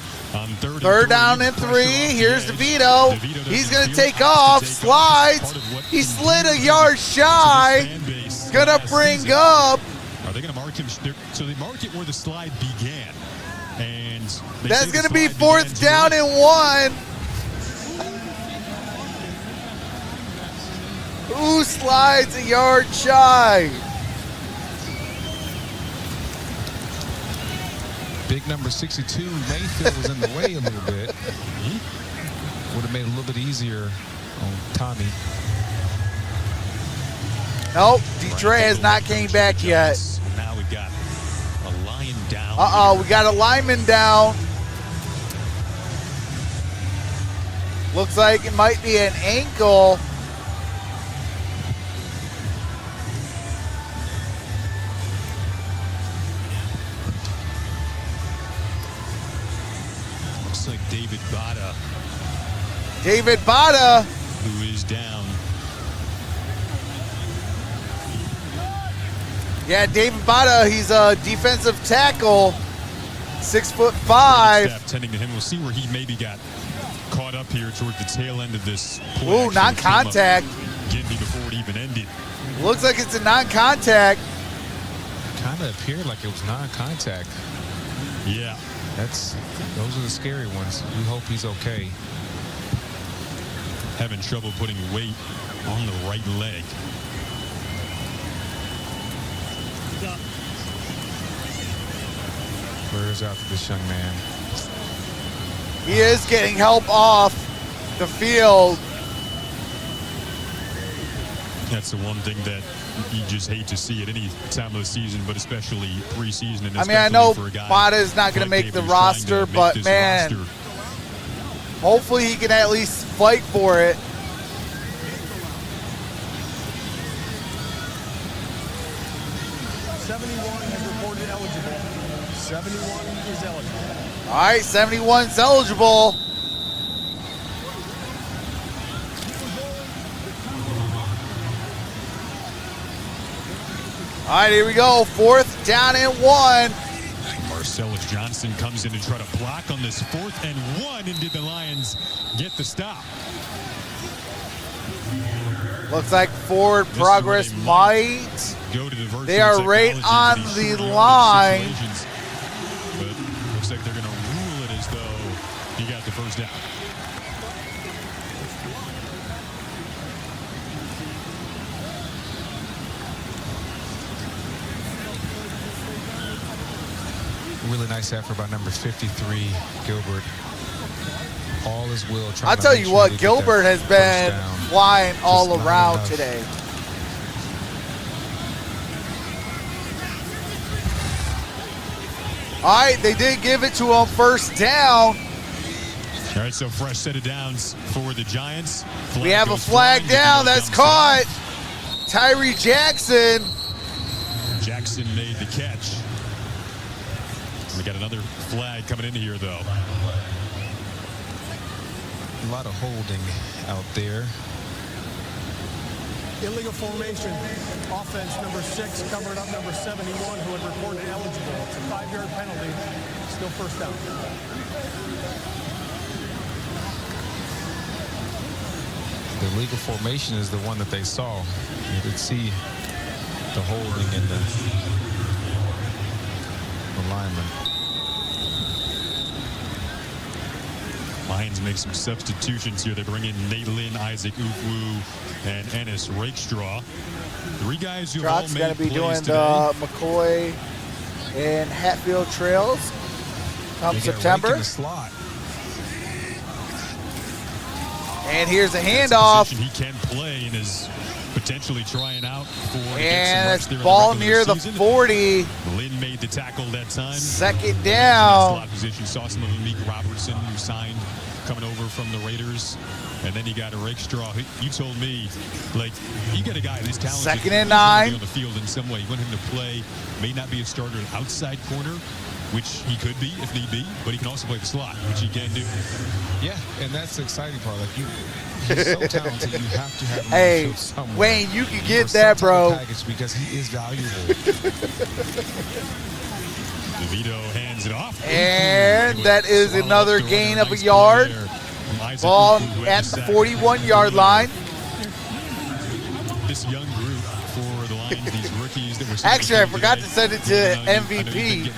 Third down and 3. Here's DeVito. He's going to take off, slides. He slid a yard shy. Going to bring up. Are they going to mark him? So they mark it where the slide began. And that's going to be 4th down and 1. Who slides a yard shy? Big number 62, Mayfield was in the way a little bit. Would have made it a little bit easier on Tommy. Nope, Detroit has not came back yet. Now we got a lion down. Uh-oh, we got a lineman down. Looks like it might be an ankle. Like David Bada. David Bada. Who is down. Yeah, David Bada, he's a defensive tackle. 6'5". Staff tending to him. We'll see where he maybe got caught up here toward the tail end of this play. Ooh, non-contact. Get me before it even ended. Looks like it's a non-contact. Kind of appeared like it was non-contact. Yeah. Those are the scary ones. We hope he's okay. Having trouble putting weight on the right leg. Prayers out to this young man. He is getting help off the field. That's the one thing that you just hate to see at any time of the season, but especially preseason. And I mean, I know for a guy Bada is not going to make the roster, but man, hopefully he can at least fight for it. Reported eligible. 71 is eligible. All right, 71's eligible. All right, here we go. 4th down and 1. Marcellus Johnson comes in to try to block on this 4th and 1, and did the Lions get the stop? Looks like forward progress might. Go to the they are right on the line. But looks like they're going to rule it as though he got the first down. Really nice effort by number 53, Gilbert. All is will. I'll tell you what, Gilbert has been flying all around today. All right, they did give it to him, 1st down. All right, so fresh set of downs for the Giants. We have a flag down. That's caught. Tyree Jackson. Jackson made the catch. We got another flag coming in here, though. A lot of holding out there. Illegal formation. Offense number 6 covered up number 71 who had reported eligible. It's a 5-yard penalty. Still 1st down. The legal formation is the one that they saw. You could see the holding in the lineman. Lions make some substitutions here. They bring in Nate Lynn, Isaac Ukwu, and Ennis Rakestraw. 3 guys who have all made going to be doing today. the McCoy and Hatfield trails come September. And here's a handoff. He can play and is potentially trying out for. And it's ball near the 40. Lynn made the tackle that time. 2nd down. Slot position. Saw some of Meek Robertson, who signed coming over from the Raiders. And then you got a Rakestraw. You told me, like, you got a guy this talented. 2nd and 9. On the field in some way. You want him to play, may not be a starter outside corner, which he could be if need be, but he can also play the slot, which he can do. Yeah, and that's the exciting part. Like, he's so talented, you have to have him hey, on the field somewhere. Wayne, you can get that, bro. Because he is valuable. DeVito hands it off. And that is another gain of a yard. Ball at the 41-yard line. This young group for the Lions, these rookies that were actually, I forgot to send it to MVP.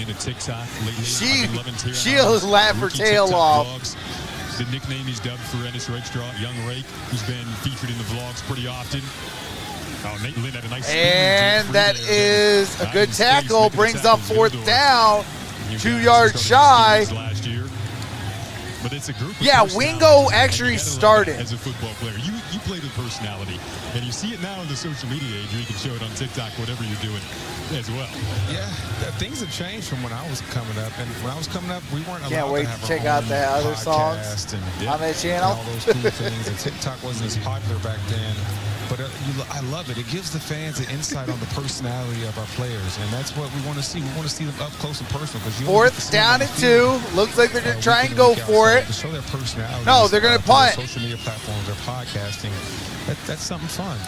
She'll laugh her tail off. The nickname he's dubbed for Ennis Rakestraw, Young Rake, who's been featured in the vlogs pretty often. Oh, Nate Lynn had a nice and that is a good tackle. Brings up 4th down. 2 yards shy. Last year. But it's a group of yeah, Wingo actually started. As a football player, you played with personality, and you see it now in the social media age where you can show it on TikTok, whatever you're doing as well. Yeah, things have changed from when I was coming up. And when I was coming up, we weren't allowed Can't wait to have to check out the other songs on that channel. And all those cool things. And TikTok wasn't as popular back then. But I love it. It gives the fans an insight on the personality of our players, and that's what we want to see. We want to see them up close and personal. 4th down and 2. Looks like they're going to try and go for it. To show their personality. No, they're going to punt. Social media platforms, their podcasting. That's something fun.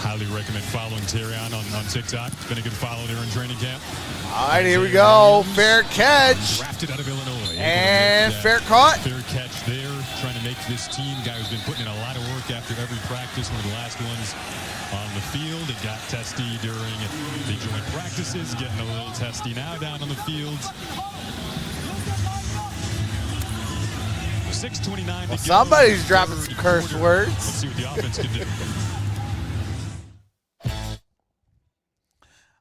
Highly recommend following Terrion on TikTok. It's been a good follow there in training camp. All right, here we go. Fair catch. Drafted out of Illinois. And fair caught. Fair catch there. Trying to make this team, guy who's been putting in a lot of work after every practice, one of the last ones on the field. It got testy during the joint practices, getting a little testy now down on the field. 6:29. Well, somebody's dropping some curse words. Let's see what the offense can do.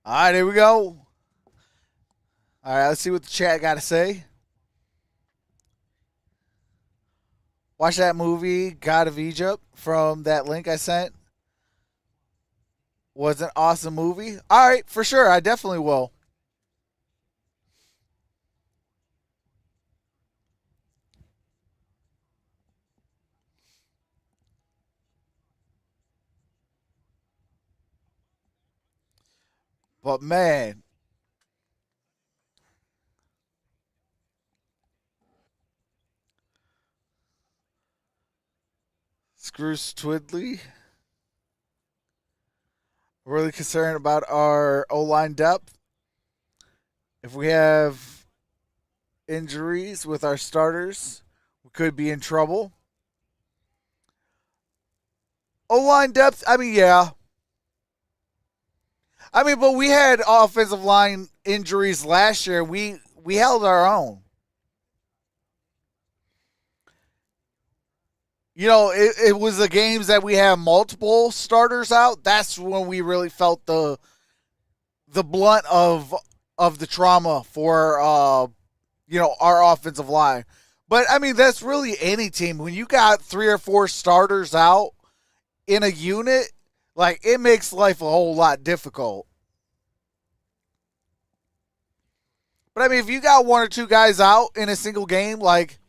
All right, here we go. All right, let's see what the chat got to say. Watch that movie, God of Egypt, from that link I sent. Was an awesome movie. All right, for sure. I definitely will. But, man. Screws Twiddly. Really concerned about our O-line depth. If we have injuries with our starters, we could be in trouble. O-line depth, I mean, yeah. I mean, but we had offensive line injuries last year. We held our own. You know, it was the games that we have multiple starters out. That's when we really felt the blunt of the trauma for our offensive line. But I mean, that's really any team. When you got 3 or 4 starters out in a unit, like, it makes life a whole lot difficult. But I mean, if you got 1 or 2 guys out in a single game, like,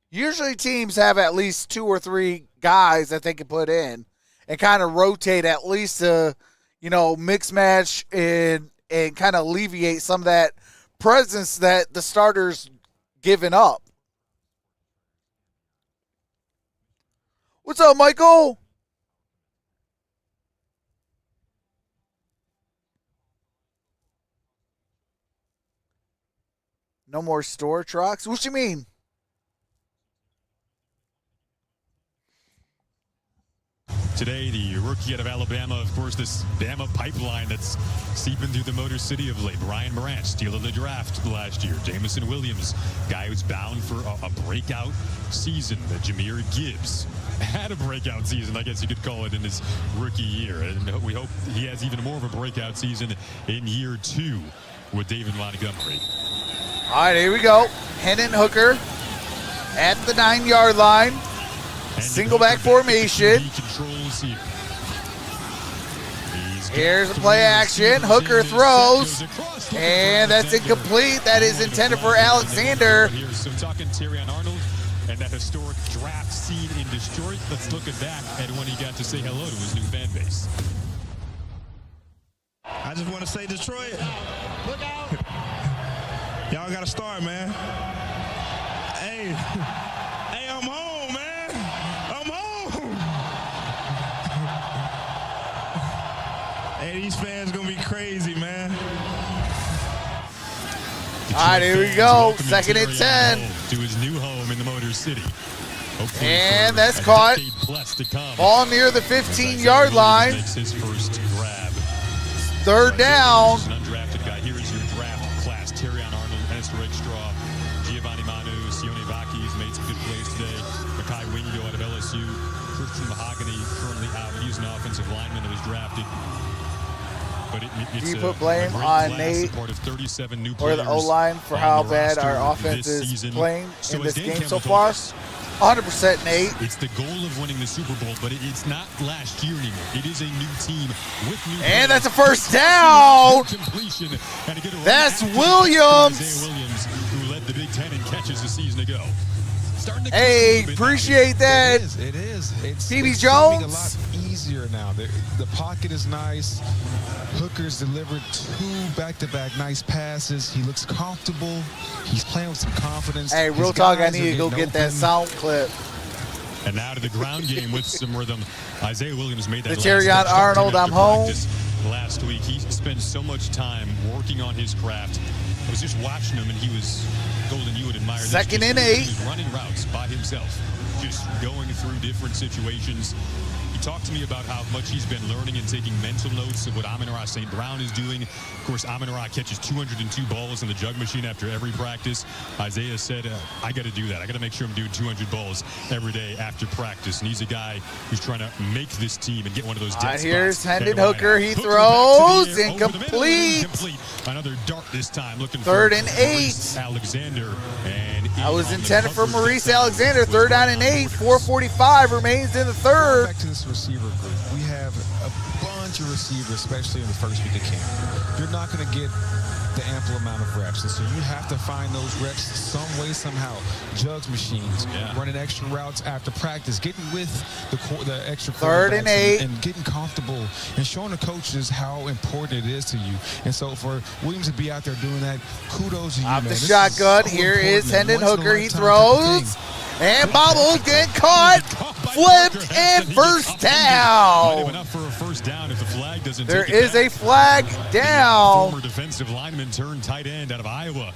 usually teams have at least 2 or 3 guys that they can put in and kind of rotate at least to, mix match and kind of alleviate some of that presence that the starters giving up. What's up, Michael? No more store trucks? What you mean? Today, the rookie out of Alabama, of course, this Bama pipeline that's seeping through the Motor City of late. Ryan Morant, steal of the draft last year. Jameson Williams, guy who's bound for a breakout season. Jahmyr Gibbs had a breakout season, I guess you could call it, in his rookie year. And we hope he has even more of a breakout season in year 2 with David Montgomery. All right, here we go. Hendon Hooker at the 9-yard line. Single back formation. Here's a play action. Hooker throws. And that's incomplete. That is intended for Alexander. So talking Terrion Arnold and that historic draft scene in Detroit. Let's look back at when he got to say hello to his new fan base. I just want to say, Detroit, look out. Y'all got to start, man. Hey, I'm home, man. I'm home. Hey, these fans going to be crazy, man. All right, here we go. Second and 10. To his new home in the Motor City. And that's caught. Ball near the 15-yard line. Makes his first grab. Third down. An undrafted guy. Here is your draft class. Terrion Arnold, Ennis, Rakestraw, Giovanni Manu, Sione Vaki's made some good plays today. Makai Wingo out of LSU. Christian Mahogany currently out. He's an offensive lineman that was drafted. But it's do you put blame on Nate or the O-line for how bad our offense is playing in this game so far? 100% Nate. It's the goal of winning the Super Bowl, but it's not last year anymore. It is a new team with new and that's a first down. That's Williams. Isaiah Williams, who led the Big Ten in catches a season ago. Hey, appreciate that. It is. It's PB Jones. a lot easier now. The pocket is nice. Hooker's delivered 2 back-to-back nice passes. He looks comfortable. He's playing with some confidence. Hey, real talk, I need to go get that sound clip. And now to the ground game with some rhythm. Isaiah Williams made that. The Terrion Arnold, I'm home. Last week, he spent so much time working on his craft. I was just watching him, and he was Golden. You would admire this. Second and 8. He was running routes by himself, just going through different situations. He talked to me about how much he's been learning and taking mental notes of what Amon-Ra St. Brown is doing. Of course, Amon-Ra catches 202 balls in the jug machine after every practice. Isaiah said, I got to do that. I got to make sure I'm doing 200 balls every day after practice. And he's a guy who's trying to make this team and get one of those dead spots. Here's Hendon Hooker. He throws incomplete. Another dart this time, looking Third for and Maurice 8. Alexander. And I was on the intended for coverage Maurice that time Alexander. was Third down and Arnold. 8. 4:45 remains in the Going third. back to this receiver group, we have a bunch of receivers, especially in the first week of camp. You're not going to get the ample amount of reps, and so you have to find those reps some way, somehow. Jugs machines, running extra routes after practice, getting with the extra Third and quarterbacks 8. and getting comfortable and showing the coaches how important it is to you. And so for Williams to be out there doing that, kudos to you, Off man. the This shotgun. so Here is important, Hendon man. Hooker. He Once in a lifetime type of throws. thing. And bobbles, get caught, flipped, and first down. Enough for a first down if the flag doesn't There take it is a back. flag down. Former defensive lineman turned tight end out of Iowa.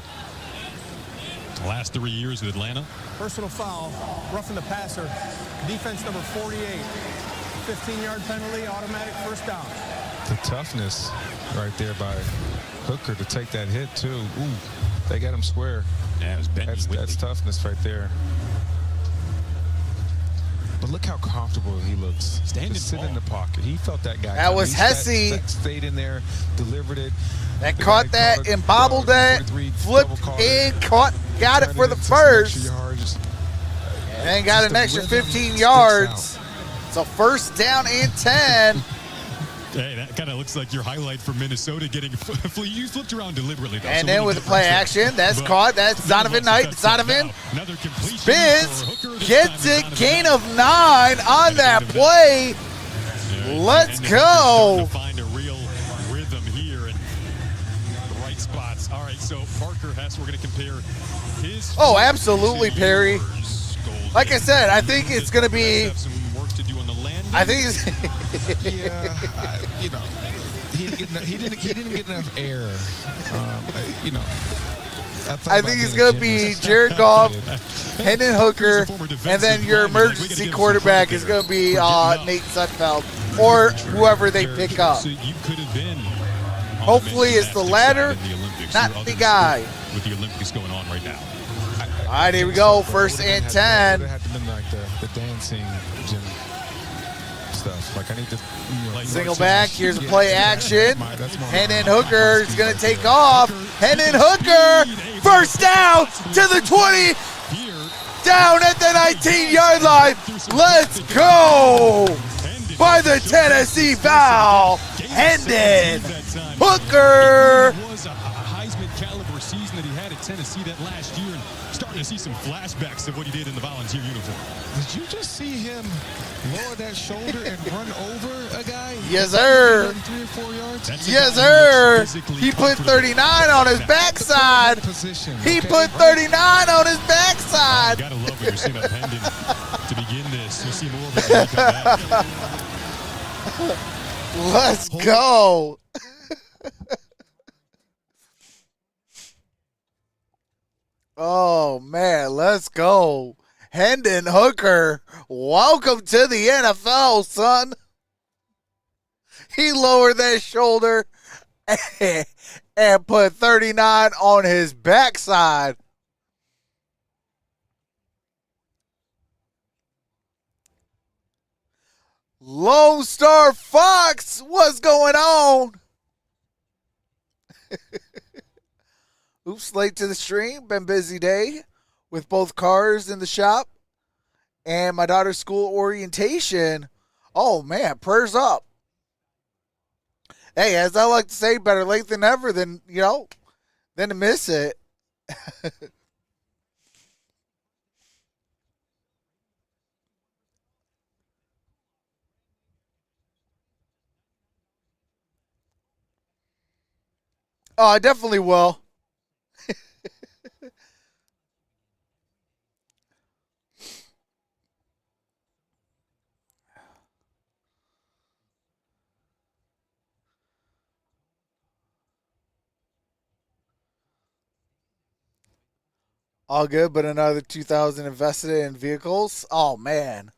The last 3 years with Atlanta. Personal foul, roughing the passer. Defense number 48. 15-yard penalty, automatic first down. The toughness right there by Hooker to take that hit, too. Ooh, they got him square. Yeah, it was Benton That's toughness right there. But look how comfortable he looks. Standing Just sitting tall. in the pocket. He felt that guy. That was Hesse. Stayed in there, delivered it. That The caught guy that caught it, and bobbled that, 43, flipped double caught in, it, caught, got it turned for the into some extra first, yards. and then got Just an the extra rhythm 15 sticks yards. So first down and 10. Hey, that kind of looks like your highlight for Minnesota getting you flipped around deliberately. Though, And so then little with the play difference there. action, that's But caught. That's Donovan Knight. Donovan Another completion spins, for Hooker. This gets time it, Donovan gain Knight. of 9 on that play. Yeah, Let's and go. to find a real rhythm here and the right spots. All right, so Parker Hess, we're going to compare his. Oh, absolutely, to Perry. yours, Golden. Like I said, I think it's going to be, Have some work to do on the landing. I think it's, Yeah, you know, he didn't get enough air. I think it's going to be Jared Goff, Hendon Hooker, and then your emergency quarterback is going to be Nate Sudfeld or whoever they pick up. So you could have been. Hopefully it's the latter, not the guy. With the Olympics going on right now. All right, here we go. First and 10. It had to been like the dancing gym stuff. Like I need to Single back. Here's a play action. Hendon Hooker is going to take off. Hendon Hooker. First down to the 20. Down at the 19-yard line. Let's go. By the Tennessee Vow. Hendon Hooker. It was a Heisman caliber season that he had at Tennessee that last year, and starting to see some flashbacks of what he did in the Volunteer uniform. Did you just see him lower that shoulder and run over a guy? Yes, sir. 3 or 4 yards? That's a Yes, guy who looks sir. physically He put comfortable. 39 on his backside. Position. He okay? put 39 on his backside. Gotta love when you're seeing a pendant to begin this. You'll see more of it when you come back. Let's go. Oh, man. Let's go. Hendon Hooker, welcome to the NFL, son. He lowered that shoulder and put 39 on his backside. Lone Star Fox, what's going on? Oops, late to the stream. Been busy day with both cars in the shop and my daughter's school orientation. Oh, man, prayers up. Hey, as I like to say, better late than never than to miss it. Oh, I definitely will. All good, but another 2,000 invested in vehicles. Oh, man.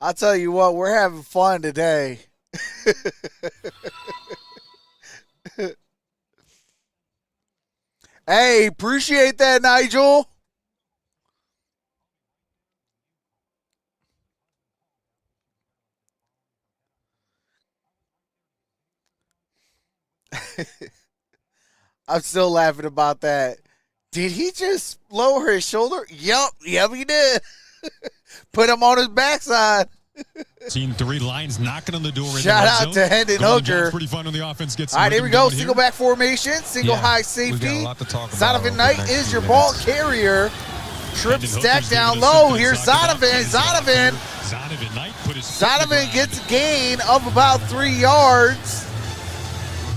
I'll tell you what, we're having fun today. Hey, appreciate that, Nigel. I'm still laughing about that. Did he just lower his shoulder? Yup, he did. Put him on his backside. Seen 3 Lions knocking on the door. Shout out to Hendon Hooker. Pretty fun when the offense gets. All right, here we go. Single back formation, single high We've got safety. a lot to talk about Zonovan over Knight the next is few your ball minutes. carrier. Trip Hendon stack Hooker's down giving us low. something to Here's talk about. Zonovan. Zonovan Knight put his Zonovan gets a gain of about 3 yards.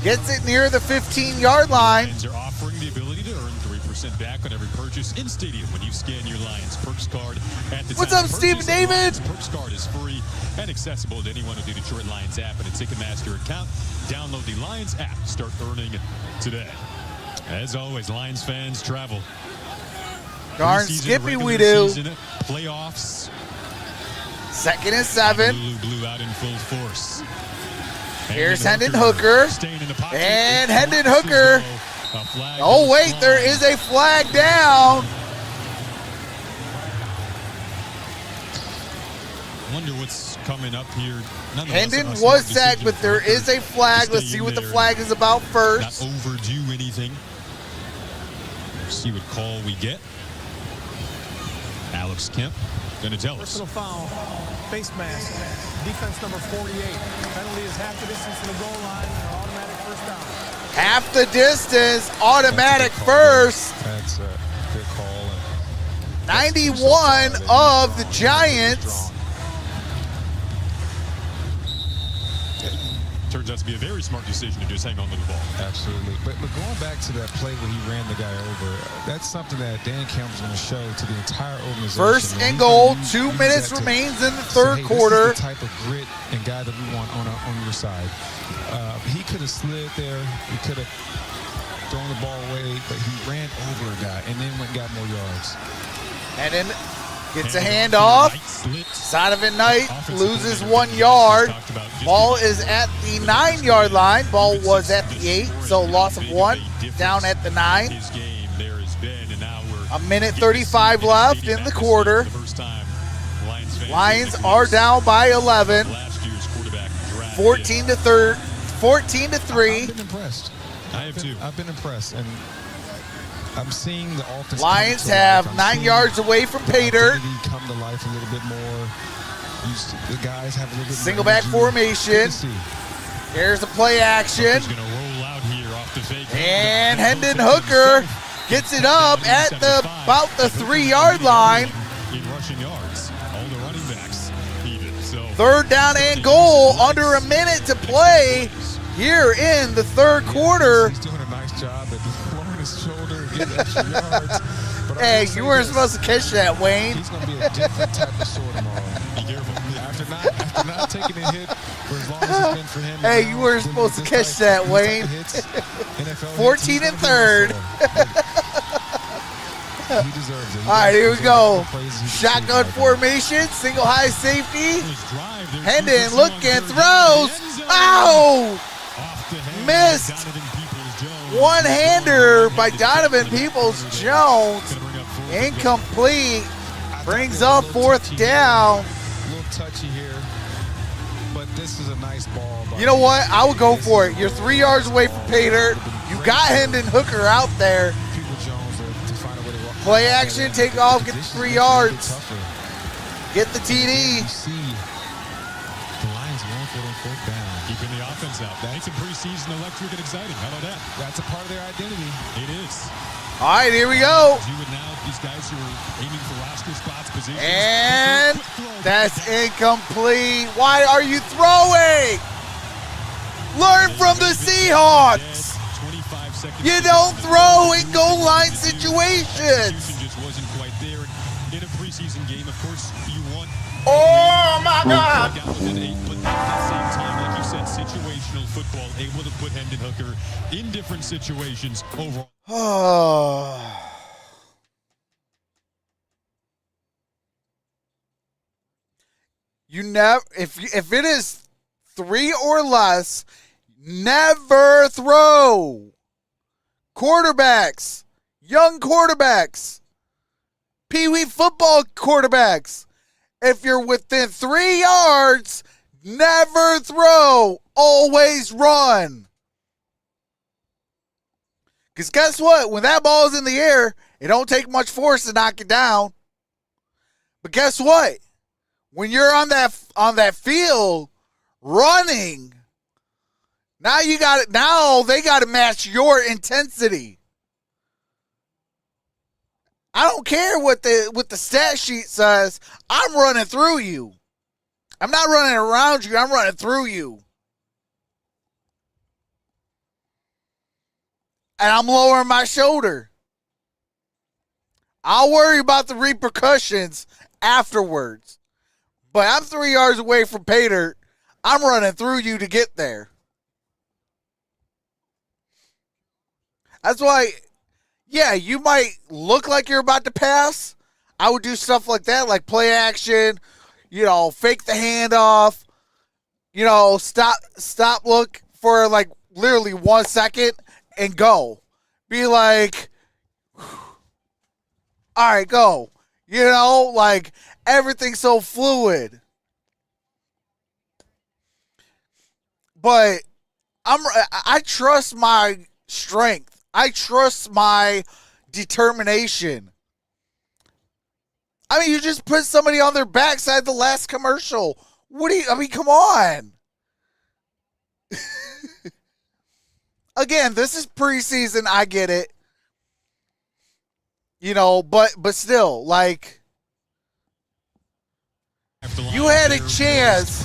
Gets it near the 15-yard line. Lions are offering the ability to earn 3% back on every purchase in stadium when you scan your Lions Perks card at the What's time up, of Stephen purchase. David? The Lions Perks card is free and accessible to anyone with the Detroit Lions app and a Ticketmaster account. Download the Lions app. Start earning today. As always, Lions fans travel. Darn Preseason, Skippy we regular do. season, playoffs. 2nd and 7. Blue out in full force. Here's Hendon Hooker. Staying in the pocket. And It's Hendon dropped, Hooker. so a flag Oh, goes wait, flying. there is a flag down. Wonder what's coming up here. Hendon was sacked, but there is a flag. Let's see what the flag is about Not first. overdue anything. See what call we get. Alex Kemp gonna tell us. Personal foul, face mask, defense number 48. Penalty is half the distance to the goal line, and automatic first down. Half the distance, automatic first. That's a good call. 91 of the Giants. Turns out to be a very smart decision to just hang on to the ball. Absolutely. But going back to that play where he ran the guy over, that's something that Dan Campbell's going to show to the entire organization. First and He's goal. gonna use 2 that minutes to remains in the say, third hey, quarter. This is the type of grit and guy that we want on your side. He could have slid there. He could have thrown the ball away, but he ran over a guy and then went and got more yards. And then gets a handoff. Zonovan Knight loses 1 yard. Ball is at the 9-yard line. Ball was at the 8, so loss of 1. Down at the 9. A minute 35 left in the quarter. Lions are down by 11. 14 to 3. I've been impressed. I have too. I've been impressed, and I'm seeing the offense. Lions come to have life. I'm 9 seeing yards away from the Pater. identity come to life a little bit more. The guys have a little bit Single more back energy. formation. Good to see. Here's a play action. He's gonna roll out here off the fake. And Hendon Hooker gets it up at about the 3-yard line. In rushing yards, all the running backs even. So 3rd down and goal, under a minute to play here in the third quarter. He's doing a nice job at lowering his shoulder, getting extra yards. But I Hey, will say you weren't this, supposed to catch that, Wayne. He's going to be a different type of sword tomorrow. be careful. After not taking a hit for as long as it's been for him. Hey, you weren't supposed to catch that, Wayne. 14 and 3rd. He deserves it. All right, here we go. Shotgun Shotgun formation, single high safety. Hendon looking, throws. Oh! Missed. One-hander by Donovan Peoples-Jones. Incomplete. Brings up 4th down. A little touchy here, but this is a nice ball. You know what? I would go for it. You're 3 yards away from Pater. You got Hendon Hooker out there. Play action, take off, get the 3 yards. Get the TD. The Lions going for it on 4th down. Keeping the offense out. Makes some preseason electric and exciting. How about that? That's a part of their identity. It is. All right, here we go. You would now, these guys who are aiming for roster spots, positions. And that's incomplete. Why are you throwing? Learn from the Seahawks. You don't throw in goal line situations. Just wasn't quite there in a preseason game. Of course, you want. Oh my God! Got within 8, but at the same time, like you said, situational football, able to put Hendon Hooker in different situations overall. You never, if it is 3 or less, never throw. Quarterbacks, young quarterbacks, Pee-wee football quarterbacks. If you're within 3 yards, never throw. Always run. Because guess what? When that ball is in the air, it don't take much force to knock it down. But guess what? When you're on that field running, now you got it. Now they got to match your intensity. I don't care what the stat sheet says. I'm running through you. I'm not running around you. I'm running through you. And I'm lowering my shoulder. I'll worry about the repercussions afterwards. But I'm 3 yards away from pay dirt. I'm running through you to get there. That's why, yeah, you might look like you're about to pass. I would do stuff like that, like play action, fake the handoff, stop, look for like literally 1 second and go. Be like, all right, go. Like everything's so fluid. But I trust my strength. I trust my determination. I mean, you just put somebody on their backside the last commercial. Come on. Again, this is preseason. I get it. But still, like, you had a chance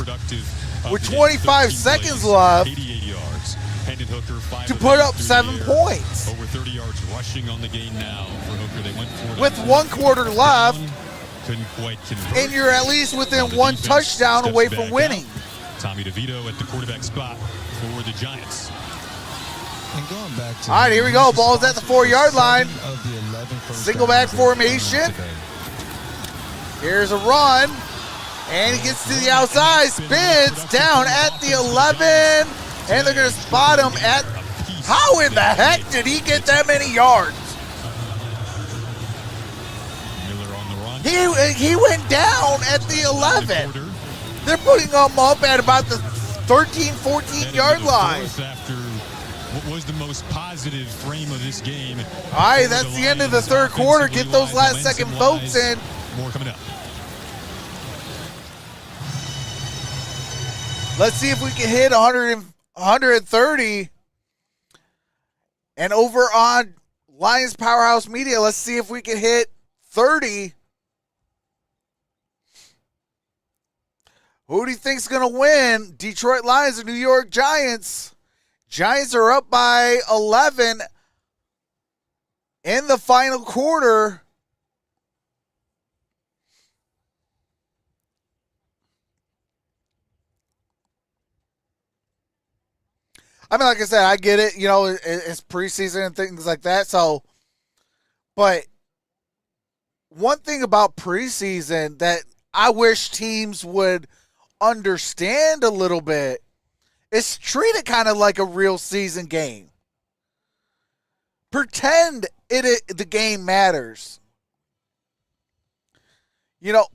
with 25 seconds left Hendon Hooker, to put up 7 points. Over 30 yards rushing on the game now for Hooker. They went for it with 1 quarter left, couldn't quite convert. And you're at least within 1 touchdown away from winning. Tommy DeVito at the quarterback spot for the Giants. And going back to all right, here we go. Ball's at the 4-yard line. Single back formation. Here's a run. And he gets to the outside. Spins down at the 11. And they're going to spot him at... How in the heck did he get that many yards? Miller on the run. He went down at the 11. They're putting him up at about the 13, 14-yard line. After what was the most positive frame of this game. All right, that's the end of the third quarter. Get those last second votes in. More coming up. Let's see if we can hit 130. And over on Lions Powerhouse Media, let's see if we can hit 30. Who do you think's going to win? Detroit Lions or New York Giants? Giants are up by 11 in the final quarter. I mean, like I said, I get it. It's preseason and things like that. So, but one thing about preseason that I wish teams would understand a little bit is treat it kind of like a real season game. Pretend the game matters.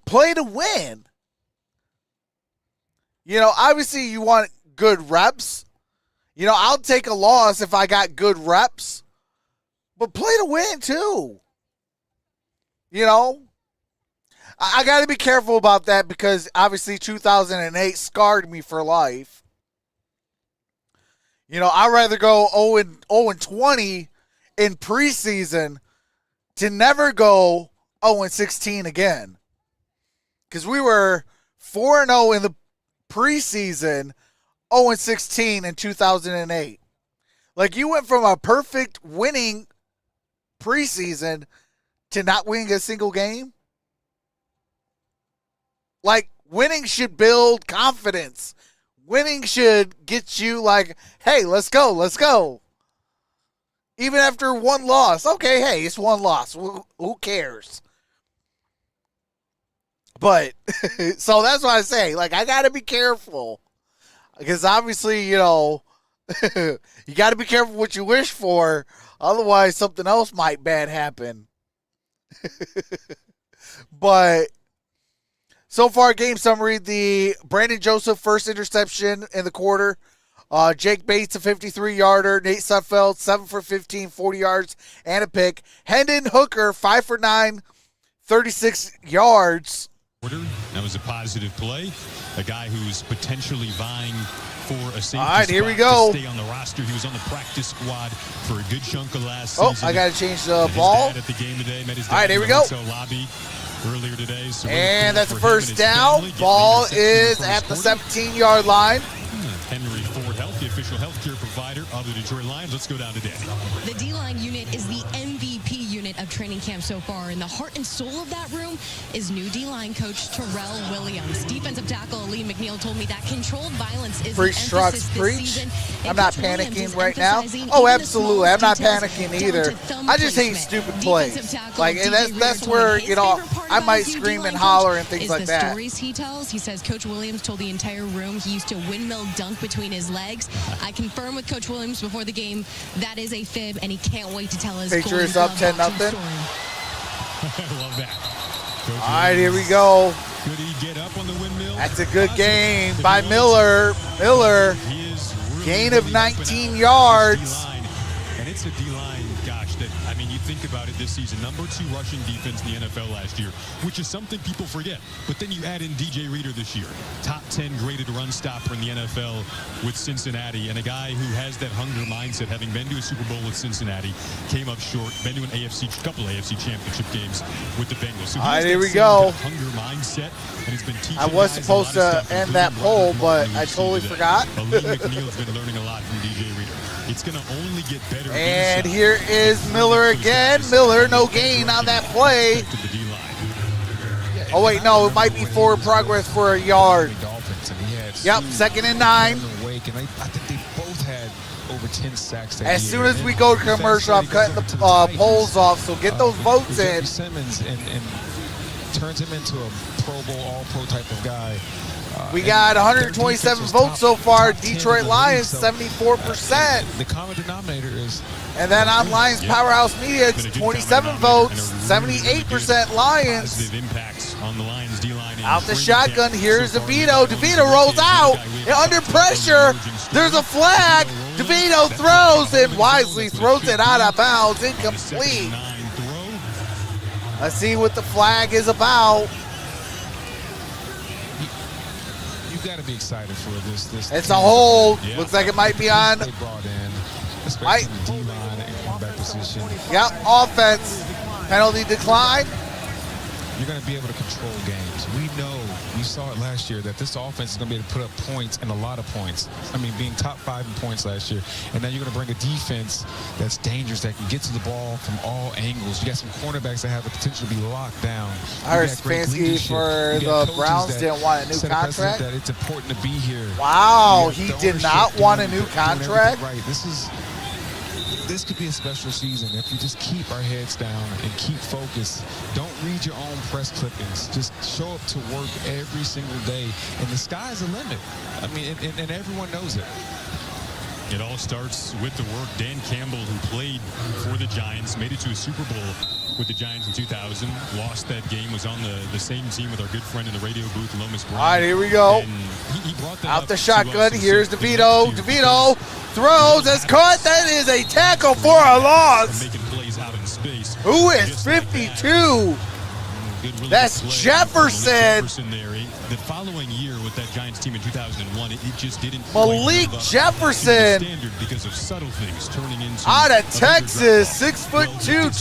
Play to win. Obviously you want good reps. I'll take a loss if I got good reps, but play to win too. I got to be careful about that because obviously 2008 scarred me for life. I'd rather go 0-20 in preseason to never go 0-16 again. Because we were 4-0 in the preseason, 0-16 in 2008. Like, you went from a perfect winning preseason to not winning a single game. Like, winning should build confidence. Winning should get you like, hey, let's go, let's go. Even after one loss. Okay, hey, it's one loss. Who cares? But so that's what I say. Like, I got to be careful because obviously, you know, you got to be careful what you wish for. Otherwise, something else might bad happen. But so far, game summary: the Brandon Joseph first interception in the quarter. Jake Bates, a 53-yarder. Nate Sudfeld, 7 for 15, 40 yards, and a pick. Hendon Hooker, 5 for 9, 36 yards. That was a positive play. A guy who's potentially vying for a safety All right, here we spot go. to stay on the roster. He was on the practice squad for a good chunk of last Oh, season. I got to change the ball. At the game today, met his All right, dad here we in the go. hotel lobby earlier today. So And that's a for him first and his down. family. Get Ball the interception is in at the first quarter. 17-yard line. Henry Ford Health, the official healthcare provider of the Detroit Lions. Let's go down to Danny. The D-line unit is the MVP unit of training camp so far, and the heart and soul of that room is new D-line coach Terrion Williams. Defensive tackle Lee McNeil told me that controlled violence is Preach, the emphasis trucks, this preach. season. I'm And not Coach Williams is panicking right now. emphasizing Oh, even the absolutely. I'm not smallest panicking details either. down to thumb I just hate placement. stupid Defensive plays. tackle Like, and DJ that's Reader where, told me you know, his favorite part I about might his new scream D-line and coach holler and things is like the that. stories he tells. He says Coach Williams told the entire room he used to windmill dunk between his legs. I confirmed with Coach Williams before the game that is a fib, and he can't wait to tell his Patriots Golden up Glove 10-0. boxing story. I love that. Coach All right, here we Williams, go. could he get up on the windmill? That's a good Positive. game If by he was, Miller. Miller, he is really, gain of really helping 19 out this yards. D-line. And it's a D-line, gosh, that, I mean, you think about it this season, number 2 rushing defense in the NFL last year, which is something people forget. But then you add in DJ Reader this year, top 10 graded run stopper in the NFL with Cincinnati, and a guy who has that hunger mindset, having been to a Super Bowl with Cincinnati, came up short, been to a couple AFC championship games with the Bengals. So All right, he here has we that go. same hunger mindset, and he's been teaching I was guys a supposed lot of to stuff, end that including poll, Rodney but Martin, I who we totally see today. forgot. But Lee McNeil's been learning a lot from DJ Reader. It's going to only get better. And inside. here is Miller again. Miller, no gain on that play. To the D-line. Oh, wait, no, it might be forward progress for a yard. Dolphins, and he had Yep, 2nd and 9. Wake, and I think they both had over 10 sacks that As year. soon as we go to commercial, I'm cutting the polls off, so get those votes in. Simmons and turns him into a Pro Bowl, All-Pro type of guy. We got 127 votes so far. Detroit Lions, 74%. The common denominator is And then on Lions Powerhouse Media, it's 27 votes, 78% Lions. Positive impacts on the Lions D-line. Out the shotgun, here's DeVito. DeVito rolls out, and under pressure, there's a flag. DeVito throws and wisely throws it out of bounds, incomplete. Let's see what the flag is about. you got to be excited for this. It's a hold. Yeah. Looks like it might be on. They brought in, especially Right. in the D-line and cornerback position. Yep, offense. Penalty decline. You're going to be able to control games. We know, we saw it last year, that this offense is going to be able to put up points and a lot of points. I mean, being top 5 in points last year. And now you're going to bring a defense that's dangerous, that can get to the ball from all angles. You got some cornerbacks that have the potential to be locked down. I heard You got great Stefanski leadership. for You the got coaches Browns that didn't want a new set a precedent contract. That it's important to be here. Wow, You he got the did not ownership want a doing new everything contract. Right. This could be a special season if we just keep our heads down and keep focused. Don't read your own press clippings. Just show up to work every single day, and the sky's the limit. I mean, and everyone knows it. It all starts with the work. Dan Campbell, who played for the Giants, made it to a Super Bowl with the Giants in 2000, lost that game, was on the same team with our good friend in the radio booth, Lomas Brown. All right, here we go. And he brought that Out up the to shotgun. us and Here's said, DeVito. "The next DeVito year, throws. That's caught. That is a tackle for a and loss. making plays out in space. Who is Just like that. 52? Good, really That's good play. Jefferson. Malik Jefferson there. The following year with that Giants team in 2001, it just didn't quite Malik live up Jefferson. to the standard because of subtle things turning into Out a of bigger Texas, drop-off. 6'2", Well,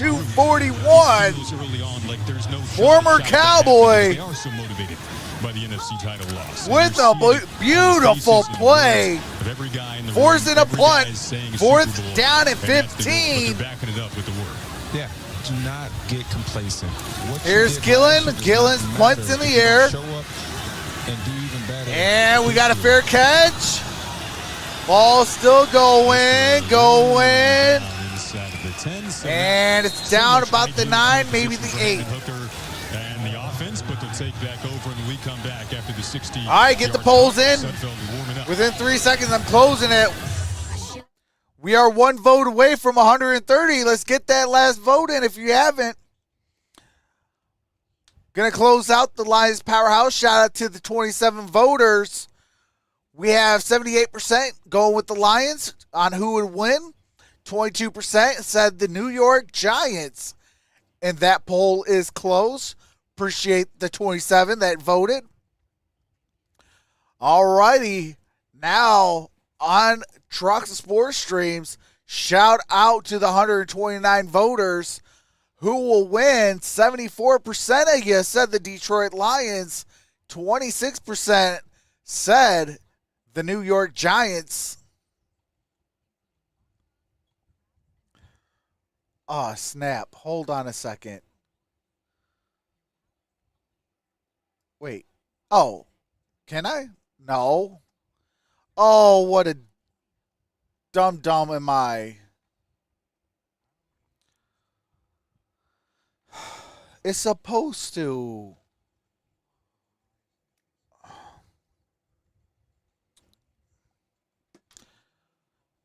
241. early on, like there's no Former shot Cowboy. they are so motivated by the NFC title loss. With And a you see it beautiful in the faces and play. words of every guy in the Forcing room, a every punt. guy is saying a 4th Super Bowl, down at and that's the goal, but 15. they're backing it up with the word. Yeah. Do not get complacent. What you Here's did Gillen. last year does Gillen's not punts matter. in the If you air. Show up and do even better. And we got a this year. fair catch. Ball still going. Inside of the 10, so And it's down about the 9, maybe the 8. Hooker and the offense, but they'll take back over back after the 60. All right, get the polls in. Within 3 seconds, I'm closing it. We are one vote away from 130. Let's get that last vote in if you haven't. Going to close out the Lions Powerhouse. Shout out to the 27 voters. We have 78% going with the Lions on who would win. 22% said the New York Giants. And that poll is closed. Appreciate the 27 that voted. All righty. Now on Trucks and Sports Streams, shout out to the 129 voters. Who will win? 74% of you said the Detroit Lions. 26% said the New York Giants. Oh, snap. Hold on a second. Wait. Oh, can I? No. Oh, what a dumb am I. It's supposed to.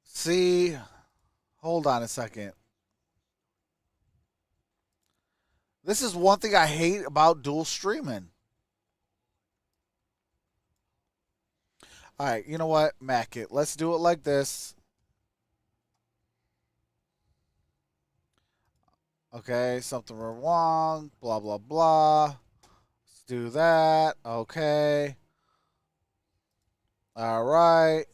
See, hold on a second. This is one thing I hate about dual streaming. All right, you know what? Mac it. Let's do it like this. Okay, something went wrong. Blah, blah, blah. Let's do that. Okay. All right.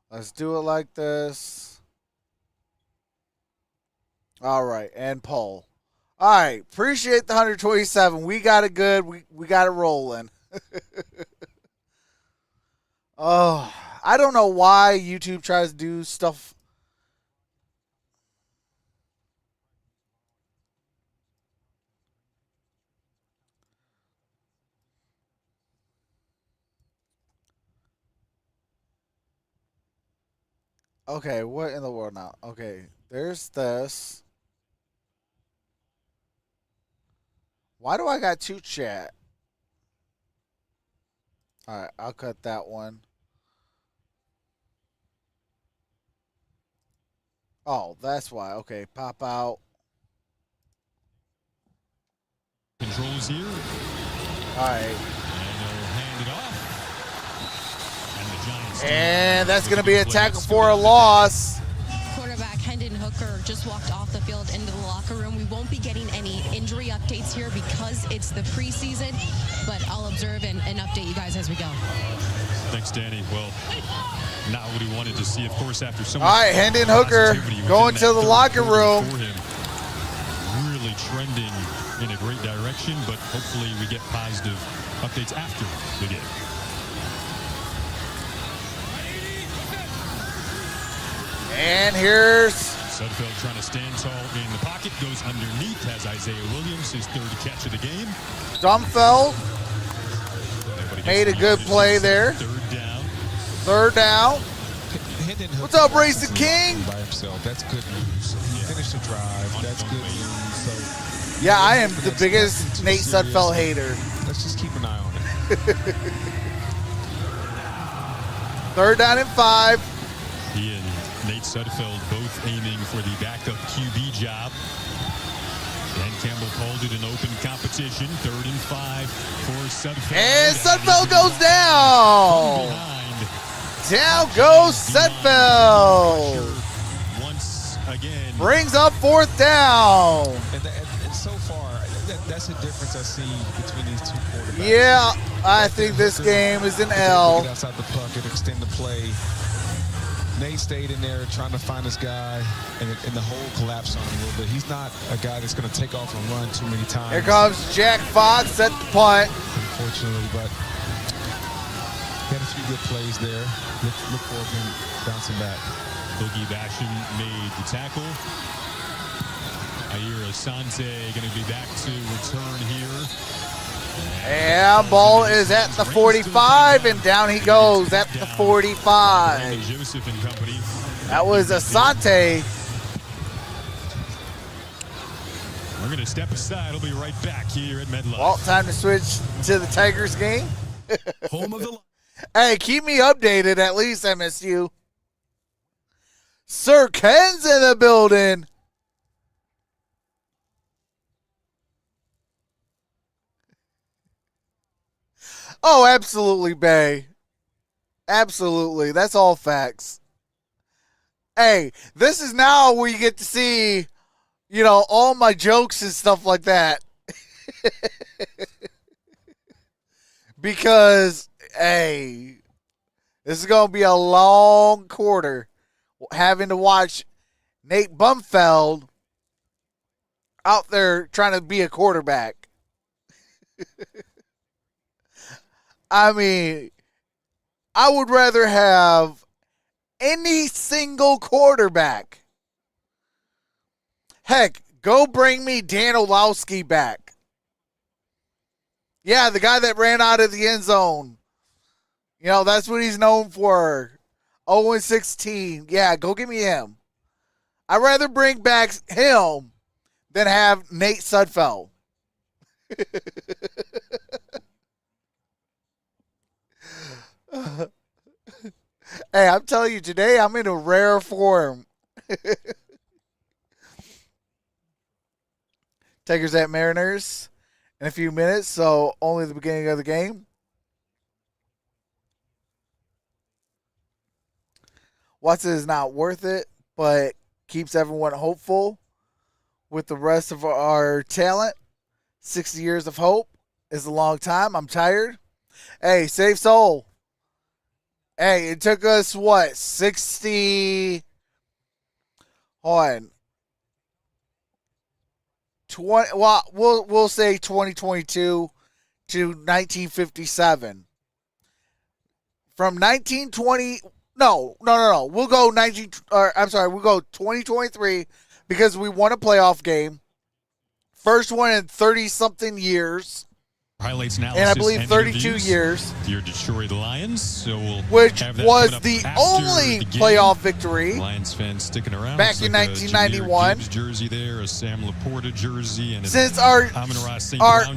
Let's do it like this. All right, and poll. All right, appreciate the 127. We got it good. We got it rolling. Oh, I don't know why YouTube tries to do stuff. Okay, what in the world now? Okay, there's this. Why do I got two chat? All right, I'll cut that one. Oh, that's why. Okay, pop out. Controls here. All right. And they'll hand it off. And the Giants. And that's going to be a tackle for a loss. Quarterback Hendon Hooker just walked off the field into the locker room. We won't be getting any injury updates here because it's the preseason, but I'll observe and update you guys as we go. Thanks, Danny. Well, not what he wanted to see, of course, after so much. All right, Hendon Hooker going to the locker room. For him. Really trending in a great direction, but hopefully we get positive updates after the game. And here's Sudfeld trying to stand tall in the pocket, goes underneath, has Isaiah Williams, his third catch of the game. Sudfeld made a good play there. Third down. What's up, Racing King? By himself. That's good news. He finished the drive. That's good news. So, yeah, I am the biggest Nate Sudfeld hater. Let's just keep an eye on it. Third down and 5. He and Nate Sudfeld both aiming for the backup QB job. Dan Campbell called it an open competition. 3rd and 5 for Sudfeld. And Sudfeld goes down. Down goes Sudfeld. Once again. Brings up 4th down. And so far, that's the difference I see between these two quarterbacks. Yeah, I think this game is an L. Get outside the pocket, extend the play. Nate stayed in there trying to find this guy, and the hole collapsed on him a little bit. He's not a guy that's going to take off and run too many times. Here comes Jack Fox at the punt. Unfortunately, but he had a few good plays there. Look for him bouncing back. Boogie Basham made the tackle. Aira Asante going to be back to return here. And ball is at the 45, and down he goes at the 45. Joseph and company. That was Asante. We're going to step aside. We'll be right back here at MetLife. Well, time to switch to the Tigers game. Home of the Hey, keep me updated at least, MSU. Sir Ken's in the building. Oh, absolutely, Bay. Absolutely. That's all facts. Hey, this is now where you get to see, you know, all my jokes and stuff like that. Because, hey, this is going to be a long quarter having to watch Nate Bumfeld out there trying to be a quarterback. I mean, I would rather have any single quarterback. Heck, go bring me Dan Orlovsky back. Yeah, the guy that ran out of the end zone. You know, that's what he's known for. 0-16. Yeah, go give me him. I'd rather bring back him than have Nate Sudfeld. Hey, I'm telling you, today I'm in a rare form. Tigers at Mariners in a few minutes, so only the beginning of the game. Watson is not worth it, but keeps everyone hopeful with the rest of our talent. 60 years of hope is a long time. I'm tired. Hey, save soul. Hey, it took us, what, 60... Hold on. 20, well, we'll say 2022 to 1957. From 1920... No. We'll go we'll go 2023 because we won a playoff game. First one in 30-something years. Highlights analysis and I believe 32 years. Your Detroit Lions, so we'll which have that was coming up the after only the game. Playoff victory. Lions fans sticking around. Back in like 1991. A Jahmyr Gibbs jersey there, a Sam Laporta jersey, and since our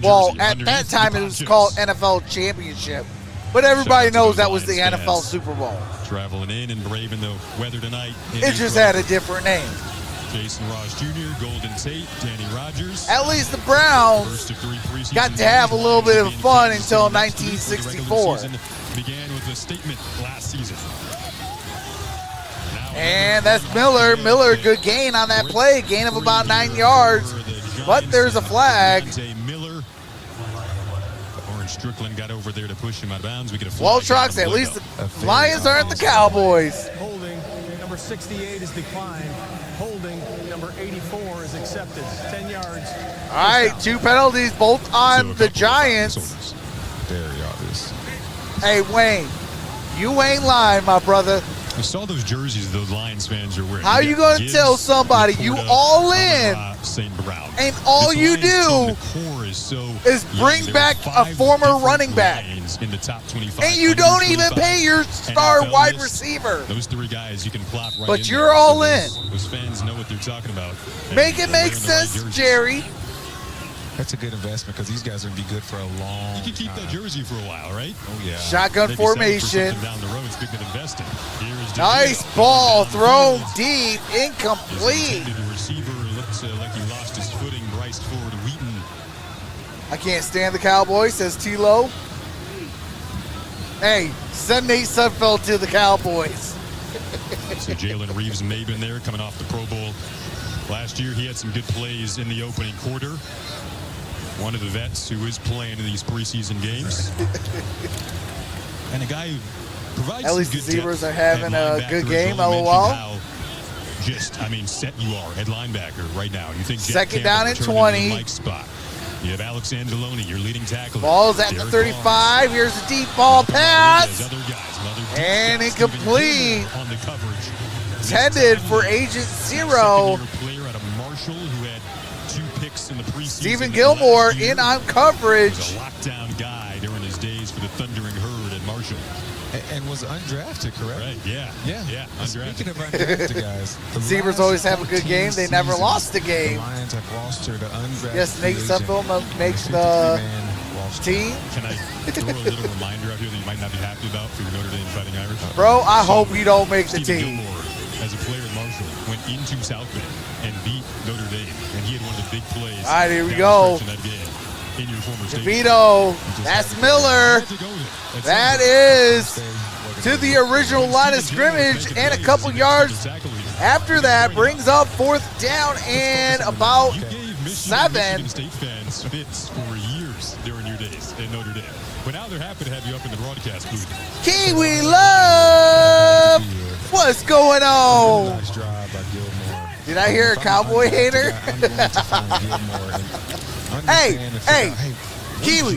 well, at that time it was called NFL Championship, but everybody knows that was the NFL Super Bowl. Traveling in and braving the weather tonight. It just had a different name. Jason Ross Jr., Golden Tate, Danny Rogers. At least the Browns got to have a little bit of fun until 1964. Began with a statement last season. And that's Miller. Miller, good gain on that play. Gain of about 9 yards. But there's a flag. Miller. Orange Strickland got over there to push him out of bounds. We get a flag. Well, Trucks, at least the Lions aren't the Cowboys. Holding, number 68 is declined. Holding, number 84 is accepted. 10 yards. All right, 2 penalties, both on the Giants. Very obvious. Hey, Wayne, you ain't lying, my brother. I saw those jerseys those Lions fans are wearing. How are you going to tell somebody you all in and all you do is bring back a former running back in the top 25 and you don't even pay your star wide receiver? Those 3 guys you can plop right in. But you're all in. Those fans know what they're talking about. Make it make sense, Jerry. That's a good investment because these guys are going to be good for a long time. You can keep that jersey for a while, right? Oh, yeah. Shotgun formation. Down the road, speaking of investing. Nice ball thrown deep, incomplete. The receiver looks like he lost his footing. Bryce Ford Wheaton. I can't stand the Cowboys, says T-Lo. Hey, send Nate Sudfeld to the Cowboys. So Jalen Reeves-Maben there coming off the Pro Bowl. Last year he had some good plays in the opening quarter. One of the vets who is playing in these preseason games. And a guy who provides at least some the good Zebras are having a good game, LOL. Set you are at linebacker right now. You think second down and 20. Mike spot. You have Alex Angeloni, your leading tackler. Ball's at the 35. Here's a deep ball pass. And incomplete. On the coverage. Intended for Agent Zero. Player out of Marshall who had 2 picks in the preseason. Stephen Gilmore in on coverage. He was a lockdown guy during his days for the Thundering Herd at Marshall. And was undrafted, correct? Right, yeah. Undrafted. Speaking of undrafted guys, the Zebras last always have a good 14 game. They never seasons, lost a game. The Lions have rostered an undrafted Yes, Nate free agent Sudfeld makes on the 53-man roster. team. Can I throw a little reminder out here that you might not be happy about for your Notre Dame Fighting Irish? Bro, I hope you don't make the Stephen team. Gilmore, as a player at Marshall, went into South Bend and beat Notre Dame, and he had one of the big plays. All right, here we down the go. stretch in that game in your former state. DeVito, that's Miller. That is to the original line of scrimmage and a couple yards after that. Brings up 4th down and about 7. Michigan State fans fits for years during your days at Notre Dame. But now they're happy to have you up in the broadcast booth. Kiwi Love! What's going on? Nice drive by Gilmore. Did I hear a Cowboy hater? Hey, Kiwi.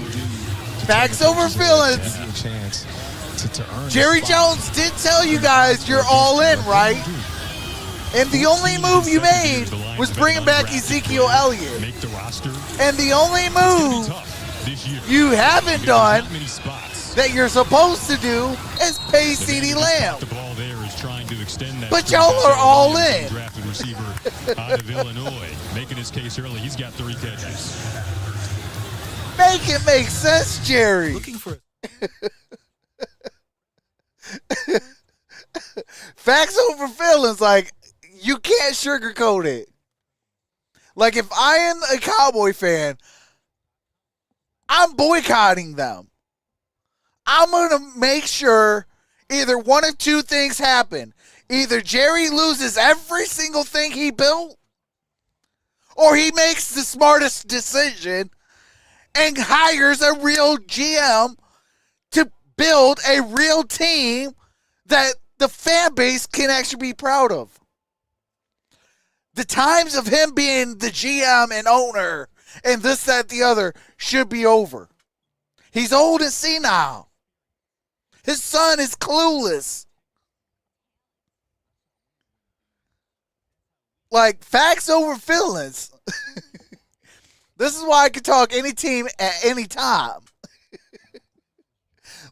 Facts over feelings. Jerry Jones did tell you guys you're all in, right? And the only move you made was bringing back Ezekiel Elliott. Make the roster. And the only move you haven't done that you're supposed to do is pay CeeDee Lamb. The ball there is trying to extend that. But y'all are all in. Drafted receiver out of Illinois, making his case early. He's got 3 catches. Make it make sense, Jerry. Looking for Facts over feelings, like, you can't sugarcoat it. Like, if I am a Cowboy fan, I'm boycotting them. I'm going to make sure either one of two things happen. Either Jerry loses every single thing he built, or he makes the smartest decision and hires a real GM to build a real team that the fan base can actually be proud of. The times of him being the GM and owner and this, that, the other should be over. He's old and senile. His son is clueless. Like, facts over feelings. This is why I can talk any team at any time.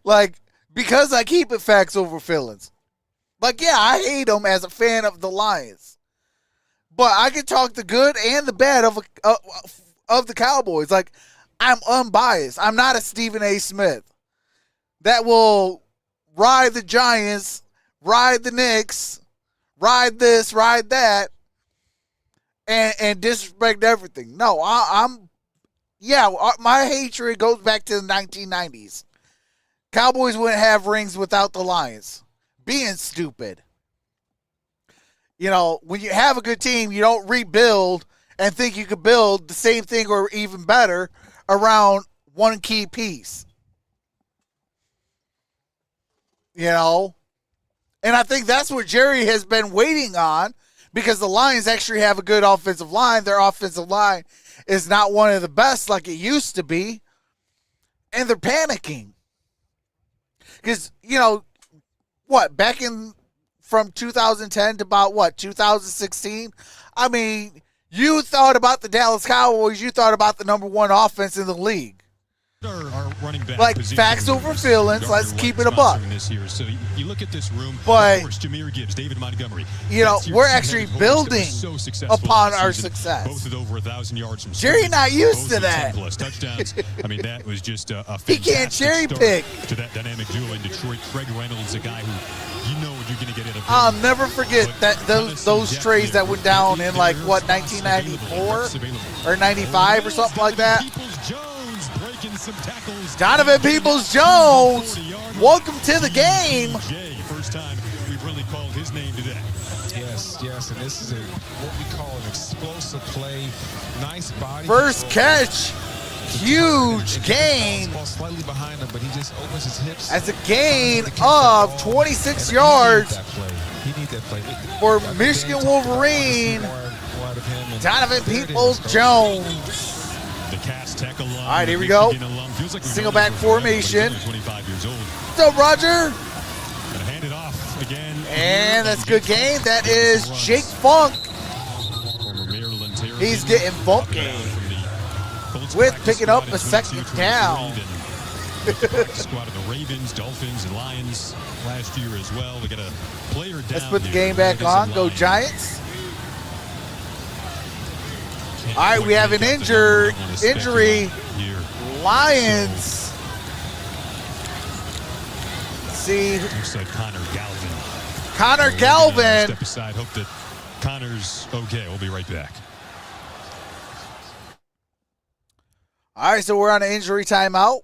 Like, because I keep it facts over feelings. Like, yeah, I hate them as a fan of the Lions. But I can talk the good and the bad of the Cowboys. Like, I'm unbiased. I'm not a Stephen A. Smith that will ride the Giants, ride the Knicks, ride this, ride that, and disrespect everything. No, my hatred goes back to the 1990s. Cowboys wouldn't have rings without the Lions. Being stupid. You know, when you have a good team, you don't rebuild and think you could build the same thing or even better around one key piece. You know? And I think that's what Jerry has been waiting on, because the Lions actually have a good offensive line. Their offensive line is not one of the best like it used to be. And they're panicking. Because, you know, back in from 2010 to about 2016? I mean, you thought about the Dallas Cowboys, you thought about the number 1 offense in the league. Our running back like, facts over feelings, let's keep it a buck. This year. So you look at this room, but, of course, Jahmyr Gibbs, David Montgomery. You know, we're actually building upon our success. Both with over 1,000 yards from Jerry not used to that. 10+ touchdowns. I mean, that was just a he can't cherry pick. To that dynamic duo in Detroit. Craig Reynolds, a guy who you know what you're going to get out of him. I'll never forget that those trades that went down in 1994 or 95 or something like that. Donovan Peoples-Jones, welcome to the game. First time we've really called his name today. Yes, and this is what we call an explosive play. Nice body. First catch, huge gain. Slightly behind him, but he just opens his hips. As a gain of 26 yards for Michigan Wolverine, Donovan Peoples-Jones. The cast tackle line. All right, here we go. Single back formation. What's up, Roger? Gonna hand it off again. And that's a good game. That is Jake Funk. He's getting funky with picking up a second down. with the practice squad of the Ravens, Dolphins, and Lions last year as well. We got a player down. Let's put the here. game back on. Go Lions. Giants. All right, we have an injury. Here. Lions. Let's see. Looks like Connor Galvin. Connor So we're Galvin. gonna Step aside. Hope that Connor's okay. We'll be right back. All right, so we're on an injury timeout.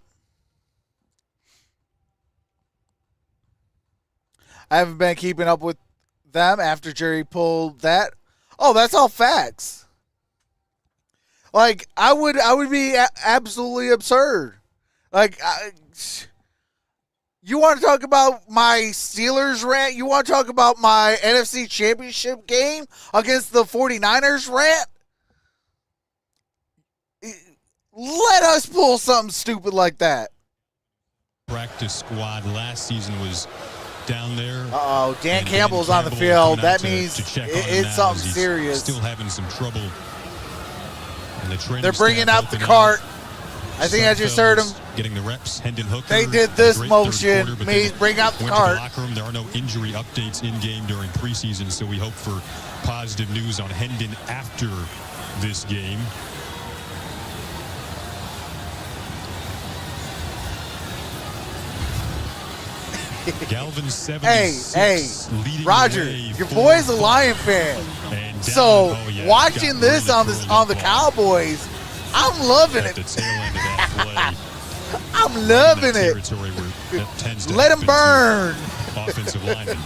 I haven't been keeping up with them after Jerry pulled that. Oh, that's all facts. Like, I would be absolutely absurd. Like, you want to talk about my Steelers rant? You want to talk about my NFC Championship game against the 49ers rant? Let us pull something stupid like that. Practice squad last season was down there. Uh-oh, Dan And Campbell's on the Campbell field. coming That out to means check on him it's now something as he's serious. Still having some trouble. And the training They're bringing staff out the helping cart. I think I just heard him. Getting the reps. Hendon Hooker. They did had a this great motion, third quarter, but means then bring out the went cart. To the locker room. There are no injury updates in game during preseason, so we hope for positive news on Hendon after this game. Galvin 76 Hey, leading Roger, the way, your 4 boy's a Lion fan. and So down. Oh, yeah, watching got this really on curled on the up Cowboys, I'm loving at it. the tail end of that play. I'm loving in that it. territory where that tends to Let him happen to burn. Offensive linemen.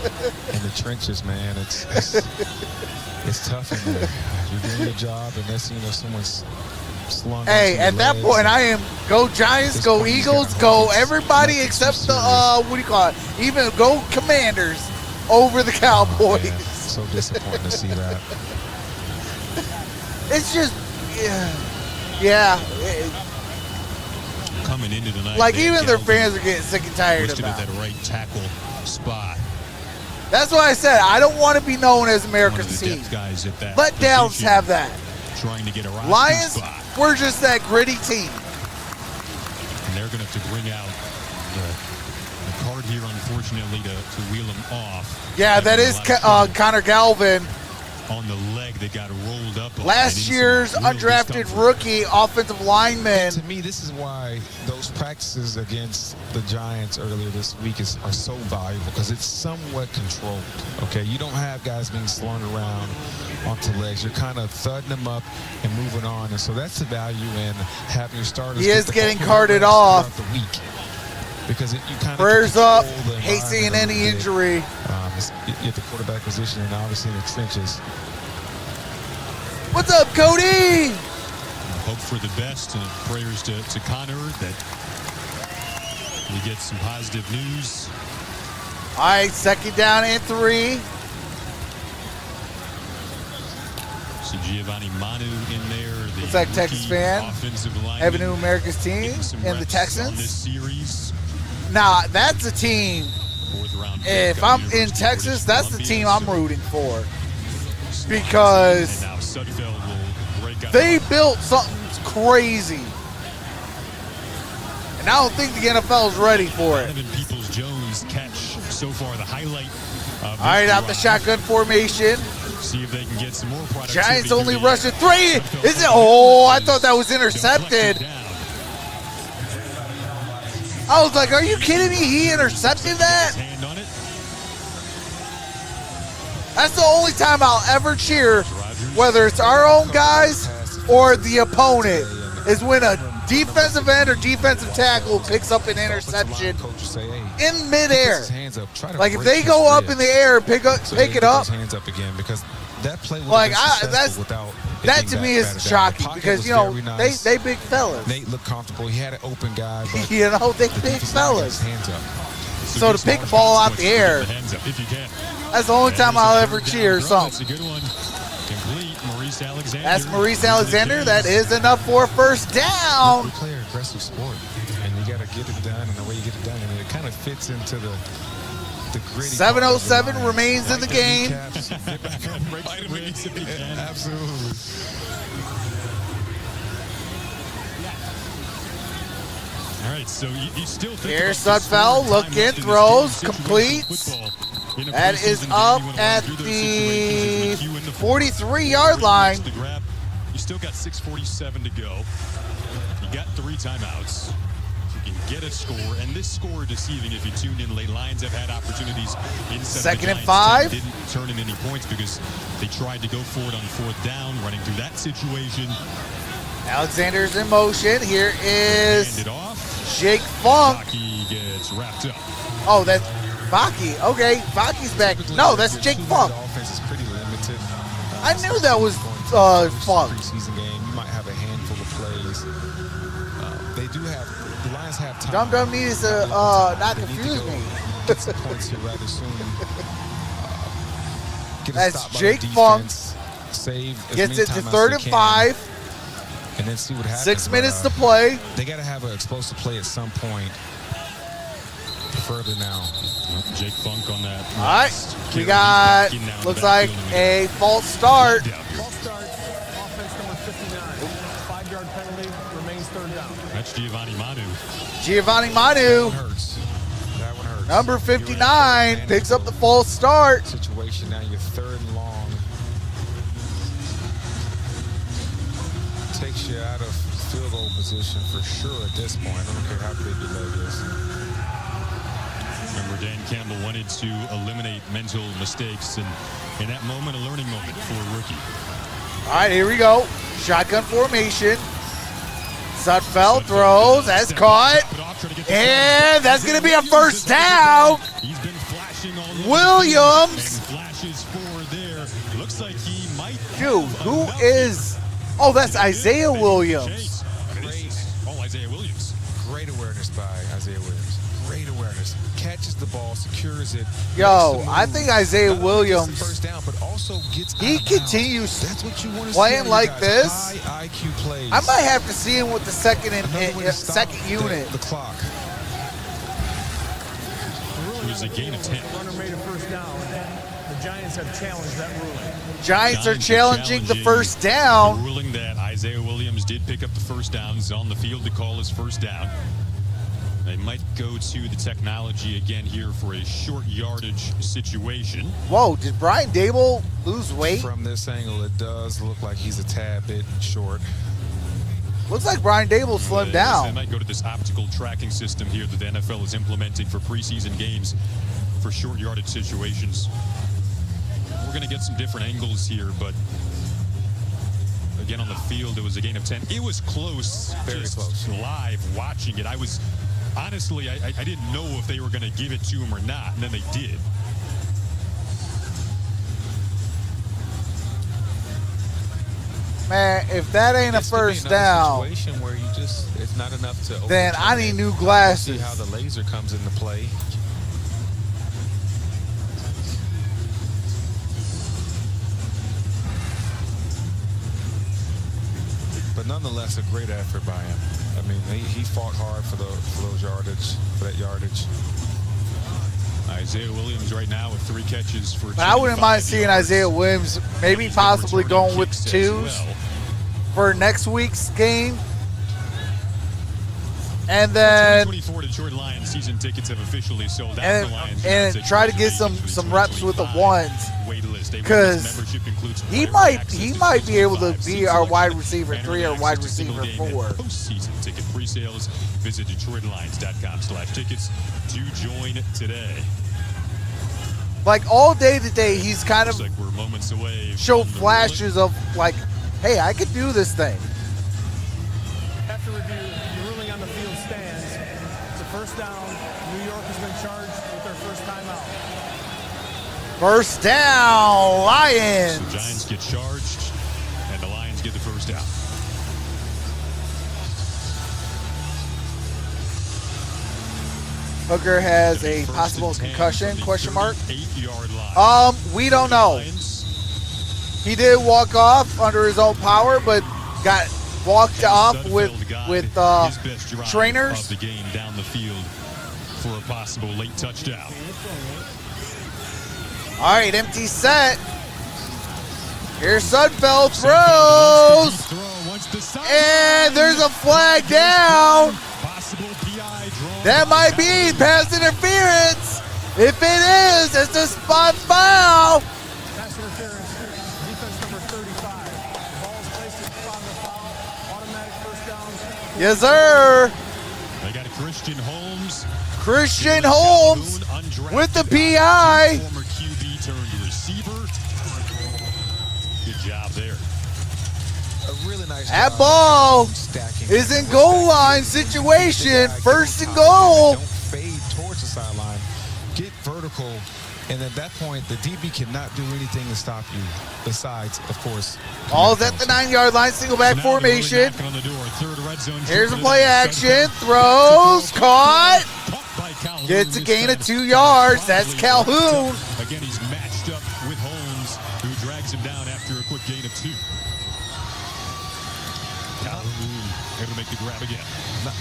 In the trenches, man, it's tough in there. You're doing your job, and that's someone's slung. Hey, onto at your that legs, point, and I am go Giants, This go point, he's Eagles, got go nothing- everybody nothing except the serious. what do you call it? Even go Commanders over the Cowboys. man, so disappointing to see that. It's just, yeah. Coming into tonight, Like Dave even their Galvin fans are getting sick and tired of listed at that. that right tackle spot. That's why I said I don't want to be known as One America's of the team. depth guys at that Let Dallas position, have that. trying to get a roster Lions, spot. we're just that gritty team. And they're going to have to bring out the card here, unfortunately, to wheel him off. Yeah, that Having a is lot of trouble Connor Galvin. on the leg that got rolled up. Last year's undrafted rookie offensive lineman. To me, this is why those practices against the Giants earlier this week are so valuable, because it's somewhat controlled. Okay, you don't have guys being slung around onto legs. You're kind of thudding them up and moving on, and so that's the value in having your starters. He is get the getting full carted reps off. throughout the week, because you kind of Prayers up. control the Hate seeing environment any a little bit. injury. At the quarterback position and obviously in the trenches. What's up, Cody? Hope for the best and prayers to Connor that we get some positive news. All right, second down and 3. See Giovanni Manu in there. The Looks like Texas rookie fan. offensive lineman, Have a new America's team getting some and the reps on this Texans. series. Now, that's a team. Fourth round pick If out I'm of in University of Texas, British that's the Columbia, team I'm so rooting for. and Because now Sudfeld will break out. they built something crazy. And I don't think the NFL is ready for it. Donovan Peoples-Jones catch so far the highlight of All right, this out the drive. shotgun formation. See if they can get some more productivity. Giants only through the rushed air. it 3. Sudfeld Is it? comes Oh, I in, thought that was deflected intercepted. down. I was like, are you kidding me? He intercepted that? His hand on it. That's the only time I'll ever cheer, whether it's our own guys or the opponent, is when a defensive end or defensive tackle picks up an interception in midair. Like if they go up in the air and pick it up, Hands up again, because that play like that to me is shocking because they big fellas. Nate looked comfortable. He had an open guy, but they the big defensive line got his fellas. hands up. So to pick a ball out the air, Hands up if you can. that's the only time I'll ever cheer That's something. a good one. Complete. Maurice Alexander. That's Maurice Alexander. That is enough for a first down. We play an aggressive sport, and you got to get it done, and the way you get it done, and it kind of fits into the gritty. 7:07 remains in the game. Absolutely. All right, so you still think Here's about the Sudfeld, scoring looking, time throws, situation completes. football. In a That preseason is game, up you wanna at run through those the situations. When the queue in the 43-yard line. to grab. You still got 6:47 to go. You got 3 timeouts. You can get a score, and this score deceiving if you tuned in late. Lions have had opportunities inside Second of and the 5. Giants 10, didn't turn in any points because they tried to go for it on 4th down, running through that situation. Alexander's in motion. Here is Hand it off. Jake Funk. Hockey gets wrapped up. Oh, that's Baki. Okay, Baki's back. No, that's Jake Funk. The offense is pretty limited. I knew that was Funk. Preseason game, you might have a handful of plays. They do have the Lions have time. Dum Dum needs to not They need to confuse go me. Get some points here rather soon. Get a That's stop by Jake the Funk. defense, save as Gets many it to timeouts 3rd as and they 5. can, and then see what happens. 6 minutes But, to play. They got to have an explosive play at some point, preferably now. Jake Funk on that. All right, we got, looks like a false start. False start, offense number 59. 5-yard penalty, remains 3rd down. That's Giovanni Manu. Giovanni Manu, Hurts. That one hurts. number 59, picks up the false start. Situation now, you're 3rd and long. Takes you out of field goal position for sure at this point. I don't care how big your leg is. Remember, Dan Campbell wanted to eliminate mental mistakes, and in that moment, a learning moment for a rookie. All right, here we go. Shotgun formation. Sudfeld throws. That's caught. And that's going to be a first down. He's been flashing all over Williams. and flashes forward there. Looks like he might. Dude, who is? Oh, that's Isaiah Williams. Oh, Isaiah Williams. Great awareness by Isaiah Williams. Great awareness. Catches the ball, secures it. Yo, I think Isaiah Williams, First down, but also gets he out of bounds. continues That's what you want to playing see, like guys. this. High IQ plays. I might have to see him with the second Another way to stop unit. the clock. It was a gain of 10. The runner made a first down. The Giants have challenged that ruling. Giants are challenging the first down. The ruling that Isaiah Williams did pick up the first down. He's on the field to call his first down. They might go to the technology again here for a short yardage situation. Whoa, did Brian Dable lose weight? From this angle, it does look like he's a tad bit short. Looks like Brian Dable slimmed They down. might go to this optical tracking system here that the NFL is implementing for preseason games for short yardage situations. We're going to get some different angles here, but again on the field, it was a gain of 10. It was close, Very just close. live watching it. I was, honestly, I didn't know if they were going to give it to him or not, and then they did. Man, if that ain't a This could be first another down, situation where you just, it's not enough to then I overturn need it. new See glasses. how the laser comes into play. But nonetheless, a great effort by him. I mean, he fought hard for those yardage, for that yardage. Isaiah Williams right now with 3 catches for But I wouldn't mind seeing 25 yards. Isaiah Williams maybe He's been possibly returning going with kicks as twos well. for next week's game. And The then 2024 Detroit Lions season tickets have officially sold out. and, The Lions and now take try to get reservations some for the reps with the 2025 ones. wait list. A wait 'Cause list membership includes he player might access be able to 2025 be seat our wide selection receiver and 3 or early wide access to single receiver game and 4. Postseason ticket pre-sales. Visit DetroitLions.com/tickets to join today. Like all day today, he's kind of Looks like we're moments away. showed from the flashes of like, hey, I could do this thing. After review, the ruling on the field stands. It's a first down. New York has been charged with their first timeout. First down, Lions. So Giants get charged, and the Lions get the first down. Hooker has a First possible and 10 concussion, from the question mark. 38-yard line. We don't know. Lions. He did walk off under his own power, but got walked off with His best drive trainers. of the game down the field for a possible late touchdown. All right, empty set. Here's Sudfeld throws, and there's a flag down. Possible PI That might be pass interference. If it is, it's a spot foul. Pass interference, defense number 35. The ball is placed at the spot of the foul. Automatic first down. Yes, sir. They got Christian Holmes. Christian Holmes with the PI. Former QB turned receiver. Good job there. A really nice That job ball stacking. is in goal line situation. First and goal. Don't fade towards the sideline. Get vertical. And at that point, the DB cannot do anything to stop you besides, of course. Ball's at the 9-yard line. Single back formation. Here's a play action. Throws. Caught. Gets a gain of 2 yards. That's Calhoun. Again, he's matched up with Holmes, who drags him down after a quick gain of 2. Calhoun able to make the grab again.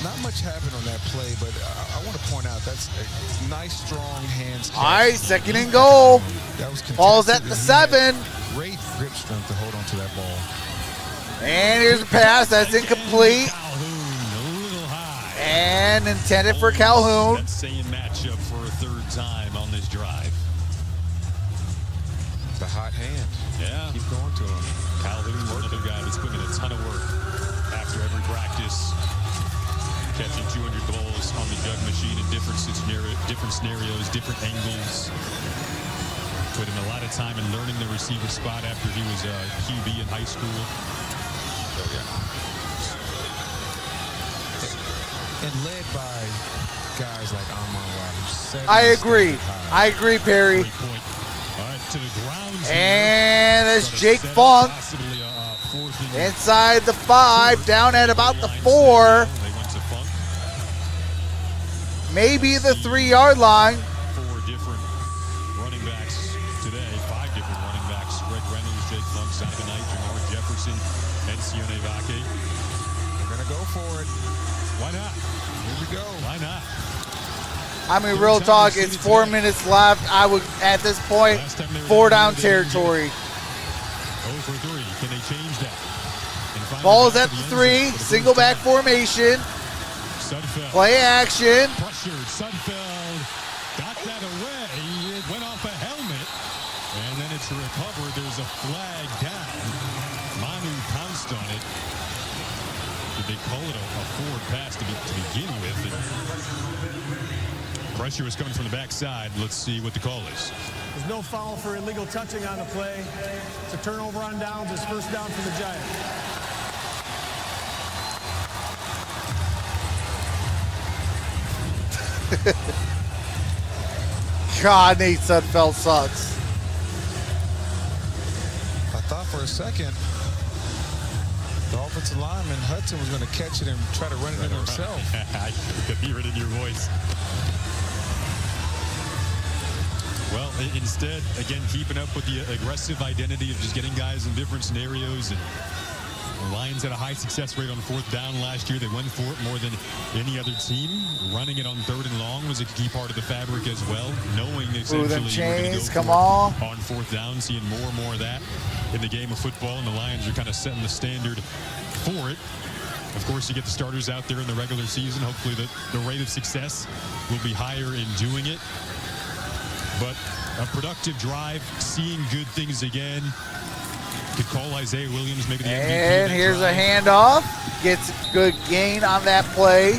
Not much happened on that play, but I want to point out that's a nice, strong hands. All right, second and goal. That was Ball's at the 7. Great grip strength to hold on to that ball. And here's a pass. That's incomplete. Calhoun, a little high. And intended for Calhoun. That same matchup for a third time on this drive. The hot hand. Yeah. Keep going to him. Calhoun, another guy that's putting in a ton of work after every practice. Catching 200 balls on the jug machine in different scenarios, different angles. Put in a lot of time in learning the receiver spot after he was a QB in high school. Oh, yeah. And led by guys like Arnold. I agree. I agree, Perry. Great point. All right, to the ground. And that's Jake Funk inside the 5, down at about the 4. Maybe the 3-yard line. 4 different running backs today. 5 different running backs. Greg Reynolds, Jake Funk, Saturday night, Jamar Jefferson, and Sione Vake. We're going to go for it. Why not? Here we go. Why not? I mean, real talk, it's 4 minutes left. I would, at this point, 4-down territory. 0 for 3. Can they change that? Ball's at the 3, single back formation. Sudfeld. Play action. Pressured. Sudfeld got that away. It went off a helmet. And then it's recovered. There's a flag down. Manu pounced on it. Did they call it a forward pass to begin with? Pressure was coming from the backside. Let's see what the call is. There's no foul for illegal touching on the play. It's a turnover on downs. It's first down for the Giants. God, Nate Sudfeld sucks. I thought for a second the offensive lineman Hudson was going to catch it and try to run it in himself. I could hear it in your voice. Well, instead, again, keeping up with the aggressive identity of just getting guys in different scenarios. And the Lions had a high success rate on 4th down last year. They went for it more than any other team. Running it on 3rd and long was a key part of the fabric as well. Knowing essentially them you're chains, go come on. 4th down, seeing more and more of that in the game of football. And the Lions are kind of setting the standard for it. Of course, you get the starters out there in the regular season. Hopefully the rate of success will be higher in doing it. But a productive drive, seeing good things again. Could call Isaiah Williams maybe the MVP. And here's a handoff. Gets a good gain on that play.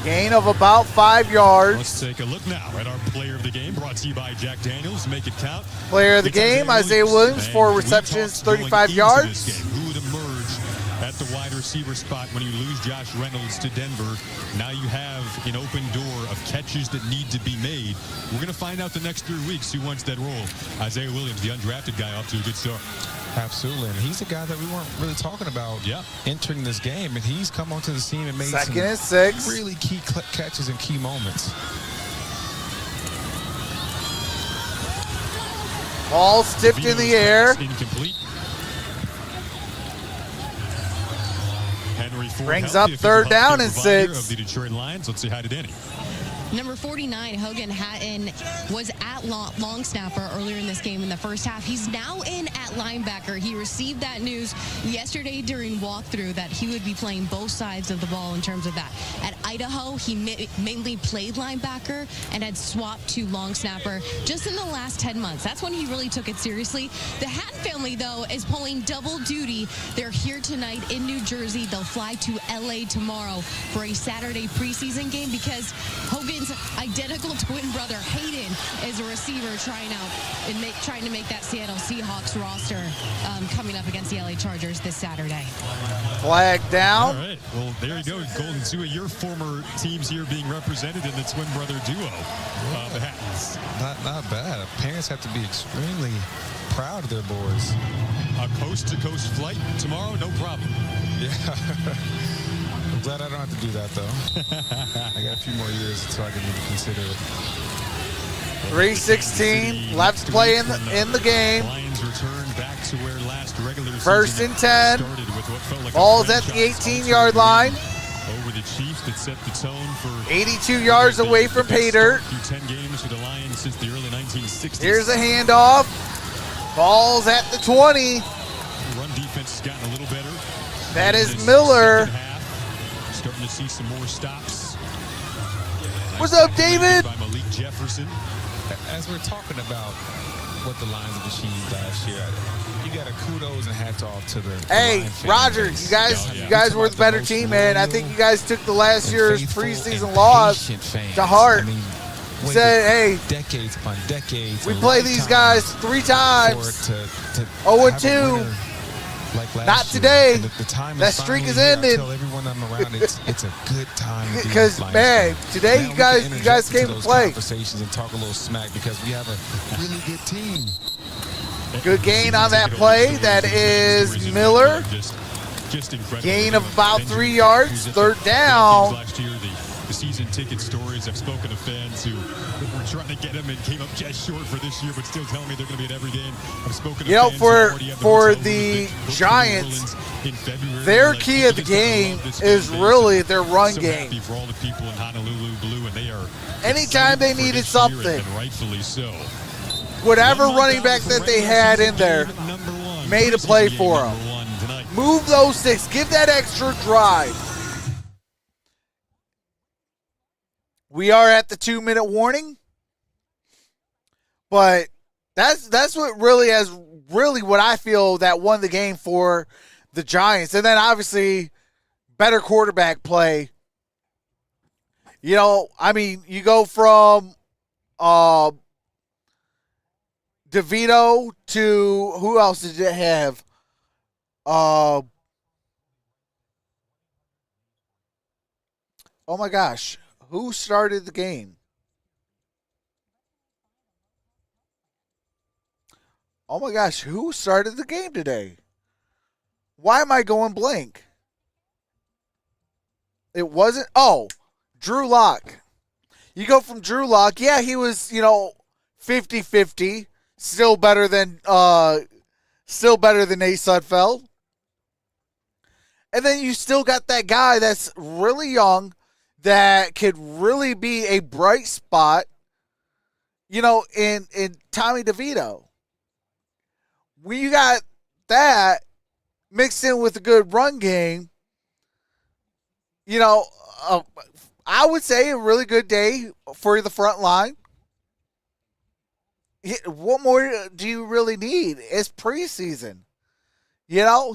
Gain of about 5 yards. Let's take a look now at our player of the game, brought to you by Jack Daniels. Make it count. Player of the game, Isaiah Williams, 4 receptions, 35 yards. Who would emerge at the wide receiver spot when you lose Josh Reynolds to Denver? Now you have an open door of catches that need to be made. We're going to find out the next 3 weeks who wants that role. Isaiah Williams, the undrafted guy, off to a good start. Absolutely, and he's a guy that we weren't really talking about entering this game, and he's come onto the scene and made second and 6. Really key catches and key moments. Ball tipped in the air. Incomplete. Henry Ford brings up 3rd down and 6. Of the Detroit Lions. Let's say hi to Danny. Number 49, Hogan Hatton, was at long snapper earlier in this game in the first half. He's now in at linebacker. He received that news yesterday during walkthrough that he would be playing both sides of the ball in terms of that. At Idaho, he mainly played linebacker and had swapped to long snapper just in the last 10 months. That's when he really took it seriously. The Hatton family, though, is pulling double duty. They're here tonight in New Jersey. They'll fly to L.A. tomorrow for a Saturday preseason game because Hogan's identical twin brother Hayden is a receiver trying to make that Seattle Seahawks roster coming up against the LA Chargers this Saturday. Flag down. All right. Well, there you go. Golden Sue, your former teams here being represented in the twin brother duo. The Hattons. Not bad. Parents have to be extremely proud of their boys. A coast-to-coast flight tomorrow, no problem. Yeah. I'm glad I don't have to do that, though. I got a few more years until I can even consider it. 3:16 left to play in the game. Lions return back to where last regular season First and 10. started with what felt like Ball's at the 18-yard line. Over the Chiefs that set the tone for 82 yards away from pay dirt. through 10 games for the Lions since the early 1960s. Here's a handoff. Ball's at the 20. Run defense has gotten a little better. That is This Miller. second half, starting to see some more stops. What's up, David? By Malik Jefferson. As we're talking about what the Lions have achieved last year, you got a kudos and hats off to the Hey, Lion fan Roger, base. you guys were the better team, man. I think you guys took the last year's preseason loss to heart. Said, hey, decades upon decades. we play these guys 3 times. 0-2. Like last Not year. today. And the time That is streak finally is here. ending. I tell everyone I'm around, it's a good time. to be Because, a Lions man, fan. today Now you we guys can came interject to into those play. Conversations and talk a little smack because we have a really good team. Good gain on that play. That is Miller. Just incredible. Gain of about 3 yards. Third down. Last year, the season ticket stories. I've spoken to fans who were trying to get them and came up just short for this year, but still telling me they're going to be at every game. I've spoken to fans who already have for hotel the rooms booked Giants, in February. their Like, key of the "Tickets don't game love this is fan base." really their run So game. happy for all the people in Honolulu Blue, and they are Anytime they excited for needed this year, something. and rightfully so. Whatever running back that they had in there made a play for them. Move those sticks. Give that extra drive. We are at the 2-minute warning. But that's what really what I feel that won the game for the Giants. And then obviously better quarterback play. You know, I mean, you go from DeVito to who else did it have? Oh my gosh. Who started the game? Oh my gosh, who started the game today? Why am I going blank? It wasn't. Oh, Drew Lock. You go from Drew Lock. Yeah, he was, 50-50. Still better than Nate Sudfeld. And then you still got that guy that's really young that could really be a bright spot, in Tommy DeVito. When you got that mixed in with a good run game, I would say a really good day for the front line. What more do you really need? It's preseason,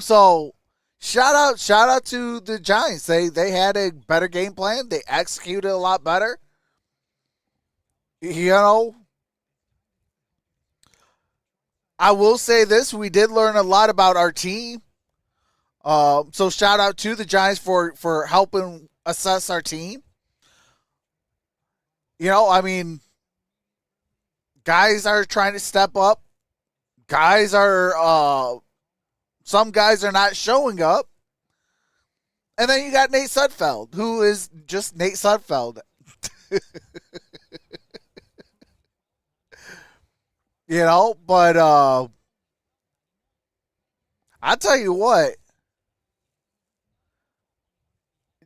So shout out to the Giants. They had a better game plan. They executed a lot better. I will say this: we did learn a lot about our team. So shout out to the Giants for helping assess our team. Guys are trying to step up. Some guys are not showing up. And then you got Nate Sudfeld, who is just Nate Sudfeld. But I'll tell you what.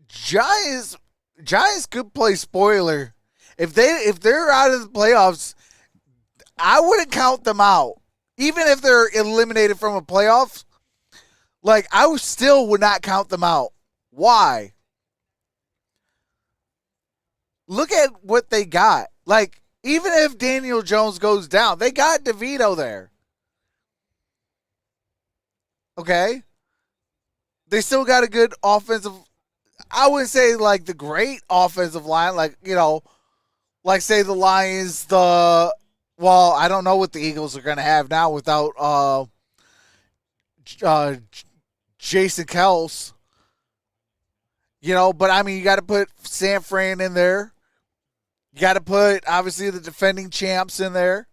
Giants could play spoiler If they're out of the playoffs, I wouldn't count them out. Even if they're eliminated from a playoff, like I still would not count them out. Why? Look at what they got. Like, even if Daniel Jones goes down, they got DeVito there. Okay? They still got a good offensive, I wouldn't say like the great offensive line, like, you know, like say the Lions, well, I don't know what the Eagles are going to have now without Jason Kels. You know, but I mean, you got to put San Fran in there. You got to put, obviously, the defending champs in there.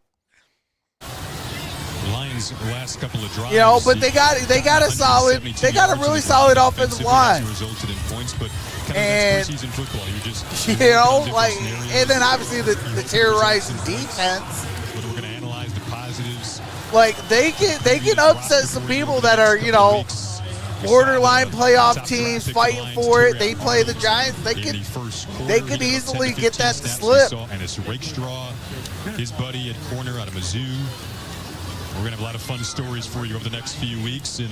Lions last couple of drives. You know, but they got a really solid offensive line. Resulted in points, but and preseason football, you know, like, and then obviously the terrorizing defense. But we're going to analyze the positives. Like they can upset some people that are, you know, borderline playoff teams fighting for it. They play the Giants. They could easily get that to slip. Ennis Rakestraw, his buddy at corner out of Mizzou. We're going to have a lot of fun stories for you over the next few weeks and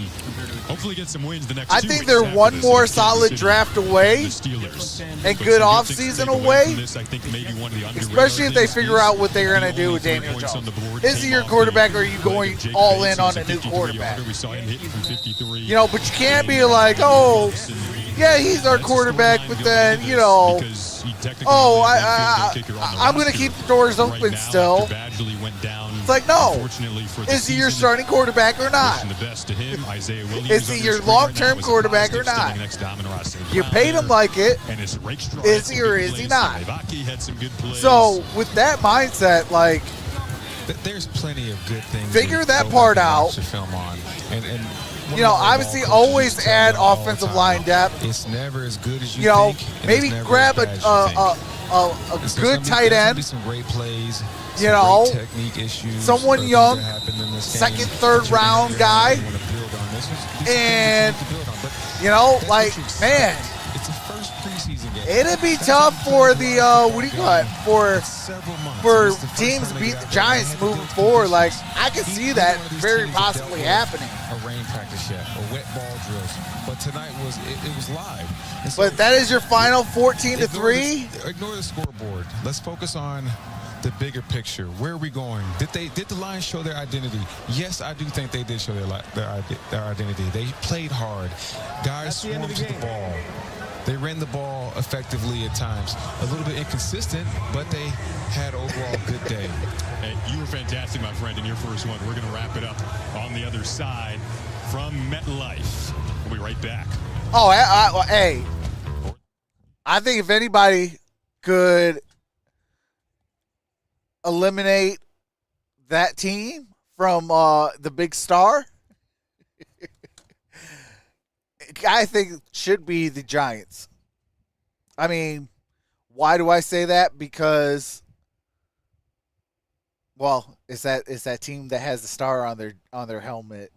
hopefully get some wins the next 2 weeks. I think they're one more solid draft away and good offseason away, especially if they figure out what they're going to do with Daniel Jones. Is he your quarterback, or are you going all in on a new quarterback? You know, but you can't be like, oh, yeah, he's our quarterback, but then, you know, oh, I'm going to keep the doors open still. It's like, no. Is he your starting quarterback or not? Is he your long-term quarterback or not? You paid him like it. Is he or is he not? So with that mindset, like, there's plenty of good things. Figure that part out. And you know, obviously always add offensive line depth. It's never as good as you think. Maybe grab a good tight end. Be some great plays. You know, technique issues, someone young, second, third round guy, and you know, like, man, it's the first preseason game. It'd be tough for the for teams to beat the Giants moving forward. Like, I can see that very possibly happening. A rain practice yet, or wet ball drills, but tonight it was live. So, but that is your final 14-3. Ignore the scoreboard. Let's focus on the bigger picture. Where are we going? Did the Lions show their identity? Yes, I do think they did show their identity. They played hard. Guys swarmed to the ball. They ran the ball effectively at times. A little bit inconsistent, but they had overall a good day. Hey, you were fantastic, my friend, in your first one. We're going to wrap it up on the other side from MetLife. We'll be right back. Oh, hey, I think if anybody could eliminate that team from the big star, I think it should be the Giants. I mean, why do I say that? Because, well, it's that team that has the star on their helmet.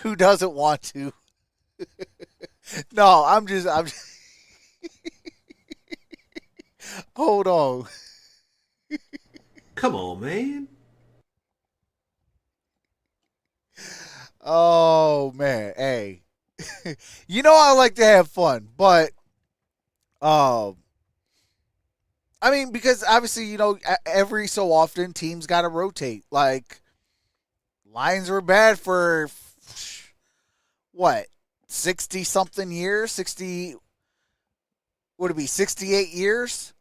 Who doesn't want to? No, I'm just hold on. Come on, man. Oh, man. Hey. You know I like to have fun, but I mean, because obviously, you know, every so often teams got to rotate. Like, Lions were bad for what? 60-something years? 68 years?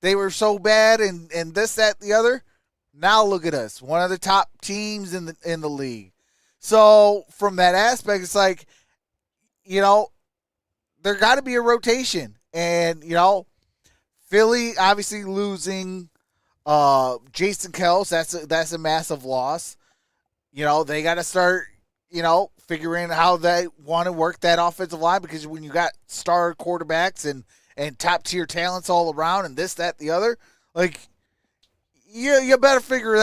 They were so bad and this, that, the other. Now look at us. One of the top teams in the league. So from that aspect, it's like, you know, there got to be a rotation. And, you know, Philly obviously losing Jason Kels. That's a massive loss. You know, they got to start, you know, figuring out how they want to work that offensive line, because when you got star quarterbacks and top tier talents all around and this, that, the other, like, you better figure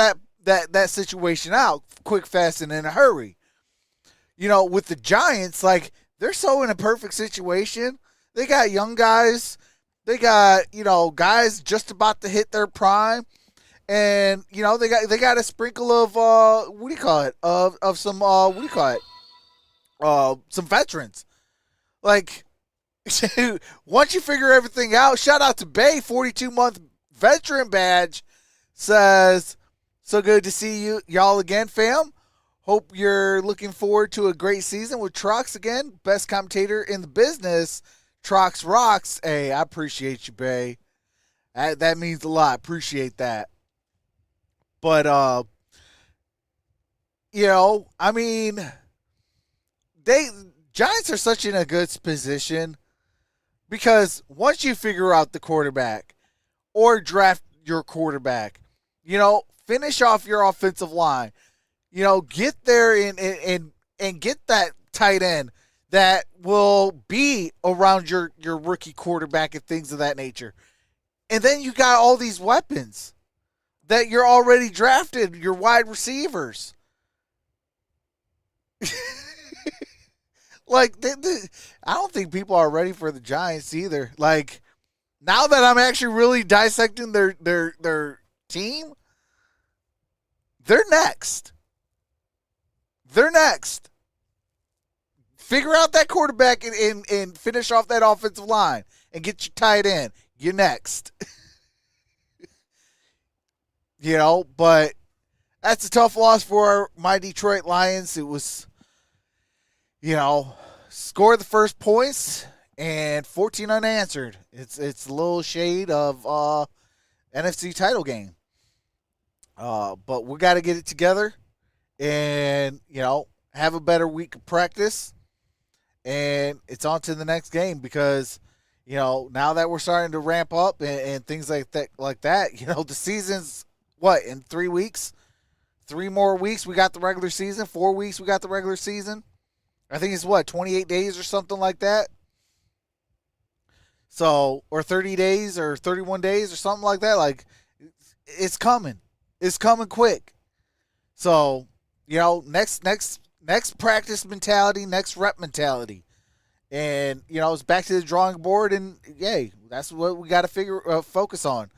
that situation out quick, fast, and in a hurry. You know, with the Giants, like, they're so in a perfect situation. They got young guys. They got, guys just about to hit their prime. And, they got a sprinkle of some veterans. Like, once you figure everything out, shout out to Bay, 42-month veteran badge, says, so good to see y'all again, fam. Hope you're looking forward to a great season with Trox again. Best commentator in the business. Trox rocks. Hey, I appreciate you, Bay. That means a lot. Appreciate that. But, Giants are such in a good position because once you figure out the quarterback or draft your quarterback, finish off your offensive line, get there and get that tight end that will be around your rookie quarterback and things of that nature. And then you got all these weapons that you're already drafted, your wide receivers. Like, I don't think people are ready for the Giants either. Like, now that I'm actually really dissecting their team, they're next. They're next. Figure out that quarterback and finish off that offensive line and get your tight end. You're next. But that's a tough loss for my Detroit Lions. It was, score the first points and 14 unanswered. It's a little shade of NFC Title Game. But we got to get it together and, have a better week of practice. And it's on to the next game because, now that we're starting to ramp up and things like that, the season's in 3 weeks? 3 more weeks, we got the regular season. 4 weeks, we got the regular season. I think it's 28 days or something like that. So, or 30 days or 31 days or something like that. Like, it's coming. It's coming quick. So, next practice mentality, next rep mentality. And, it's back to the drawing board and, yay, that's what we got to focus on.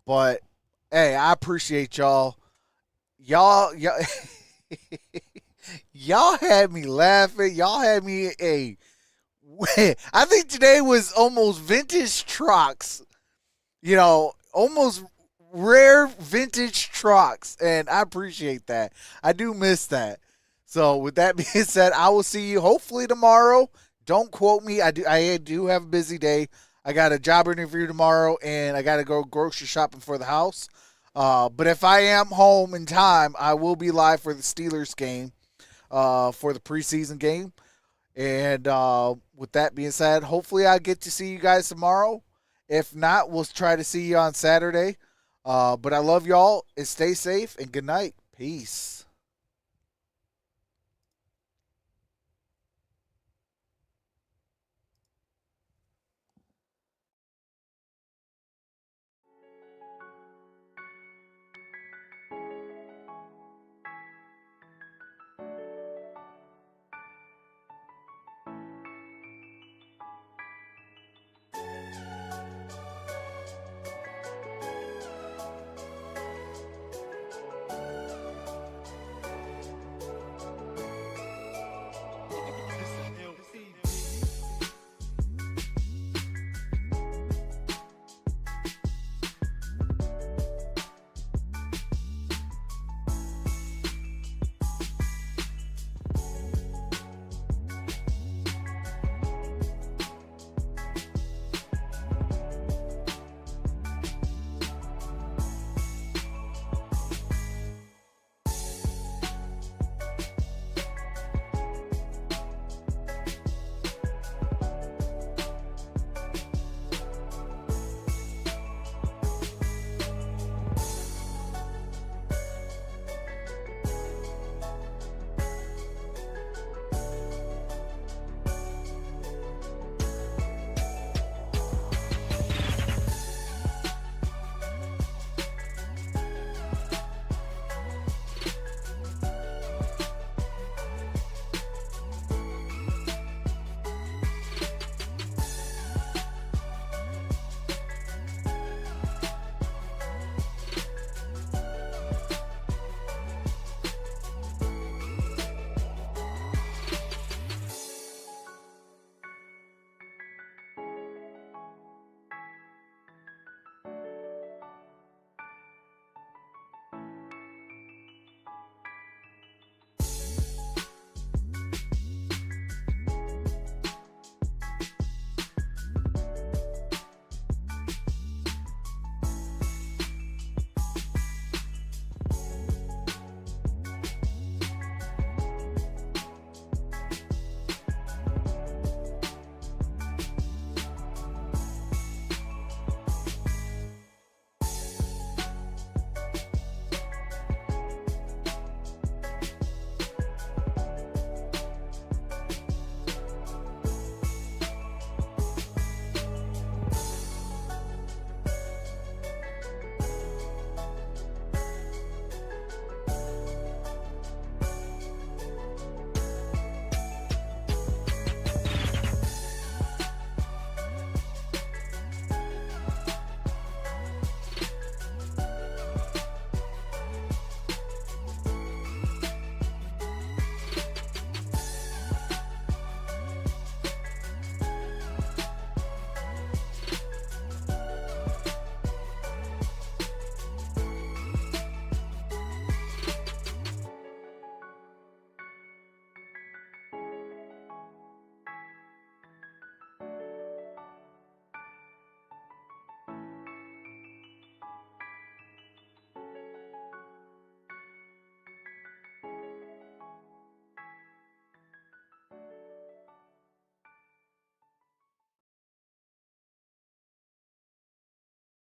But, hey, I appreciate y'all. Y'all had me laughing. Y'all had me I think today was almost vintage trucks. Almost rare vintage trucks. And I appreciate that. I do miss that. So with that being said, I will see you hopefully tomorrow. Don't quote me. I do have a busy day. I got a job interview tomorrow and I got to go grocery shopping for the house. But if I am home in time, I will be live for the Steelers game, for the preseason game. And with that being said, hopefully I get to see you guys tomorrow. If not, we'll try to see you on Saturday. But I love y'all and stay safe and good night. Peace.